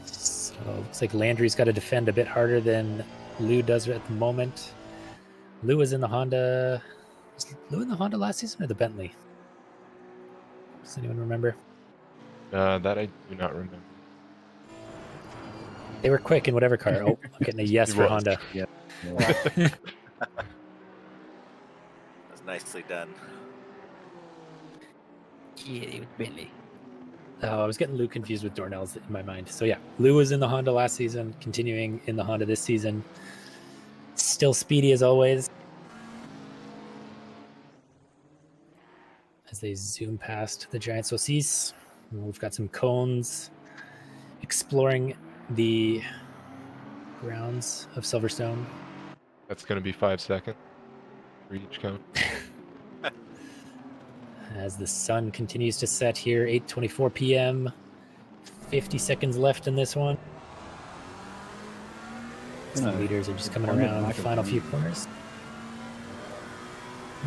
So looks like Landry's got to defend a bit harder than Liu does at the moment. Liu was in the Honda. Was Liu in the Honda last season or the Bentley? Does anyone remember? That I do not remember. They were quick in whatever car. Oh, I'm getting a yes He for was. Honda. Yeah. That was nicely done. Yeah, it was Bentley. Oh, I was getting Liu confused with Dornell's in my mind. So yeah, Liu was in the Honda last season, continuing in the Honda this season. Still speedy as always. As they zoom past the giant saucisse, we've got some cones exploring the grounds of Silverstone. That's going to be 5 seconds for each cone. As the sun continues to set here, 8:24 p.m. 50 seconds left in this one. The leaders are just coming around the final few corners.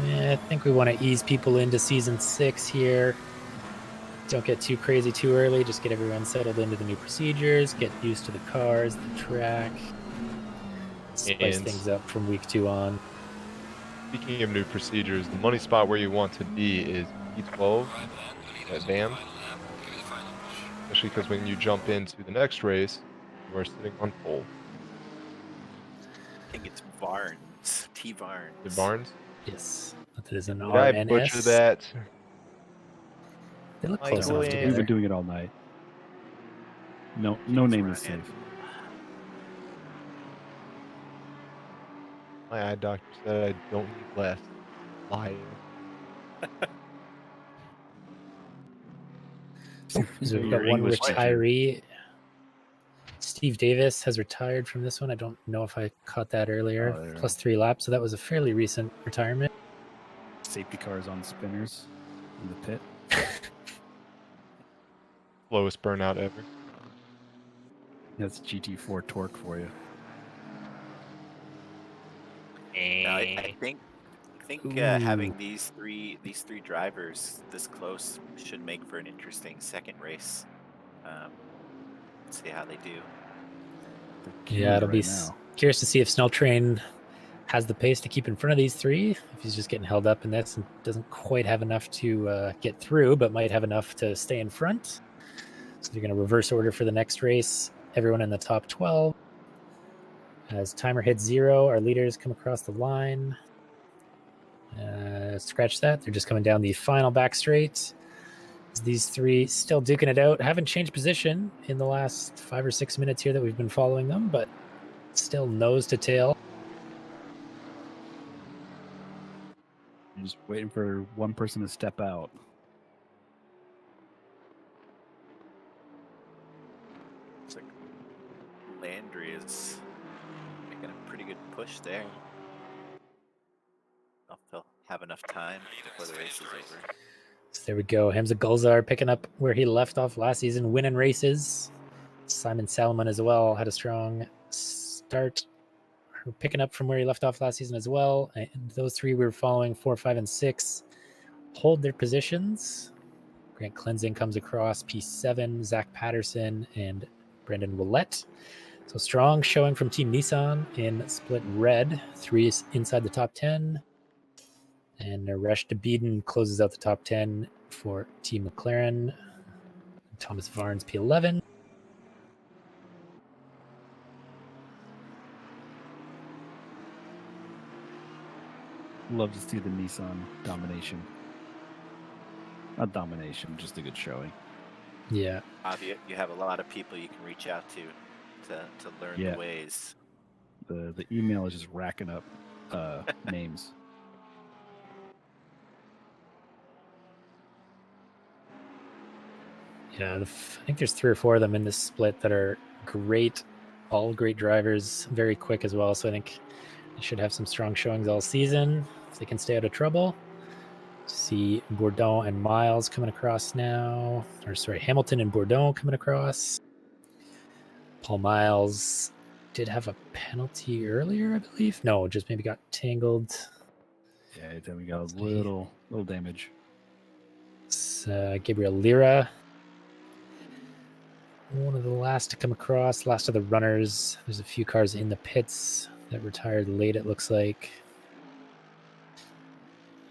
Yeah, I think we want to ease people into Season 6 here. Don't get too crazy too early. Just get everyone settled into the new procedures, get used to the cars, the track. Spice And- things up from week 2 on. Speaking of new procedures, the money spot where you want to be is P12 at VAM. Especially because when you jump into the next race, you are sitting on pole. I think it's Varnes. T. Varnes. The Barnes. Yes, that is an Did I butcher RNS. that? They look I close enough believe- We've together. been doing it all night. No James name is Ryan. safe. My eye doctor said I don't need less. Liar. So we've got Your one English teacher. retiree. Steve Davis has retired from this one. I don't know if I caught that earlier. Oh, there you Plus 3 laps, so that was a fairly recent retirement. Safety cars on spinners in the pit. Lowest burnout ever. That's GT4 torque for you. No, I think having these three drivers this close should make for an interesting second race. Let's see how they do. Yeah, it'll be curious to see if Snell Train has the pace to keep in front of these three. If he's just getting held up in this and doesn't quite have enough to get through, but might have enough to stay in front. So they're going to reverse order for the next race. Everyone in the top 12. As timer hits 0, our leaders come across the line. Scratch that. They're just coming down the final back straight. These three still duking it out. Haven't changed position in the last 5 or 6 minutes here that we've been following them, but still nose to tail. I'm just waiting for one person to step out. Looks like Landry is making a pretty good push there. If they'll have enough time before the race is over. So there we go. Hamza Gulzar picking up where he left off last season, winning races. Simon Salomon as well had a strong start, picking up from where he left off last season as well. And those three we were following, 4, 5, and 6, hold their positions. Grant Cleansing comes across P7, Zach Patterson, and Brendan Willett. So strong showing from Team Nissan in split red. 3 is inside the top 10. And Naresh Debeden closes out the top 10 for Team McLaren. Thomas Varnes, P11. Love to see the Nissan domination. Not domination, just a good showing. Yeah. You have a lot of people you can reach out to learn the ways. The email is just racking up names. Yeah, I think there's 3 or 4 of them in this split that are great, all great drivers, very quick as well. So I think they should have some strong showings all season if they can stay out of trouble. See Bourdon and Miles coming across now. Or sorry, Hamilton and Bourdon coming across. Paul Miles did have a penalty earlier, I believe. No, just maybe got tangled. Yeah, then we got a little damage. It's Gabriel Lira. One of the last to come across, last of the runners. There's a few cars in the pits that retired late, it looks like.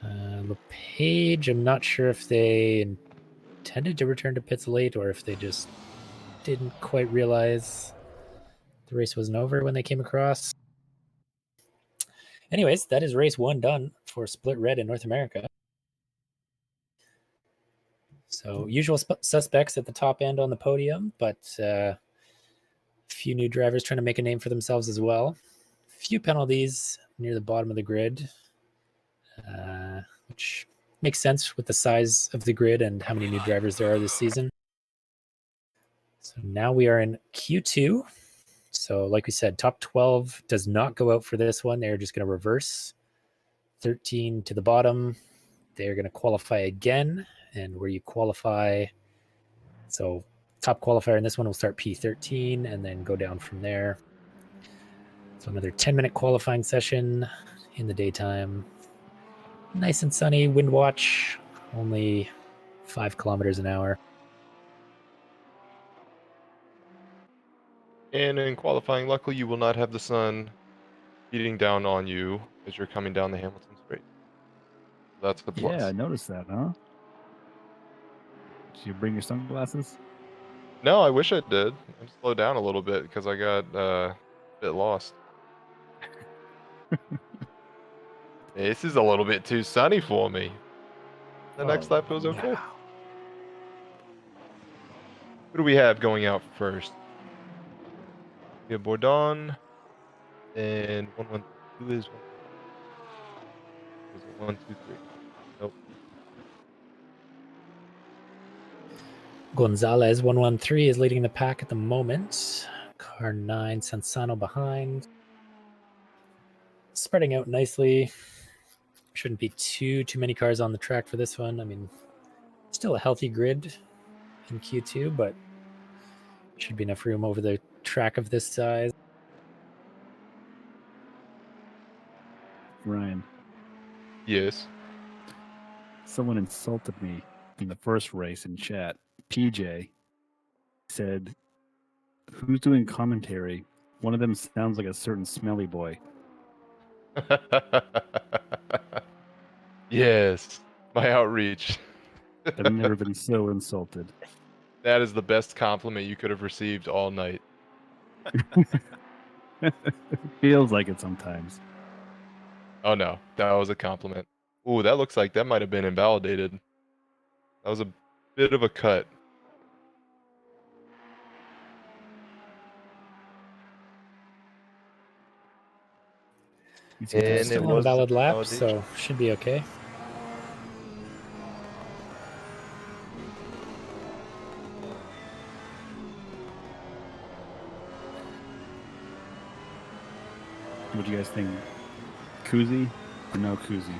LePage, I'm not sure if they intended to return to pits late or if they just didn't quite realize the race wasn't over when they came across. Anyways, that is race 1 done for Split Red in North America. So usual suspects at the top end on the podium, but a few new drivers trying to make a name for themselves as well. Few penalties near the bottom of the grid, which makes sense with the size of the grid and how many new drivers there are this season. So now we are in Q2. So like we said, top 12 does not go out for this one. They're just going to reverse 13 to the bottom. They're going to qualify again. And where you qualify, so top qualifier in this one will start P13 and then go down from there. So another 10-minute qualifying session in the daytime. Nice and sunny, wind watch, only 5 kilometers an hour. And in qualifying, luckily you will not have the sun beating down on you as you're coming down the Hamilton Straight. That's the plus. Yeah, I noticed that, huh? Did you bring your sunglasses? No, I wish I did. I slowed down a little bit because I got a bit lost. This is a little bit too sunny for me. The next lap was okay. Wow. Who do we have going out first? We have Bourdon and 112. Who is 1? Is it 123? Nope. Gonzalez 113 is leading the pack at the moment. Car 9, Sansano behind. Spreading out nicely. Shouldn't be too many cars on the track for this one. I mean, still a healthy grid in Q2, but should be enough room over the track of this size. Ryan, Yes. someone insulted me in the first race in chat. PJ said, "Who's doing commentary? One of them sounds like a certain smelly boy." Yes. My outreach. I've never been so insulted. That is the best compliment you could have received all night. Feels like it sometimes. Oh no, that was a compliment. Ooh, that looks like that might have been invalidated. That was a bit of a cut. And it Still on a was valid lap, validation. so should be okay. What do you guys think? Kuzi or no Kuzi?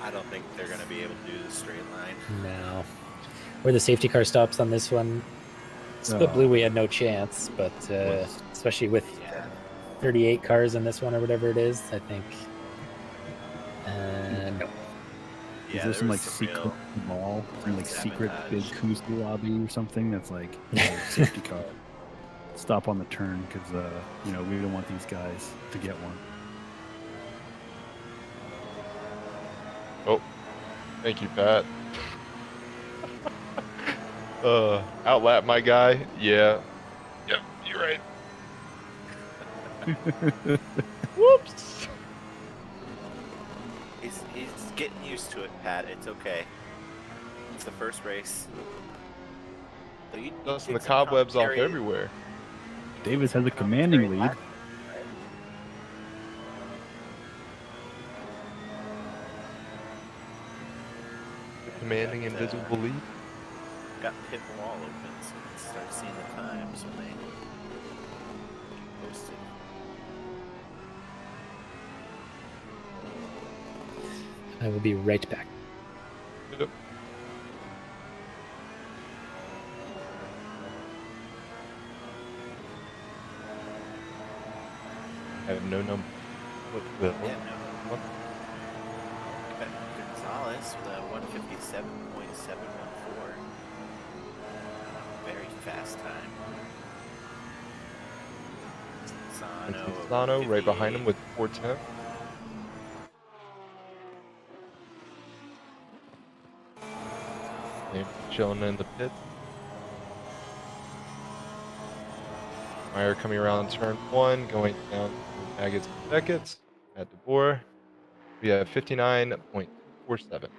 I don't think they're going to be able to do the straight line. No. Where the safety car stops on this one. Split blue, we had no chance, but especially with 38 cars in this one or whatever it is, I think. Is there some like secret mall or like secret big Kuzi lobby or something that's like safety car? Stop on the turn because we don't want these guys to get one. Oh, thank you, Pat. Outlap my guy. Yeah. Yep, you're right. Whoops. He's getting used to it, Pat. It's okay. It's the first race. So you Dusting the take some cobwebs off commentary- everywhere. Davis has a commanding lead. The commanding invisible lead. Got pit wall open, so we can start seeing the times when they posted. I will be right back. Yep. I have no number. What the? Yeah, no. Got Gonzalez with a 157.714. Very fast time. Sano right behind him with 410. Chilling in the pits. Meyer coming around turn 1, going down to Agates and Beckett's at DeBoer. We have 59.47.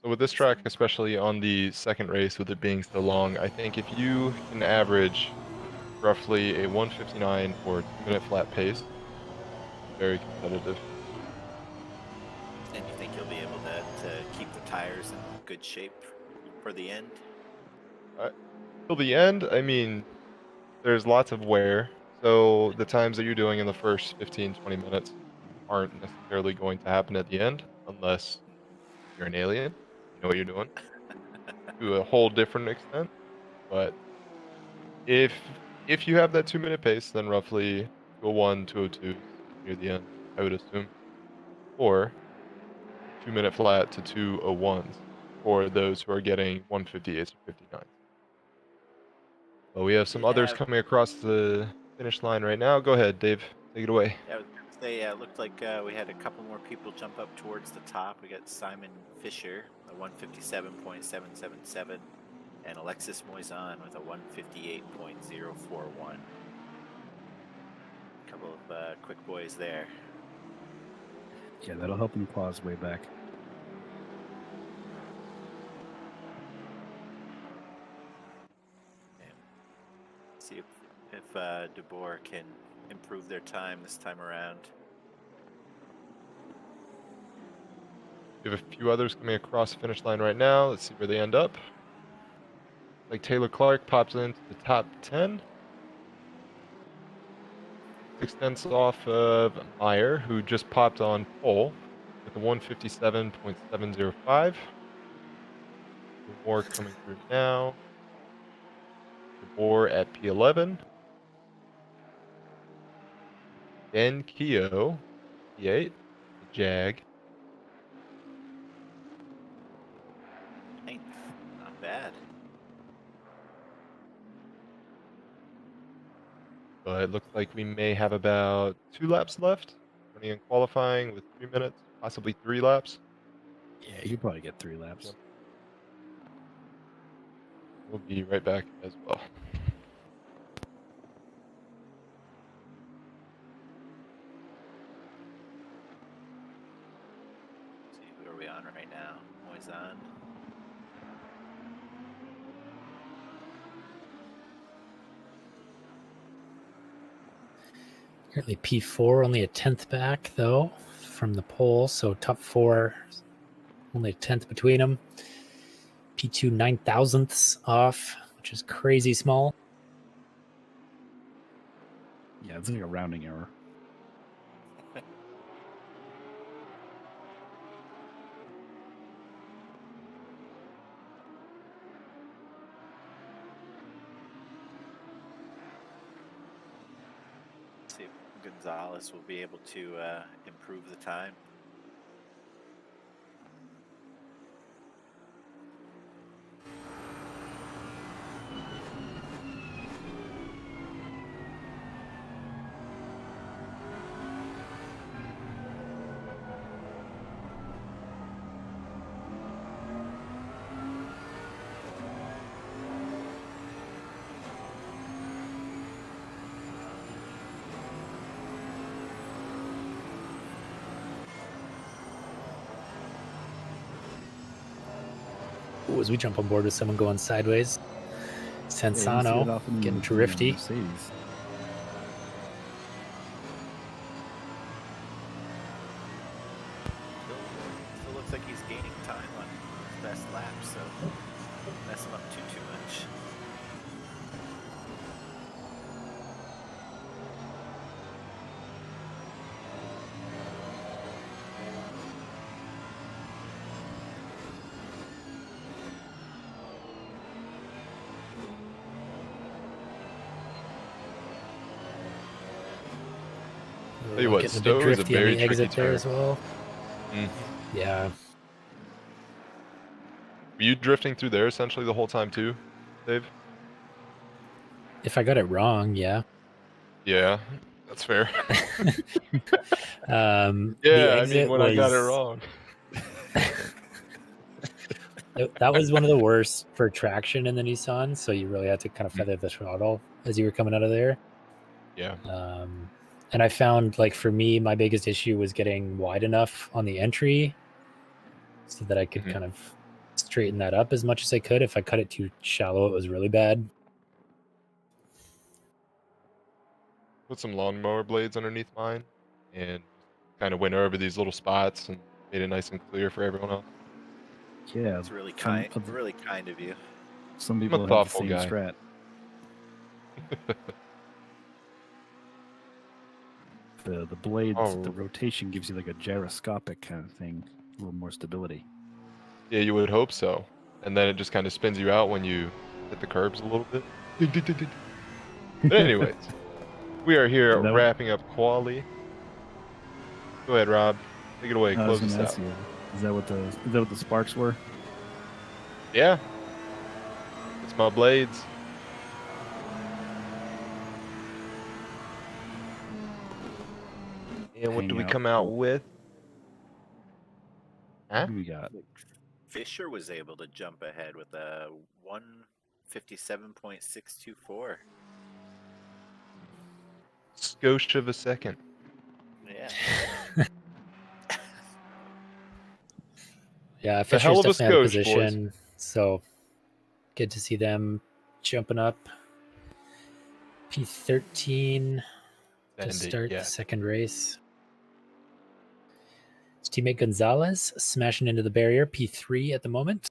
So with this track, especially on the second race, with it being so long, I think if you can average roughly a 159 or 2-minute flat pace, very competitive. And you think you'll be able to keep the tires in good shape for the end? Till the end, I mean, there's lots of wear. So the times that you're doing in the first 15, 20 minutes aren't necessarily going to happen at the end unless you're an alien. You know what you're doing to a whole different extent. But if you have that 2-minute pace, then roughly 201, 202 near the end, I would assume. Or 2-minute flat to 201s for those who are getting 158s or 59s. Well, we have some others coming across the finish line right now. Go ahead, Dave. Take it away. Yeah, I was going to say, it looked like we had a couple more people jump up towards the top. We got Simon Fisher, a 157.777, and Alexis Moisan with a 158.041. A couple of quick boys there. Yeah, that'll help him claw his way back. See if De Boer can improve their time this time around. We have a few others coming across the finish line right now. Let's see where they end up. Like Taylor Clark pops into the top 10. 6 tenths off of Meyer, who just popped on pole with a 157.705. More coming through now. DeBoer at P11. Ben Keogh, P8. The Jag. Ninth. Not bad. But it looks like we may have about 2 laps left. Running in qualifying with 3 minutes, possibly 3 laps. Yeah, you could probably get 3 laps. Yep. We'll be right back as well. Let's see, who are we on right now? Always on. Currently P4, only a 10th back, though, from the pole. So top 4, only a 10th between them. P2, 9,000ths off, which is crazy small. Yeah, it's like a rounding error. See if Gonzalez will be able to improve the time. Ooh, as we jump on board with someone going sideways. Sensano getting drifty. Mercedes. Still looks like he's gaining time on his best lap, so mess him up too much. Tell you what, Getting a bit Stowe is a drifty on very the exit tricky there turn. as well. Mm. Yeah. Were you drifting through there essentially the whole time too, Dave? If I got it wrong, yeah. Yeah, that's fair. The Yeah, I exit mean when I got it wrong. That was one of the worst for traction in the Nissan, so you really had to kind of feather the throttle as you were coming out of there. Yeah. And I found, like, for me, my biggest issue was getting wide enough on the entry so that I could kind of straighten that up as much as I could. If I cut it too shallow, it was really bad. Put some lawnmower blades underneath mine and kind of went over these little spots and made it nice and clear for everyone else. Yeah, It's really kind of you. Some I'm people a have the thoughtful same guy. strat. The blades, the rotation gives you like a gyroscopic kind of thing, a little more stability. Yeah, you would hope so. And then it just kind of spins you out when you hit the curbs a little bit. But anyways, we are here wrapping up quali. Go ahead, Rob. Take it away. Close us out. Is that what the sparks were? Yeah. It's my blades. And what do we come out with? Huh? What do we got? Fisher was able to jump ahead with a 157.624. Scotia of a second. Yeah. Yeah, A hell Fisher's of a definitely out of scotch, boys. position, so good to see them jumping up. P13 to And start yeah. the second race. His teammate Gonzalez smashing into the barrier, P3 at the moment.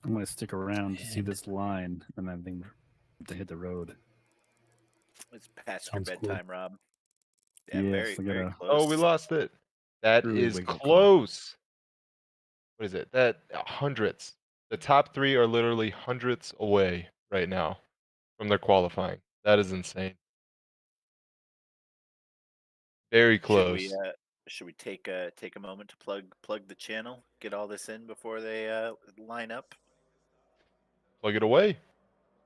I'm going to stick around to see And- this line, and then I think they hit the road. It's past Sounds your cool. bedtime, Rob. Yeah, Yes, very, I very gotta- close. Oh, we lost it. That Early is wake-up call. close. What is it? That hundredths. The top 3 are literally hundredths away right now from their qualifying. That is insane. Very close. Should we take a moment to plug the channel, get all this in before they line up? Plug it away.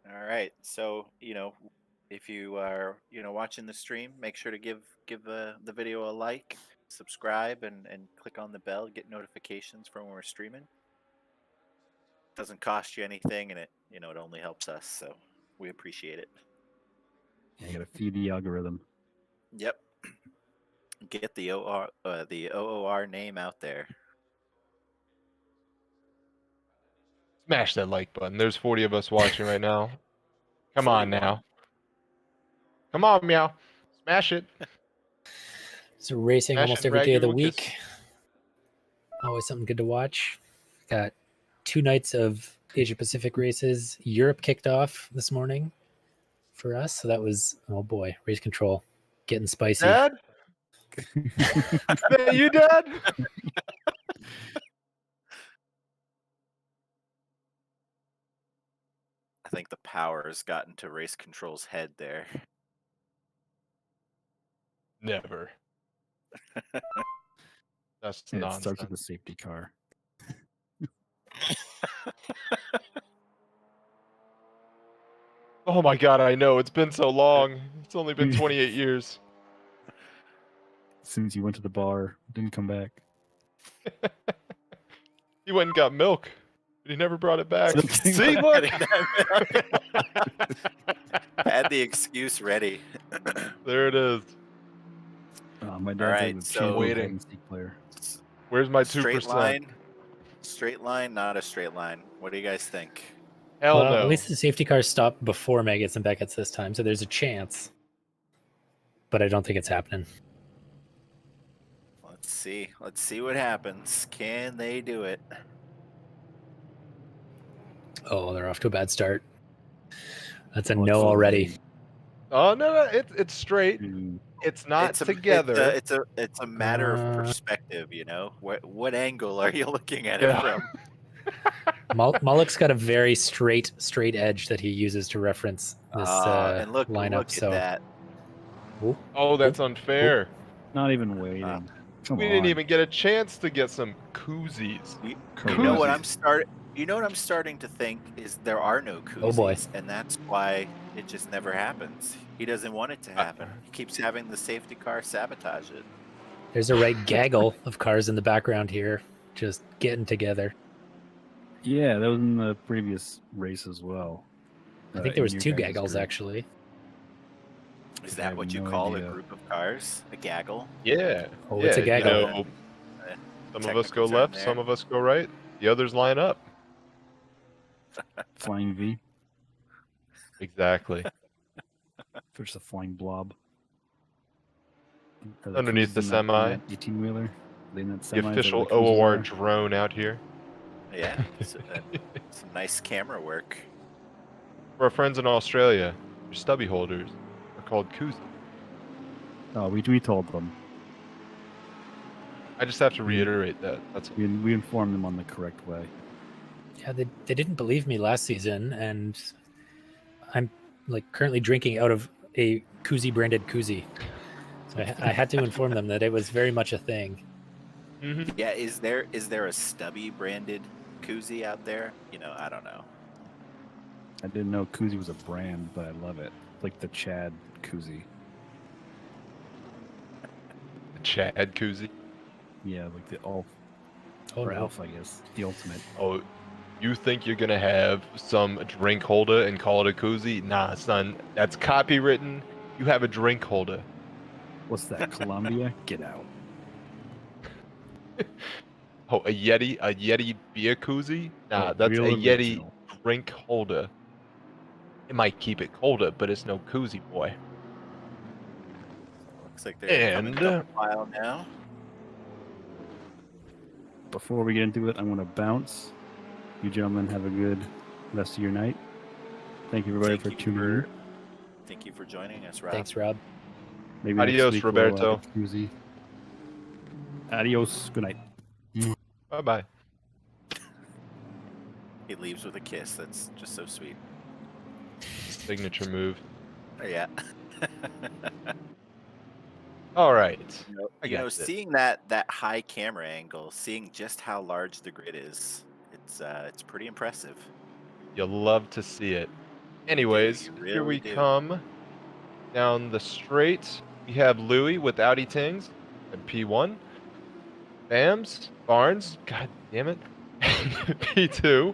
All right. So, if you are, watching the stream, make sure to give the video a like, subscribe, and click on the bell, get notifications from when we're streaming. Doesn't cost you anything, and it only helps us, so we appreciate it. I gotta feed the algorithm. Yep. Get the OOR name out there. Smash that like button. There's 40 of us watching right now. Come on 41. now. Come on, meow. Smash it. So racing Smash almost and every drag day of the you a kiss. week. Always something good to watch. Got 2 nights of Asia Pacific races. Europe kicked off this morning for us, so that was, oh boy, race control getting spicy. Dad? That you, Dad? I think the power has gotten to race control's head there. Never. That's Yeah, it nonsense. starts with the safety car. Oh my god, I know. It's been so long. It's only been 28 years. Since you went to the bar, didn't come back. He went and got milk, but he never brought it back. Something See, like look! Had the excuse ready. There it is. My dad's right, like a so- champion Waiting. hide and seek player. Where's my 2%? Straight line, not a straight line. What do you guys think? Hell Well, no. at least the safety car stopped before Maggots and Beckett's this time, so there's a chance. But I don't think it's happening. Let's see what happens. Can they do it? Oh, they're off to a bad start. That's a Well, no it's already. Oh, no, it's straight. Mm, It's not It's a, together. It's a matter of perspective, What angle are you looking at it Yeah. from? Mullock's got a very straight edge that he uses to reference this And look lineup. at that. Oh, that's unfair. Not even waiting. Come We on. didn't even get a chance to get some koozies. You Correct. know what I'm starting to think is there are no koozies, Oh, boy. and that's why it just never happens. He doesn't want it to happen. He keeps having the safety car sabotage it. There's a right gaggle of cars in the background here, just getting together. Yeah, that was in the previous race as well. I think there was in 2 your guys' gaggles group. actually. Is I that have what you no call idea. a group of cars? A gaggle? Yeah. Oh, yeah, it's a gaggle. You know, some of us go Technical term left, there. some of us go right. The others line up. Flying V. Exactly. There's a flying blob. Underneath the semi. 18 wheeler. The official OOR drone out here. Yeah, some nice camera work. For our friends in Australia, your stubby holders are called koozies. Oh, we told them. I just have to reiterate that. That's all. We informed them on the correct way. Yeah, they didn't believe me last season, and I'm currently drinking out of a koozie branded koozie. So I had to inform them that it was very much a thing. Mhm. Yeah, is there a stubby branded koozie out there? I don't know. I didn't know koozie was a brand, but I love it. Like the Chad koozie. The Chad koozie. Yeah, like the Alf Oh or no. Alf, I guess. The ultimate. Oh, you think you're gonna have some drink holder and call it a koozie? Nah, son. That's copywritten. You have a drink holder. What's that? Columbia? Get out. Oh, a Yeti beer koozie? Nah, Oh, that's real a Yeti original. drink holder. It might keep it colder, but it's no koozie, boy. Looks like they're coming And double file now. Before we get into it, I'm going to bounce. You gentlemen have a good rest of your night. Thank you, everybody, for tuning in. Thank you for joining us, Rob. Thanks, Rob. Maybe Adios, next week Roberto. we'll get koozie. Adios. Good night. bye-bye. He leaves with a kiss. That's just so sweet. Signature move. Oh, yeah. All right. I You know, got this. seeing that high camera angle, seeing just how large the grid is, it's pretty impressive. You'll love to see it. Anyways, You here we really do. come down the straight. We have Louis with Audi Tings at P1. Bams, Barnes, god damn it. P2.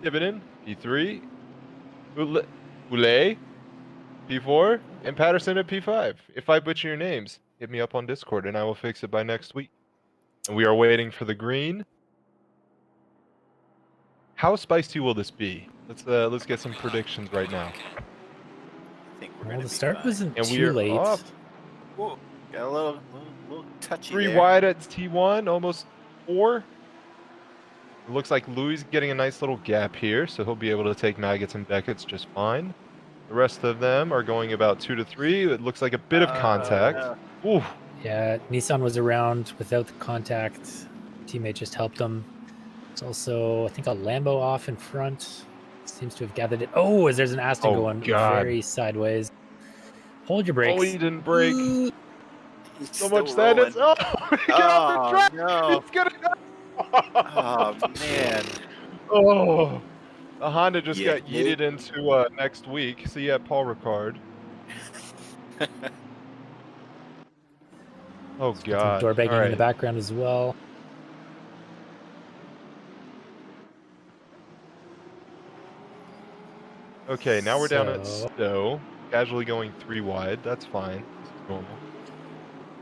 Tiverton, P3. Oulet, P4. And Patterson at P5. If I butcher your names, hit me up on Discord and I will fix it by next week. And we are waiting for the green. How spicy will this be? Let's get some predictions right now. I think we're Well, gonna the be start fine. wasn't And we too are late. off. Whoa, got a little touchy 3 there. wide at T1, almost 4. It looks like Louis is getting a nice little gap here, so he'll be able to take Maggots and Beckett's just fine. The rest of them are going about 2 to 3. It looks like a bit of contact. No. Ooh, Yeah, Nissan was around without the contact. Teammate just helped him. It's also, I think, a Lambo off in front. Seems to have gathered it. Oh, as there's an Aston Oh, going God. very sideways. Hold your brakes. oh, he didn't break. He's So still much sadness. rolling. Oh, get off the track. No. It's gonna. Oh man. Oh, the Honda just Yeah, got yeeted into next week. See you at Paul Ricard. Oh, Get some God. door banging All in the right. background as well. Okay, now we're down at So- Stowe. Casually going 3 wide. That's fine. This is normal.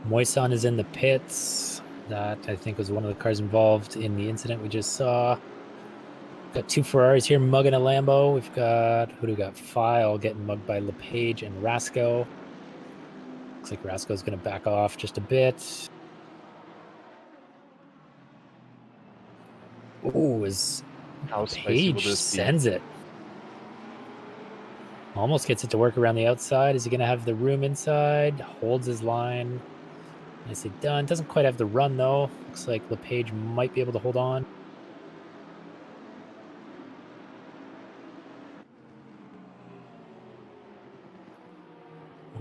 Moisan is in the pits. That, I think, was one of the cars involved in the incident we just saw. Got 2 Ferraris here mugging a Lambo. We've got, who do we got? File getting mugged by LePage and Rasco. Looks like Rasco's going to back off just a bit. Ooh, is How spicy will Page this be? sends it. Almost gets it to work around the outside. Is he going to have the room inside? Holds his line. Nicely done. Doesn't quite have the run, though. Looks like LePage might be able to hold on.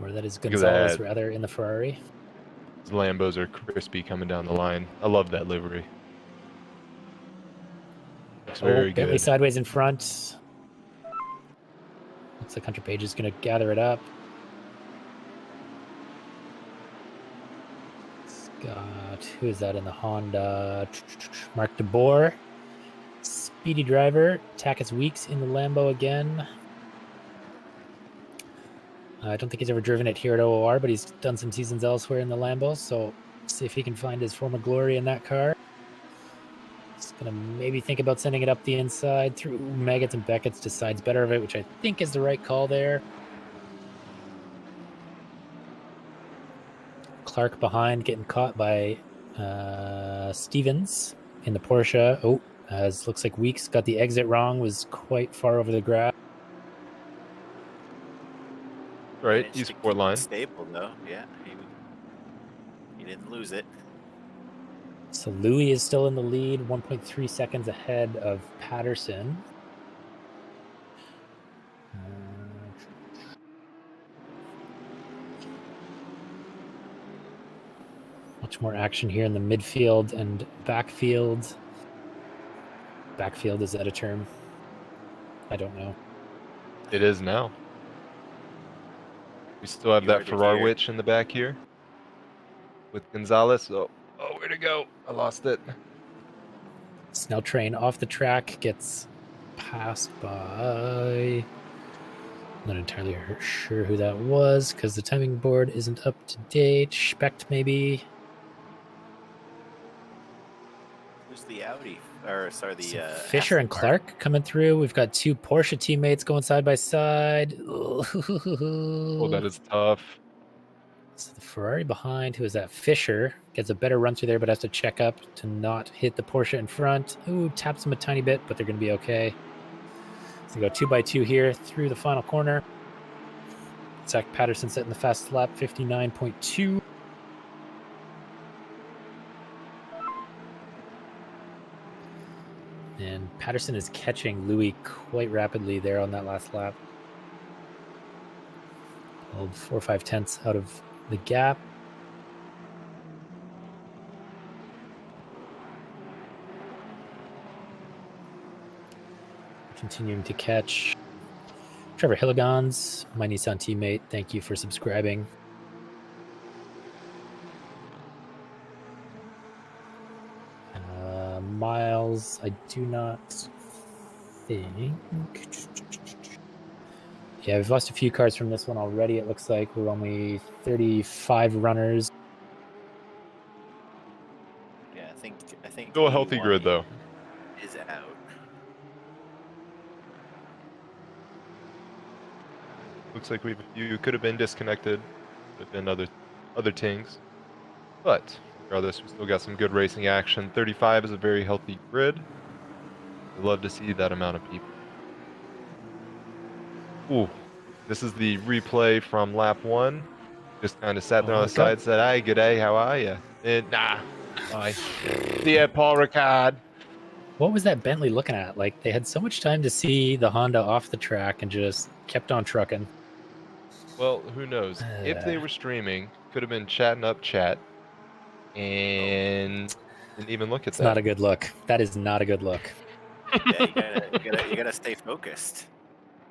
Or that is Look at Gonzalez, that. rather, in the Ferrari. These Lambos are crispy coming down the line. I love that livery. Looks very Bentley good. sideways in front. Looks like Hunter Page is going to gather it up. It's got, who is that in the Honda? Mark DeBoer. Speedy driver. Takis Weeks in the Lambo again. I don't think he's ever driven it here at OOR, but he's done some seasons elsewhere in the Lambo, so see if he can find his former glory in that car. He's going to maybe think about sending it up the inside through Maggots and Beckett's, decides better of it, which I think is the right call there. Clark behind, getting caught by Stevens in the Porsche. Oh, as looks like Weeks got the exit wrong, was quite far over the grass. Right, Managed to esport keep it line. stable though. Yeah, he didn't lose it. So Louis is still in the lead, 1.3 seconds ahead of Patterson. Much more action here in the midfield and backfield. Backfield, is that a term? I don't know. It is now. We still have You that heard it Ferrari here. witch in the back here. With Gonzalez. Oh, where'd it go? I lost it. Snell train off the track, gets passed by... Not entirely sure who that was, because the timing board isn't up to date. Specht, maybe. or sorry, the So Fisher Aston and Martin. Clark coming through. We've got two Porsche teammates going side by side. Oh, that is tough. So the Ferrari behind, who is that? Fisher gets a better run through there, but has to check up to not hit the Porsche in front. Ooh, taps him a tiny bit, but they're going to be okay. So go 2x2 here through the final corner. Zach Patterson setting the fastest lap, 59.2. And Patterson is catching Louis quite rapidly there on that last lap. Pulled 4 or 5 tenths out of the gap. Continuing to catch Trevor Hilligans, my Nissan teammate. Thank you for subscribing. Miles, I do not think. Yeah, we've lost a few cars from this one already. It looks like we're only 35 runners. Yeah, I think. Still a healthy grid though. Is out. Looks like you could have been disconnected. Could have been other things. But regardless, we still got some good racing action. 35 is a very healthy grid. I'd love to see that amount of people. Ooh, this is the replay from lap 1. Just kind of sat there on the side, said, "Hi, good day, how are you?" And nah, bye. See ya, Paul Ricard. What was that Bentley looking at? Like, they had so much time to see the Honda off the track and just kept on trucking. Well, who knows? If they were streaming, could have been chatting up chat and didn't even look at It's that. not a good look. That is not a good look. Yeah, you gotta stay focused.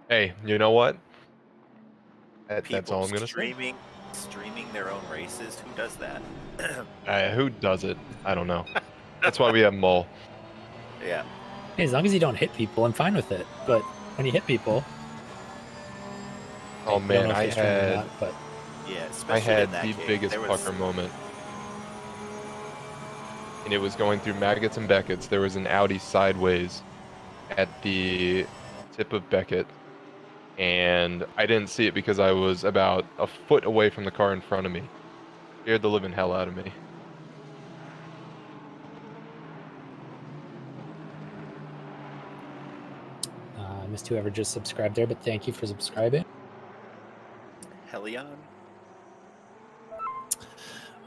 Hey, you know what? That's all I'm gonna say. Streaming their own races. Who does that? Who does it? I don't know. That's why we have Mull. Yeah. Hey, as long as you don't hit people, I'm fine with it. But when you hit people, oh man, yeah, I had the biggest pucker moment. And it was going through Maggots and Beckett's. There was an Audi sideways at the tip of Beckett. And I didn't see it because I was about a foot away from the car in front of me. Scared the living hell out of me. I missed whoever just subscribed there, but thank you for subscribing. Helion?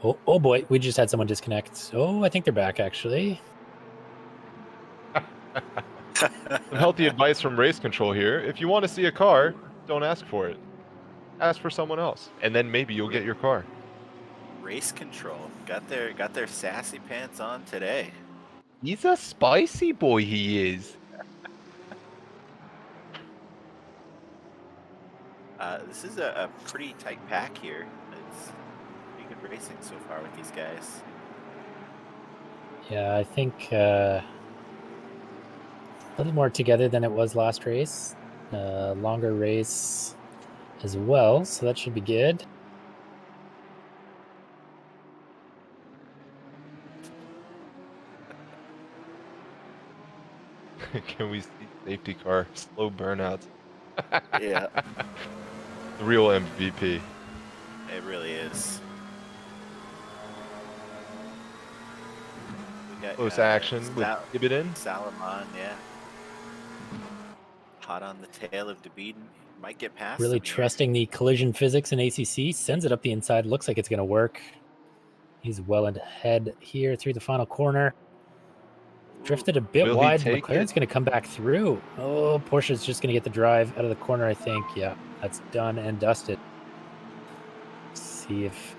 Oh boy, we just had someone disconnect. Oh, I think they're back actually. Some healthy advice from Race Control here. If you want to see a car, don't ask for it. Ask for someone else, and then maybe you'll get your car. Race Control got their sassy pants on today. He's a spicy boy, he is. This is a pretty tight pack here. It's pretty good racing so far with these guys. Yeah, I think a little more together than it was last race. Longer race as well, so that should be good. Can we see safety car slow burnouts? Yeah. The real MVP. It really is. We got, close action with Ibidin. Salomon, yeah. Hot on the tail of DeBeeden. Might get past Really him here. trusting the collision physics in ACC. Sends it up the inside. Looks like it's going to work. He's well ahead here through the final corner. Drifted a bit wide. McLaren's going to come back through. Oh, Porsche's just going to get the drive out of the corner, I think. Yeah, that's done and dusted. Let's see if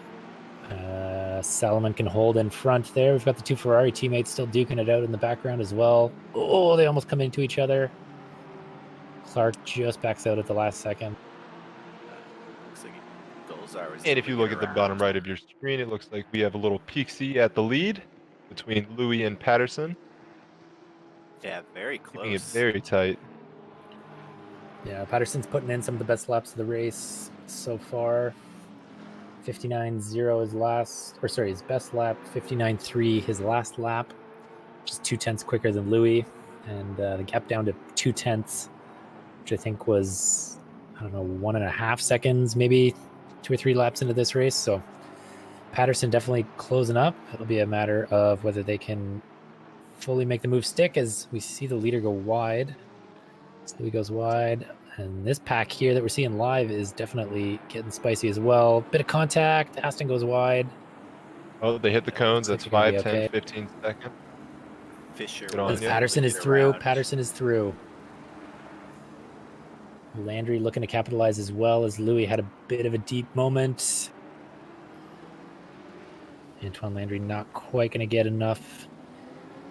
Salomon can hold in front there. We've got the two Ferrari teammates still duking it out in the background as well. Oh, they almost come into each other. Clark just backs out at the last second. Looks like Golzar was And if you look at the bottom right of your screen, it looks like we have a little peek-see at the lead between Louis and Patterson. Yeah, very close. Keeping it very tight. Yeah, Patterson's putting in some of the best laps of the race so far. 59.0 his best lap. 59.3 his last lap. just 0.2 quicker than Louis, and the gap down to 0.2, which I think was, I don't know, 1.5 seconds, maybe 2 or 3 laps into this race. So Patterson definitely closing up. It'll be a matter of whether they can fully make the move stick as we see the leader go wide. So he goes wide, and this pack here that we're seeing live is definitely getting spicy as well. Bit of contact. Aston goes wide. Oh, they hit the cones. That's Looks like 5, they're gonna 10, be okay. 15 seconds. Fisher Good on was you. able to Patterson is get through. around. Patterson is through. Landry looking to capitalize as well, as Louis had a bit of a deep moment. Antoine Landry not quite going to get enough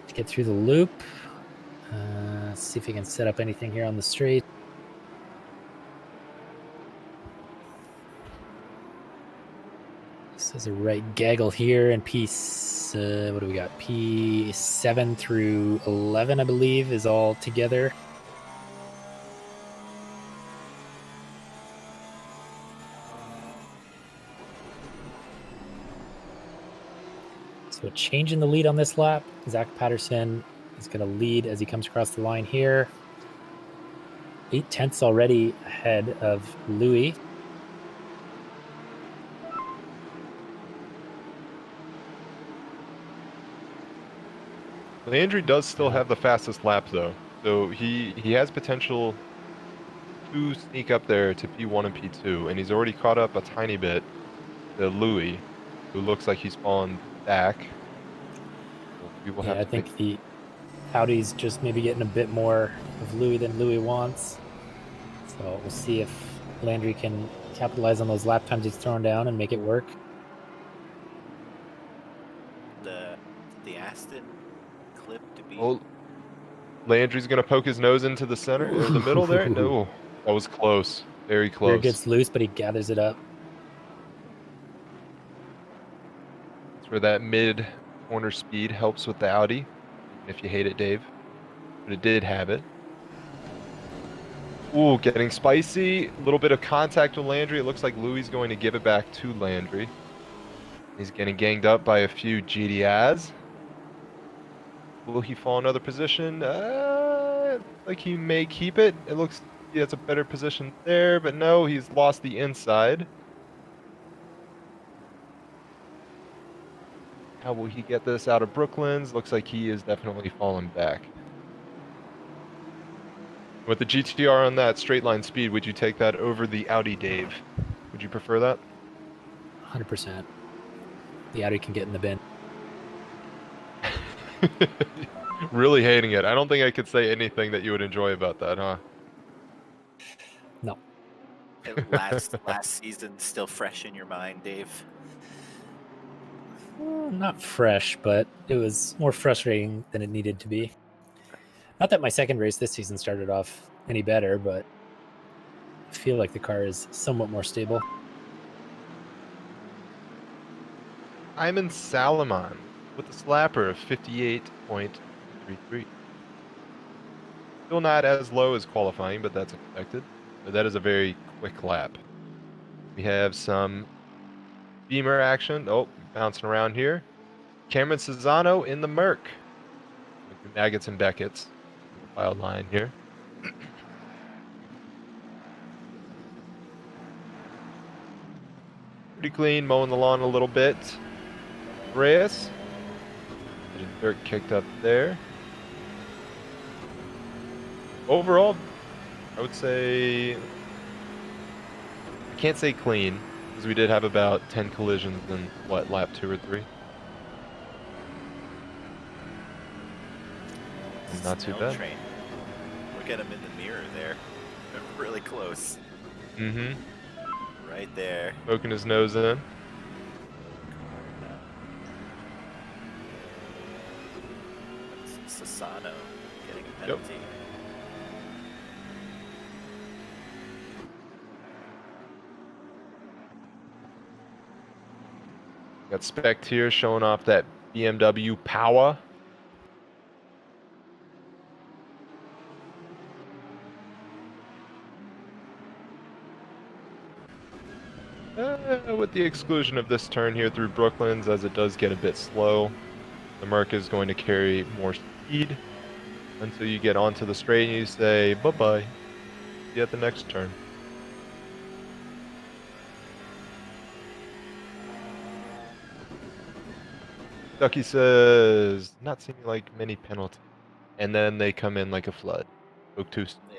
to get through the loop. Let's see if he can set up anything here on the straight. This is a right gaggle here, and piece, what do we got? P7 through 11, I believe, is all together. So a change in the lead on this lap. Zach Patterson is going to lead as he comes across the line here. 0.8 already ahead of Louis. Landry does still have the fastest lap, though. So he has potential to sneak up there to P1 and P2, and he's already caught up a tiny bit to Louis, who looks like he's fallen back. So we will have I to think the Audi's just maybe getting a bit more of Louis than Louis wants. So we'll see if Landry can capitalize on those lap times he's thrown down and make it work. The Aston clip to be. Oh, Landry's going to poke his nose into the center, or the middle there? No, that was close. Very close. Rear gets loose, but he gathers it up. That's where that mid-corner speed helps with the Audi, if you hate it, Dave. But it did have it. Ooh, getting spicy. A little bit of contact with Landry. It looks like Louis is going to give it back to Landry. He's getting ganged up by a few GDIs. Will he fall another position? Like he may keep it. It looks he has a better position there, but no, he's lost the inside. How will he get this out of Brooklands? Looks like he is definitely falling back. With the GTR on that straight line speed, would you take that over the Audi, Dave? Would you prefer that? 100%. The Audi can get in the bin. Really hating it. I don't think I could say anything that you would enjoy about that, huh? No. last season still fresh in your mind, Dave? Not fresh, but it was more frustrating than it needed to be. Not that my second race this season started off any better, but I feel like the car is somewhat more stable. Iman Salaman with a slapper of 58.33. Still not as low as qualifying, but that's expected. But that is a very quick lap. We have some Beamer action. Oh, bouncing around here. Cameron Cesano in the Merc. Maggots and Beckett's. Wild line here. Pretty clean, mowing the lawn a little bit. Reyes. Getting dirt kicked up there. Overall, I would say, I can't say clean, because we did have about 10 collisions in, what, lap 2 or 3? Not too bad. Train. Look at him in the mirror there. Really close. Mm-hmm. Right there. Poking his nose in. Sassano getting a penalty. Yep. Got Spect here showing off that BMW power. With the exclusion of this turn here through Brooklands, as it does get a bit slow. The Merc is going to carry more speed until you get onto the straight and you say, bye-bye. See you at the next turn. Ducky says, not seeming like many penalties. And then they come in like a flood. Octane. Yeah.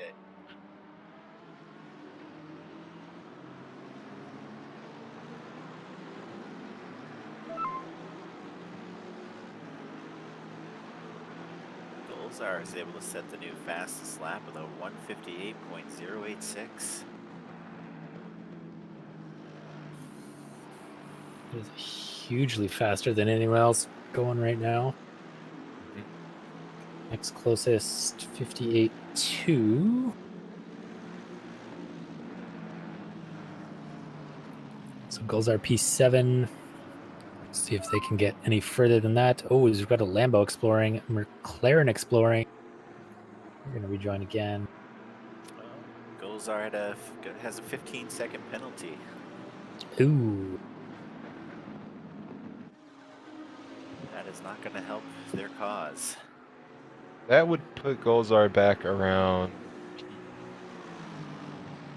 Golzar is able to set the new fastest lap with a 158.086. It is hugely faster than anyone else going right now. Next closest 58.2. So Golzar P7. See if they can get any further than that. Oh, we've got a Lambo exploring, McLaren exploring. We're going to rejoin again. Golzar has a 15-second penalty. Ooh. That is not going to help their cause. That would put Golzar back around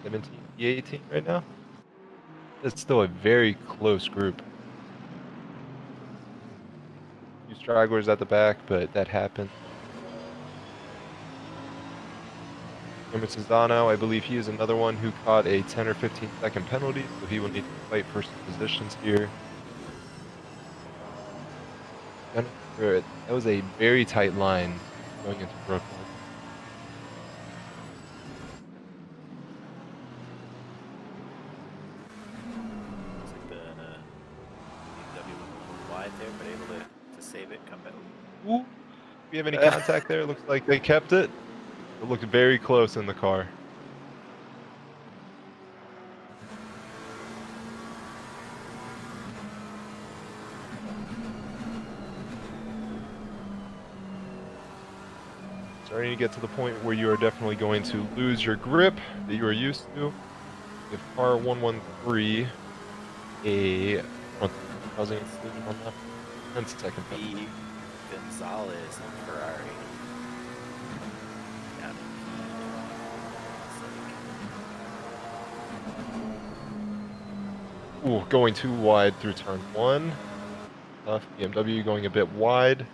17, 18 right now. It's still a very close group. Few stragglers at the back, but that happened. Emerson Zano, I believe he is another one who caught a 10 or 15 second penalty, so he will need to fight for some positions here. That was a very tight line going into Brooklyn. Looks like the BMW wide there, but able to save it, come back. Ooh. Do we have any contact there? Looks like they kept it. It looked very close in the car. Starting to get to the point where you are definitely going to lose your grip that you are used to. With car 113, a housing exclusion on that. 10 second penalty. B. Gonzalez on Ferrari. Down in P. Ooh, going too wide through turn 1. Tough. BMW going a bit wide.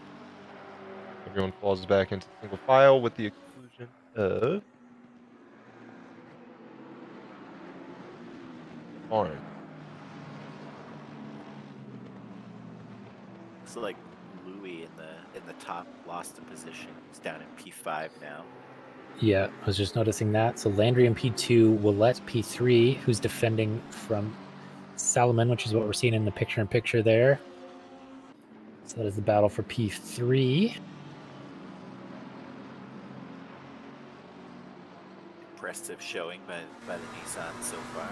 Everyone falls back into single file with the exclusion of Orange. Looks like Louis in the top lost a position. He's down in P5 now. Yeah, I was just noticing that. So Landry in P2 will let P3, who's defending from Salomon, which is what we're seeing in the picture-in-picture there. So that is the battle for P3. Impressive showing by the Nissan so far.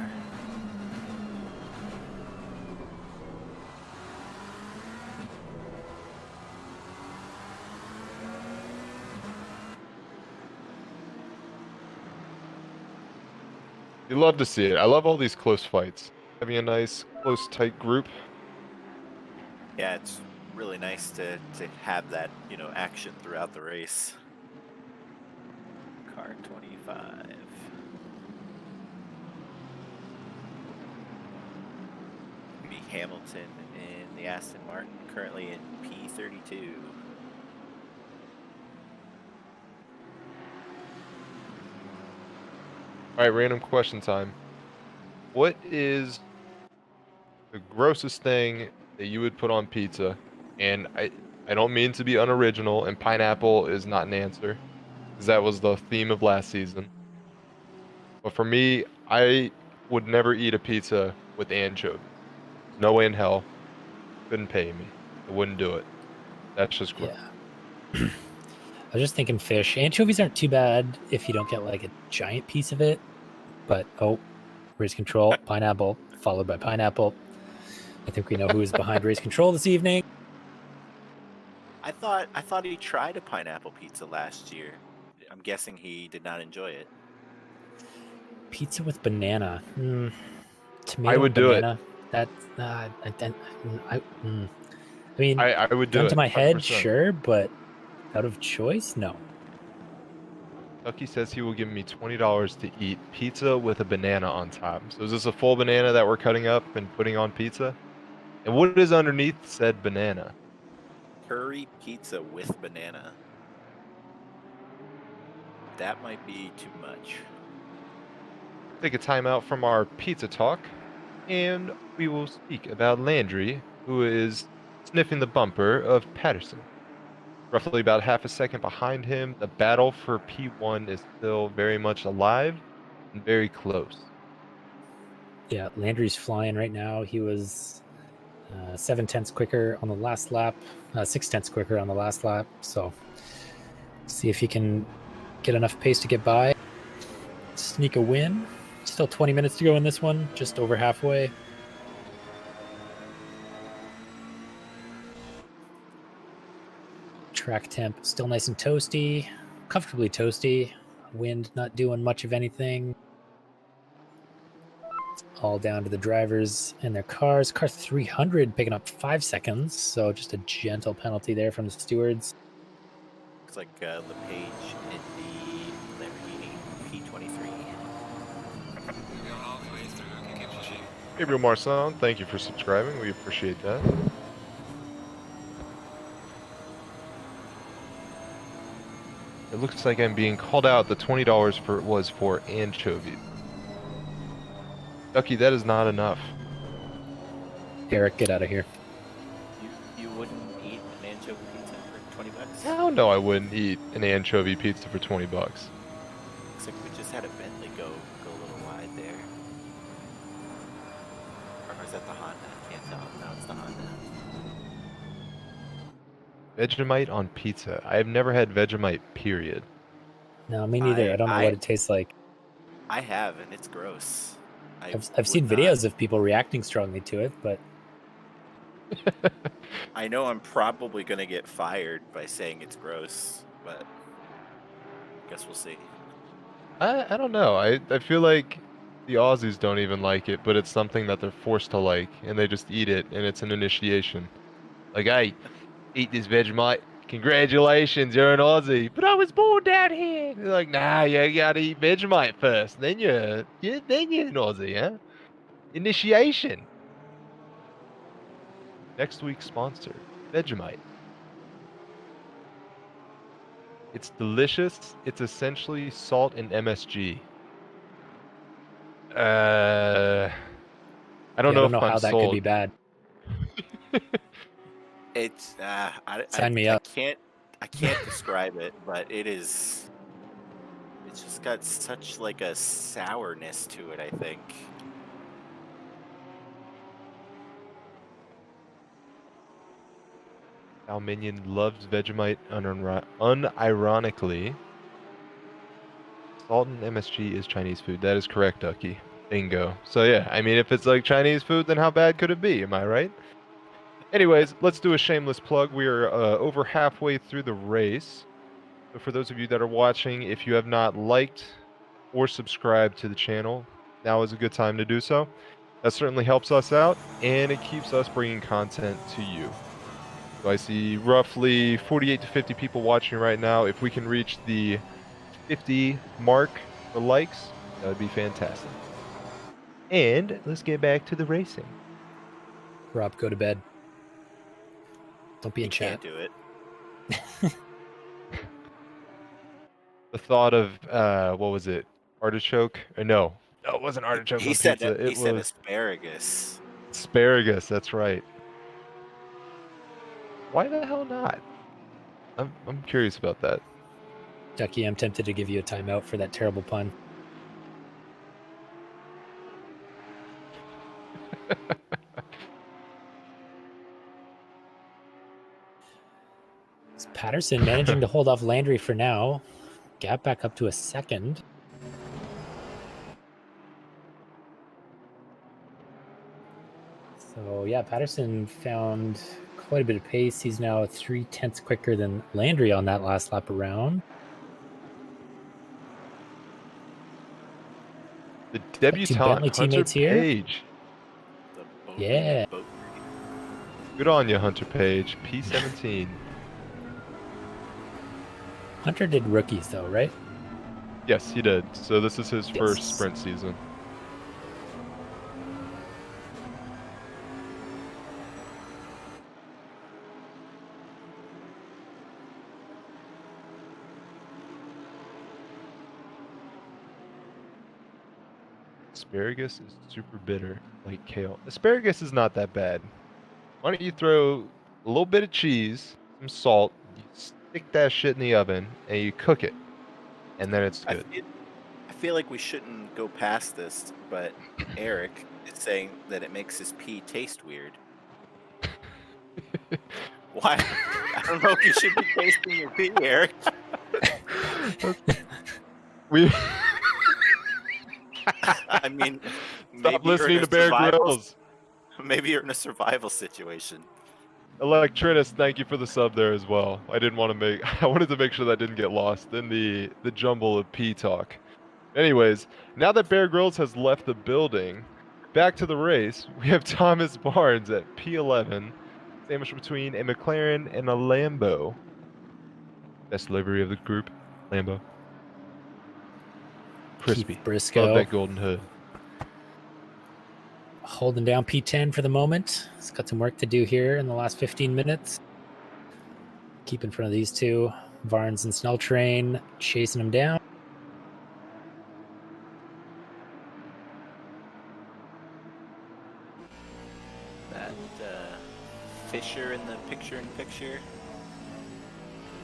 You love to see it. I love all these close fights. Having a nice, close, tight group. Yeah, it's really nice to have that, action throughout the race. Car 25. Be Hamilton in the Aston Martin, currently in P32. Alright, random question time. What is the grossest thing that you would put on pizza? And I don't mean to be unoriginal, and pineapple is not an answer, because that was the theme of last season. But for me, I would never eat a pizza with anchovies. No way in hell. Couldn't pay me. I wouldn't do it. That's just gross. Yeah. I was just thinking fish. Anchovies aren't too bad if you don't get like a giant piece of it. But, race control, pineapple, followed by pineapple. I think we know who is behind race control this evening. I thought he tried a pineapple pizza last year. I'm guessing he did not enjoy it. Pizza with banana. Tomato I would do it. banana. That I mean, I would do gun it. to my head, 100%. sure, but out of choice, no. Ducky says he will give me $20 to eat pizza with a banana on top. So is this a full banana that we're cutting up and putting on pizza? And what is underneath said banana? Curry pizza with banana. That might be too much. Take a time out from our pizza talk, and we will speak about Landry, who is sniffing the bumper of Patterson. Roughly about half a second behind him, the battle for P1 is still very much alive and very close. Yeah, Landry's flying right now. He was 7/10 quicker on the last lap, 6/10 quicker on the last lap. So see if he can get enough pace to get by, sneak a win. Still 20 minutes to go in this one, just over halfway. Track temp still nice and toasty, comfortably toasty. Wind not doing much of anything. All down to the drivers and their cars. Car 300 picking up 5 seconds, so just a gentle penalty there from the stewards. Looks like LePage in the Lamborghini P23. We are halfway through KKPG. Gabriel Marcel, thank you for subscribing. We appreciate that. It looks like I'm being called out. The $20 was for anchovy. Ducky, that is not enough. Eric, get out of here. You wouldn't eat an anchovy pizza for $20? Hell no, I wouldn't eat an anchovy pizza for $20. Looks like we just had a Bentley go a little wide there. Or is that the Honda? I can't tell. No, it's the Honda. Vegemite on pizza. I have never had Vegemite, period. No, me neither. I don't know what it tastes like. I have, and it's gross. I've seen videos of people reacting strongly to it, but I know I'm probably going to get fired by saying it's gross, but I guess we'll see. I don't know. I feel like the Aussies don't even like it, but it's something that they're forced to like, and they just eat it, and it's an initiation. Like, hey, eat this Vegemite. Congratulations, you're an Aussie. But I was born down here. They're like, nah, you gotta eat Vegemite first. Then you're an Aussie, huh? Initiation. Next week's sponsor, Vegemite. It's delicious. It's essentially salt and MSG. I don't know if I'm how that sold. could be bad. It's Sign me up. I can't describe it, but it's just got such like a sourness to it, I think. Al Minion loves Vegemite unironically. Salt and MSG is Chinese food. That is correct, Ducky. Bingo. So yeah, I mean, if it's like Chinese food, then how bad could it be? Am I right? Anyways, let's do a shameless plug. We are over halfway through the race. So for those of you that are watching, if you have not liked or subscribed to the channel, now is a good time to do so. That certainly helps us out, and it keeps us bringing content to you. So I see roughly 48 to 50 people watching right now. If we can reach the 50 mark for likes, that would be fantastic. And let's get back to the racing. Rob, go to bed. Don't be in Can't chat. do it. The thought of what was it? Artichoke? No, it wasn't artichoke He on said pizza. he It said was asparagus. asparagus. That's right. Why the hell not? I'm curious about that. Ducky, I'm tempted to give you a timeout for that terrible pun. It's Patterson managing to hold off Landry for now. Gap back up to a second. So yeah, Patterson found quite a bit of pace. He's now 3/10 quicker than Landry on that last lap around. The debutant Bentley Hunter teammates here. Page. The boat Yeah. boat Good on you, Hunter Page. P17. Hunter did rookies though, right? Yes, he did. So this is his first Yes. sprint season. Asparagus is super bitter, like kale. Asparagus is not that bad. Why don't you throw a little bit of cheese, some salt, you stick that shit in the oven, and you cook it, and then it's good. I feel like we shouldn't go past this, but Eric is saying that it makes his pee taste weird. Why? I don't know if you should be tasting your pee, Eric. We I mean, stop listening to Bear Grylls. Maybe you're in a survival situation. Electrinus, thank you for the sub there as well. I wanted to make sure that didn't get lost in the jumble of pee talk. Anyways, now that Bear Grylls has left the building, back to the race, we have Thomas Barnes at P11, sandwiched between a McLaren and a Lambo. Best livery of the group, Lambo. Crispy. Keith Briscoe. Love that golden hood. Holding down P10 for the moment. He's got some work to do here in the last 15 minutes. Keep in front of these two. Varnes and Snell Train chasing him down. That Fisher in the picture-in-picture.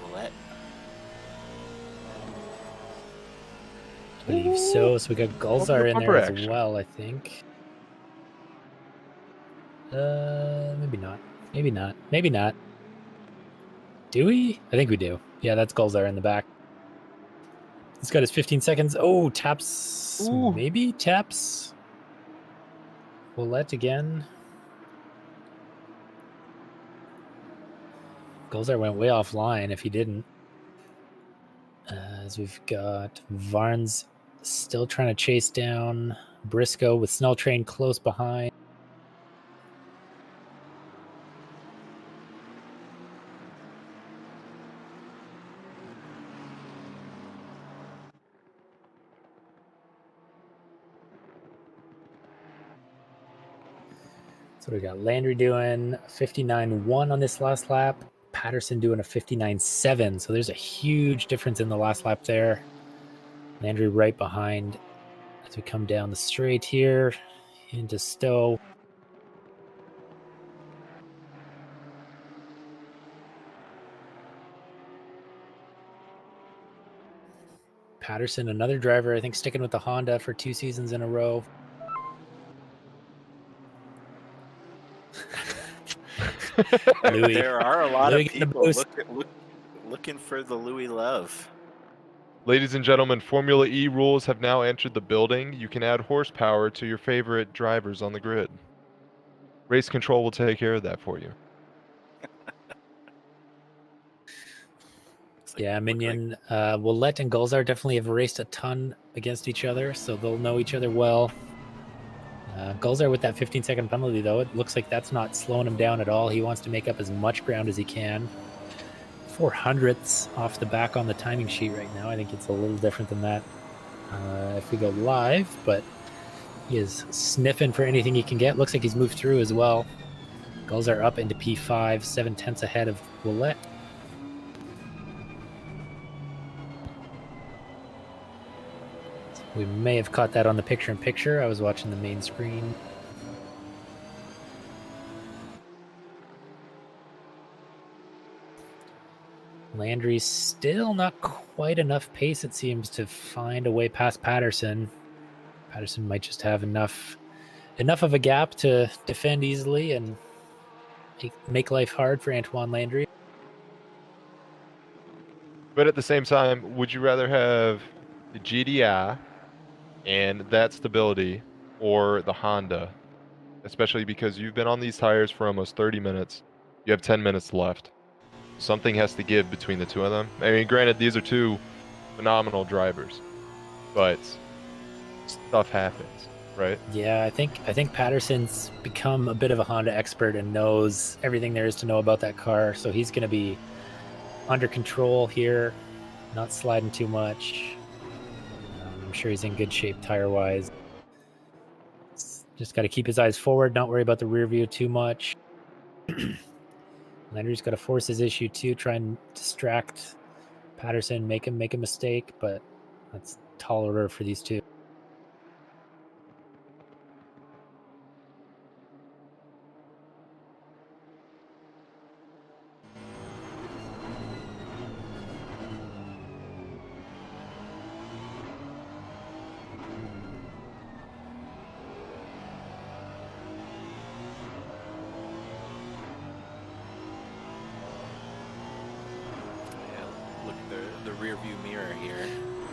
Willette. I believe so. So we got Gulzar in there as well, I think. Maybe not. Maybe not. Maybe not. Do we? I think we do. Yeah, that's Gulzar in the back. He's got his 15 seconds. Oh, taps. Ooh. Maybe taps. Willette again. Gulzar went way offline if he didn't. As we've got Varnes still trying to chase down Briscoe with Snell Train close behind. So we got Landry doing 59.1 on this last lap. Patterson doing a 59.7. So there's a huge difference in the last lap there. Landry right behind as we come down the straight here into Stowe. Patterson, another driver, I think, sticking with the Honda for 2 seasons in a row. Louis. There are a lot Louis of people looking for the Louis love. Ladies and gentlemen, Formula E rules have now entered the building. You can add horsepower to your favorite drivers on the grid. Race control will take care of that for you. Yeah, Minion, Willette and Gulzar definitely have raced a ton against each other, so they'll know each other well. Gulzar with that 15-second penalty, though, it looks like that's not slowing him down at all. He wants to make up as much ground as he can. 400ths off the back on the timing sheet right now. I think it's a little different than that if we go live, but he is sniffing for anything he can get. Looks like he's moved through as well. Gulzar up into P5, 7/10 ahead of Willette. We may have caught that on the picture-in-picture. I was watching the main screen. Landry's still not quite enough pace, it seems, to find a way past Patterson. Patterson might just have enough of a gap to defend easily and make life hard for Antoine Landry. But at the same time, would you rather have the GDI and that stability or the Honda? Especially because you've been on these tires for almost 30 minutes. You have 10 minutes left. Something has to give between the two of them. I mean, granted, these are two phenomenal drivers, but stuff happens. right? Yeah, I think Patterson's become a bit of a Honda expert and knows everything there is to know about that car. So he's going to be under control here, not sliding too much. I'm sure he's in good shape tire-wise. Just got to keep his eyes forward, not worry about the rear view too much. Landry's got to force his issue too, try and distract Patterson, make him make a mistake, but that's tall order for these two. Look at the rear view mirror here.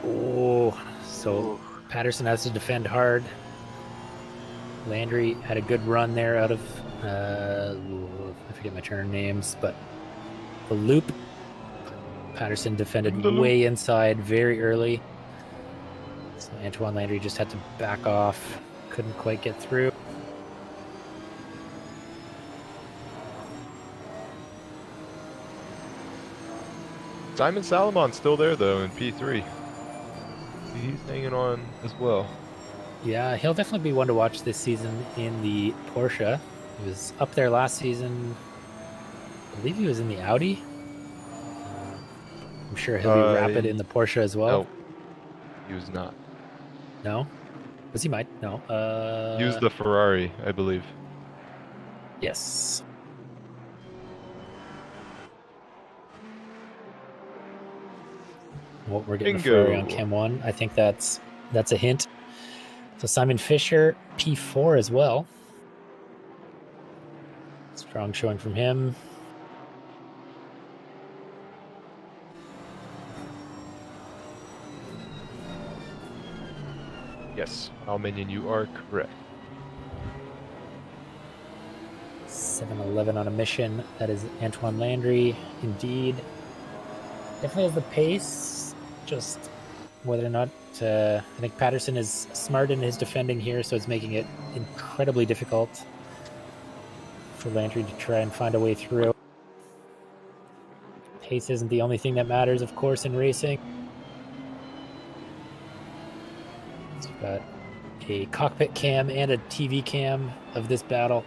Oh, so Patterson has to defend hard. Landry had a good run there out of, I forget my turn names, but the loop. Patterson defended way inside very early. So Antoine Landry just had to back off. Couldn't quite get through. Simon Salamon's still there though in P3. He's hanging on as well. Yeah, he'll definitely be one to watch this season in the Porsche. He was up there last season. I believe he was in the Audi. I'm sure he'll be rapid in the Porsche as well. No, he was not. No? Was he might? No. He was the Ferrari, I believe. Yes. What we're getting a Ferrari on Cam 1. I think that's a hint. So Simon Fisher, P4 as well. Strong showing from him. Yes, Alminion, you are correct. 7-11 on a mission. That is Antoine Landry, indeed. Definitely has the pace. Just whether or not I think Patterson is smart in his defending here, so it's making it incredibly difficult for Landry to try and find a way through. Pace isn't the only thing that matters, of course, in racing. So we've got a cockpit cam and a TV cam of this battle.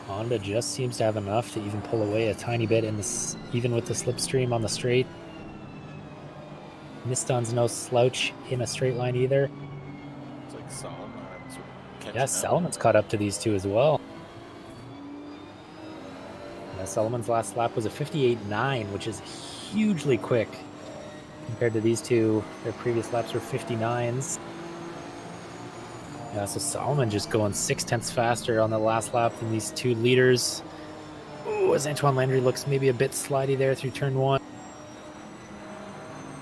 Honda just seems to have enough to even pull away a tiny bit in this, even with the slipstream on the straight. Niston's no slouch in a straight line either. It's like Salomon's Yeah, Salomon's caught up to these two as well. Yeah, Salomon's last lap was a 58.9, which is hugely quick compared to these two. Their previous laps were 59s. Yeah, so Salomon just going 0.6 faster on the last lap than these two leaders. Ooh, as Antoine Landry looks maybe a bit slidey there through turn 1.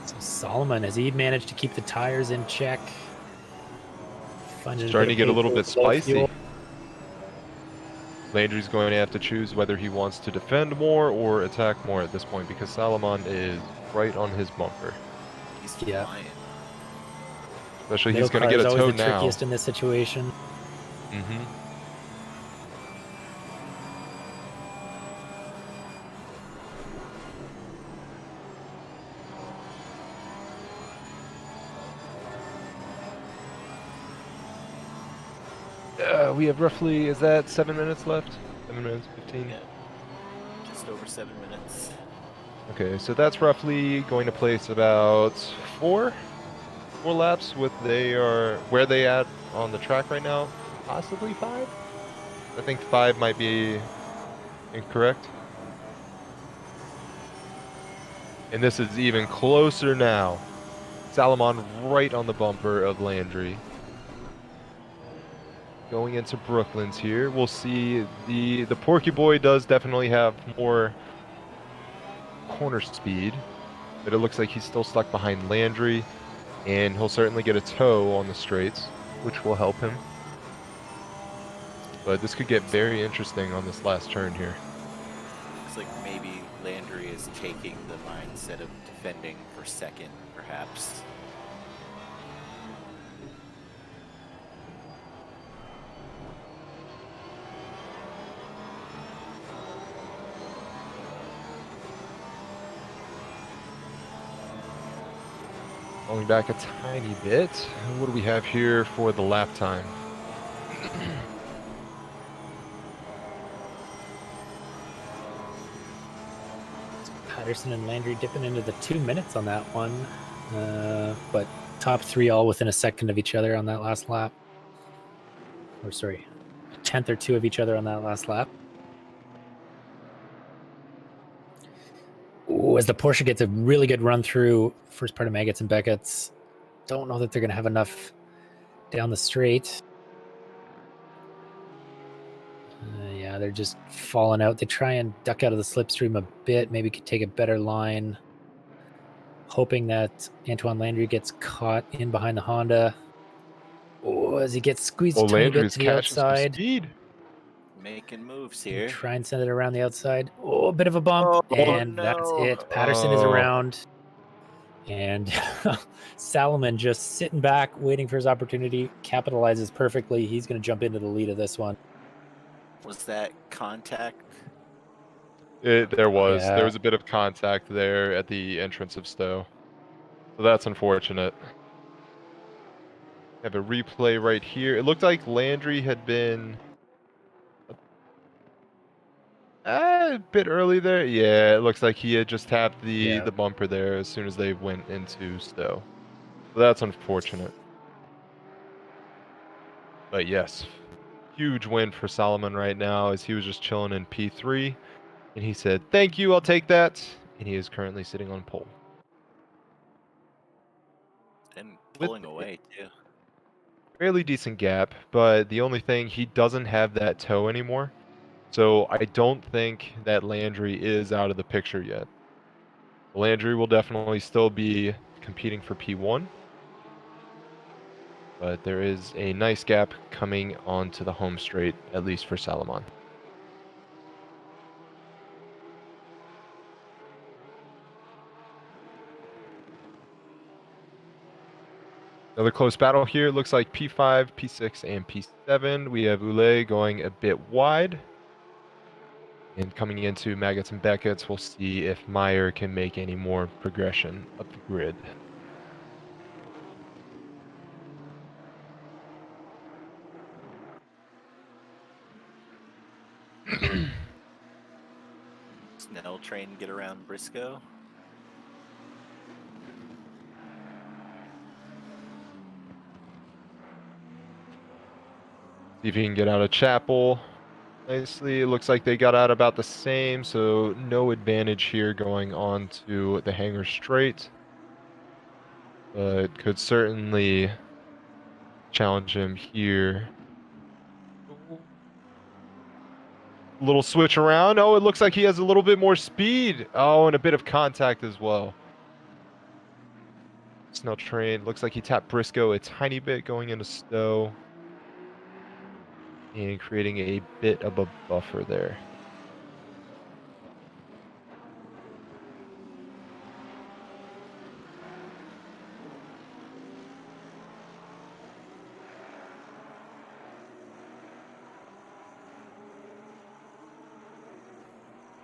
So Solomon, has he managed to keep the tires in check? Starting to get a little bit spicy. Landry's going to have to choose whether he wants to defend more or attack more at this point because Salomon is right on his bumper. He's flying. Especially he's going to get a tow the now. Trickiest in this situation. We have roughly, is that 7 minutes left? 7 minutes, 15? Yeah. Just over 7 minutes. Okay, so that's roughly going to place about four laps with where they at on the track right now? Possibly 5? I think 5 might be incorrect. And this is even closer now. Salomon right on the bumper of Landry. Going into Brooklands here, we'll see the Porky Boy does definitely have more corner speed, but it looks like he's still stuck behind Landry, and he'll certainly get a tow on the straights, which will help him. But this could get very interesting on this last turn here. Looks like maybe Landry is taking the mindset of defending for second, perhaps. Falling back a tiny bit. What do we have here for the lap time? Patterson and Landry dipping into the 2 minutes on that one. But top three all within a second of each other on that last lap. Or sorry, a tenth or two of each other on that last lap. Ooh, as the Porsche gets a really good run through first part of Maggots and Beckett's, don't know that they're going to have enough down the straight. Yeah, they're just falling out. They try and duck out of the slipstream a bit, maybe could take a better line, hoping that Antoine Landry gets caught in behind the Honda. Oh, as he gets squeezed a tiny bit Landry's to the catching some outside. speed. Making moves And here. try and send it around the outside. Oh, a bit of a bump. Oh, And no. that's it. Patterson is Oh. around. And Salomon just sitting back, waiting for his opportunity, capitalizes perfectly. He's going to jump into the lead of this one. Was that contact? There was. Yeah. There was a bit of contact there at the entrance of Stowe. So that's unfortunate. Have a replay right here. It looked like Landry had been a bit early there. Yeah, it looks like he had just tapped the bumper there as soon as they went into Stowe. So that's unfortunate. But yes, huge win for Solomon right now as he was just chilling in P3. And he said, "Thank you, I'll take that." And he is currently sitting on pole. And pulling away, too. Fairly decent gap, but the only thing, he doesn't have that toe anymore. So I don't think that Landry is out of the picture yet. Landry will definitely still be competing for P1. But there is a nice gap coming onto the home straight, at least for Salomon. Another close battle here. Looks like P5, P6, and P7. We have Ule going a bit wide. And coming into Maggots and Beckett's, we'll see if Meyer can make any more progression up the grid. Snell train get around Briscoe. See if he can get out of Chapel nicely. It looks like they got out about the same, so no advantage here going on to the hangar straight. But could certainly challenge him here. Little switch around. Oh, it looks like he has a little bit more speed. Oh, and a bit of contact as well. Snell train. Looks like he tapped Briscoe a tiny bit going into Stowe. And creating a bit of a buffer there.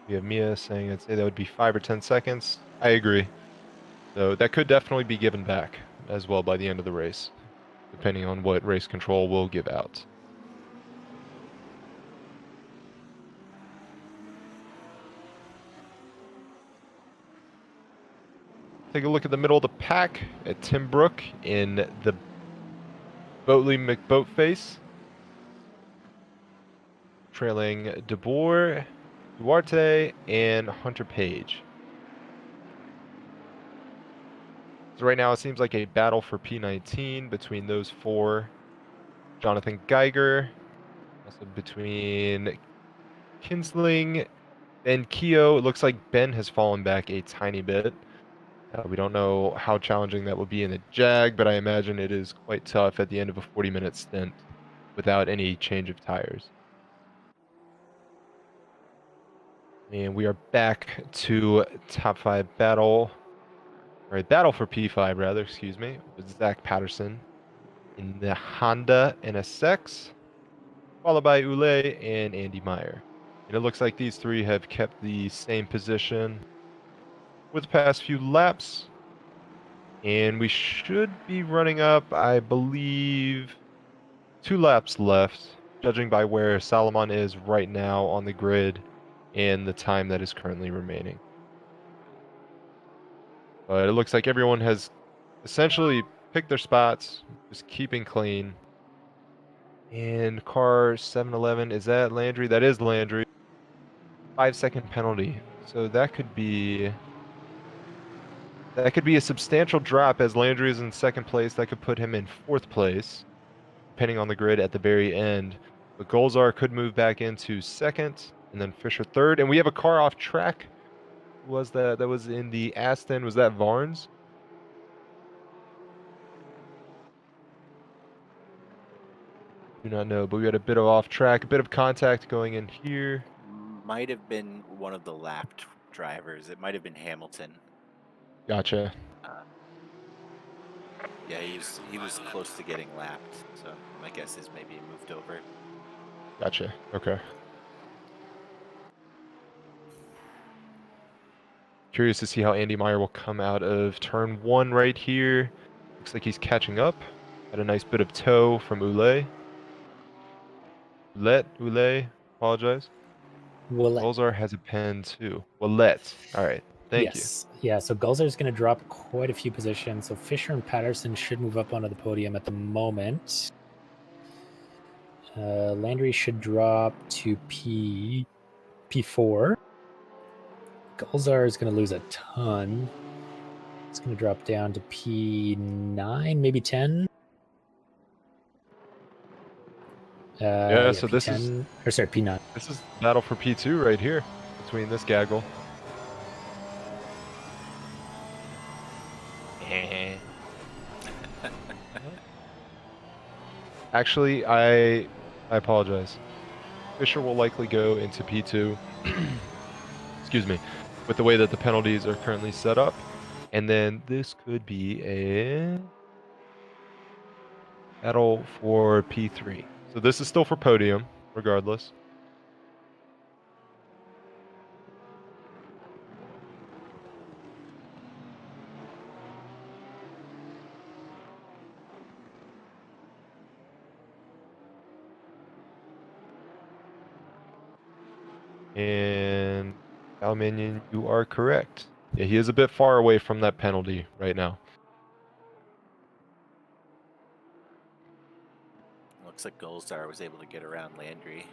We have Mia saying I'd say that would be 5 or 10 seconds. I agree. So that could definitely be given back as well by the end of the race, depending on what race control will give out. Take a look at the middle of the pack at Tim Brook in the Boatley McBoatface. Trailing DeBoer, Duarte, and Hunter Page. So right now it seems like a battle for P19 between those four. Jonathan Geiger, also between Kinsling and Keogh. It looks like Ben has fallen back a tiny bit. We don't know how challenging that will be in the Jag, but I imagine it is quite tough at the end of a 40-minute stint without any change of tires. And we are back to top 5 battle. All right, battle for P5 rather, excuse me, with Zach Patterson in the Honda NSX, followed by Ule and Andy Meyer. And it looks like these three have kept the same position with the past few laps. And we should be running up, I believe, 2 laps left, judging by where Salomon is right now on the grid and the time that is currently remaining. But it looks like everyone has essentially picked their spots, just keeping clean. And car 711, is that Landry? That is Landry. 5-second penalty. So that could be a substantial drop as Landry is in 2nd place. That could put him in 4th place, depending on the grid at the very end. But Golzar could move back into 2nd, and then Fisher 3rd. And we have a car off track. Who was that? That was in the Aston. Was that Varnes? Do not know, but we had a bit of off track, a bit of contact going in here. Might have been one of the lapped drivers. It might have been Hamilton. Gotcha. Yeah, he was close to getting lapped. So my guess is maybe he moved over. Gotcha. Okay. Curious to see how Andy Meyer will come out of turn 1 right here. Looks like he's catching up. Had a nice bit of toe from Ule. Ule, apologize. Willett. Golzar has a pen too. Willett. All right. Thank you. Yeah, so Gulzer is going to drop quite a few positions. So Fisher and Patterson should move up onto the podium at the moment. Landry should drop to P4. Gulzar is going to lose a ton. It's going to drop down to P9, maybe 10. Yeah, so P10, this is or sorry, P9. This is battle for P2 right here between this gaggle. Actually, I apologize. Fisher will likely go into P2. Excuse me. With the way that the penalties are currently set up. And then this could be a battle for P3. So this is still for podium, regardless. And Almanian, you are correct. Yeah, he is a bit far away from that penalty right now. Looks like Golzar was able to get around Landry.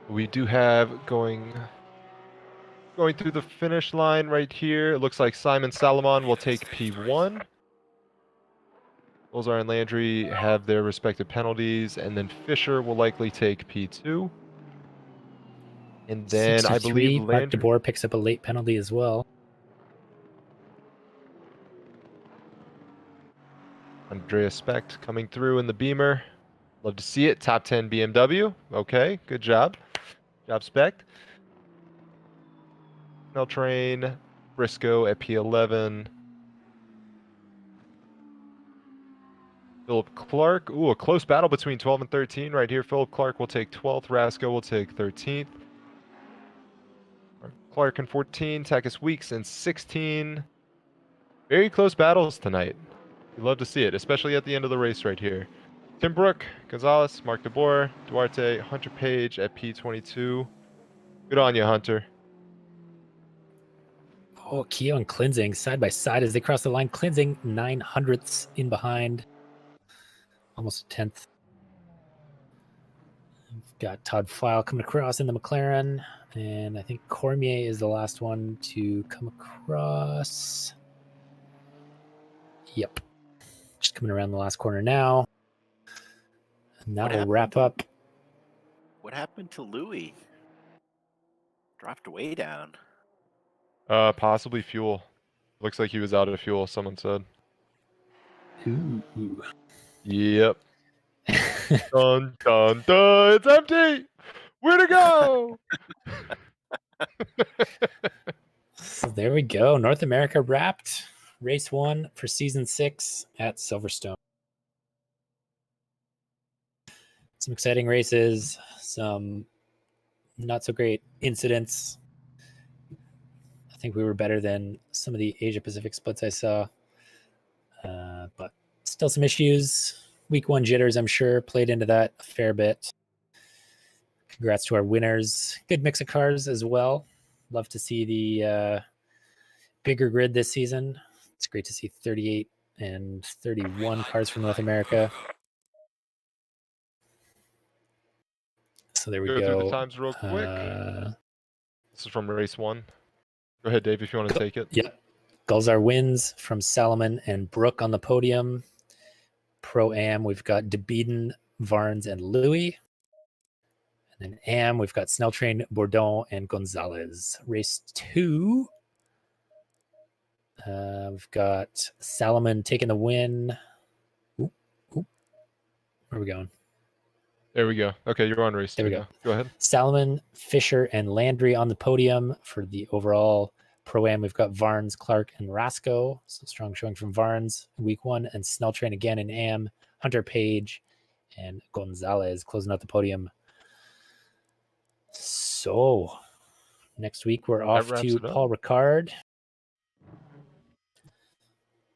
We do have going through the finish line right here. It looks like Simon Salomon will take P1. Golzar and Landry have their respective penalties, and then Fisher will likely take P2. And then I believe Mark DeBoer picks up a late penalty as well. Andreas Specht coming through in the Beamer. Love to see it. Top 10 BMW. Okay, good job. Job Specht. Train, Briscoe at P11. Philip Clark. Ooh, a close battle between 12 and 13 right here. Philip Clark will take 12th. Rasco will take 13th. Clark in 14. Takis Weeks in 16. Very close battles tonight. We love to see it, especially at the end of the race right here. Tim Brook, Gonzalez, Mark DeBoer, Duarte, Hunter Page at P22. Good on you, Hunter. Oh, Keo and Cleansing side by side as they cross the line. Cleansing 900ths in behind. Almost a 10th. We've got Todd File coming across in the McLaren. And I think Cormier is the last one to come across. Yep. Just coming around the last corner now. And that will wrap up. What happened to Louis? Dropped way down. Possibly fuel. Looks like he was out of fuel, someone said. Ooh. Yep. Dun, dun, dun. It's empty. Where'd it go? So there we go. North America wrapped. Race 1 for season 6 at Silverstone. Some exciting races, some not so great incidents. I think we were better than some of the Asia Pacific splits I saw, but still some issues. Week 1 jitters, I'm sure, played into that a fair bit. Congrats to our winners. Good mix of cars as well. Love to see the bigger grid this season. It's great to see 38 and 31 cars from North America. So there we Go go. through the times real quick. This is from race 1. Go ahead, Dave, if you want to take it. Yep. Gulzar wins from Salomon and Brooke on the podium. Pro-Am, we've got DeBeeden, Varnes, and Louis. And then Am, we've got Snelltrain, Bourdon, and Gonzalez. Race 2, we've got Salomon taking the win. Oop. Where are we going? There we go. Okay, you're on race 2. There we go. Now. Go ahead. Salomon, Fisher, and Landry on the podium for the overall Pro-Am. We've got Varnes, Clark, and Rasco. So strong showing from Varnes in week 1. And Snelltrain again in Am. Hunter Page and Gonzalez closing out the podium. So next week we're off to Paul Ricard.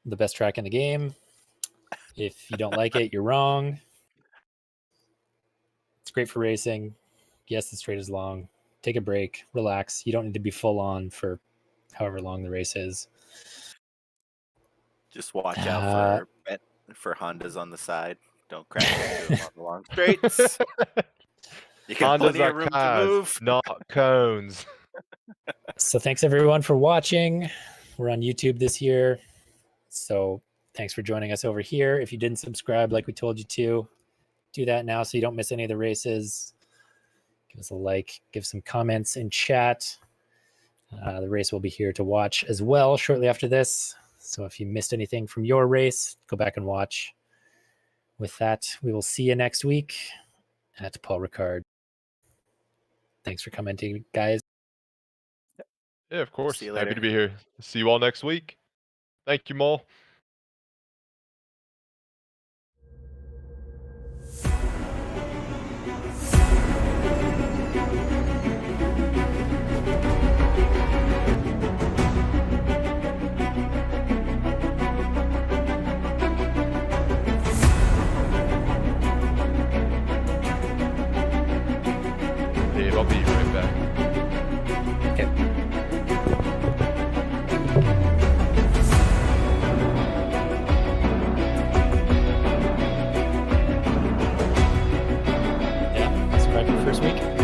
The best track in the game. If you don't like it, you're wrong. It's great for racing. Yes, the straight is long. Take a break, relax. You don't need to be full on for however long the race is. Just watch out for Hondas on the side. Don't crash into them on the long straights. You got Hondas plenty of room to move. Not cones. So thanks everyone for watching. We're on YouTube this year. So thanks for joining us over here. If you didn't subscribe like we told you to, do that now so you don't miss any of the races. Give us a like, give some comments in chat. The race will be here to watch as well shortly after this. So if you missed anything from your race, go back and watch. With that, we will see you next week at Paul Ricard. Thanks for commenting, guys. Yeah, of course. See you later. Happy to be here. See you all next week. Thank you, Mole. Dave, I'll be right back. Okay. Yeah, subscribe for the first week.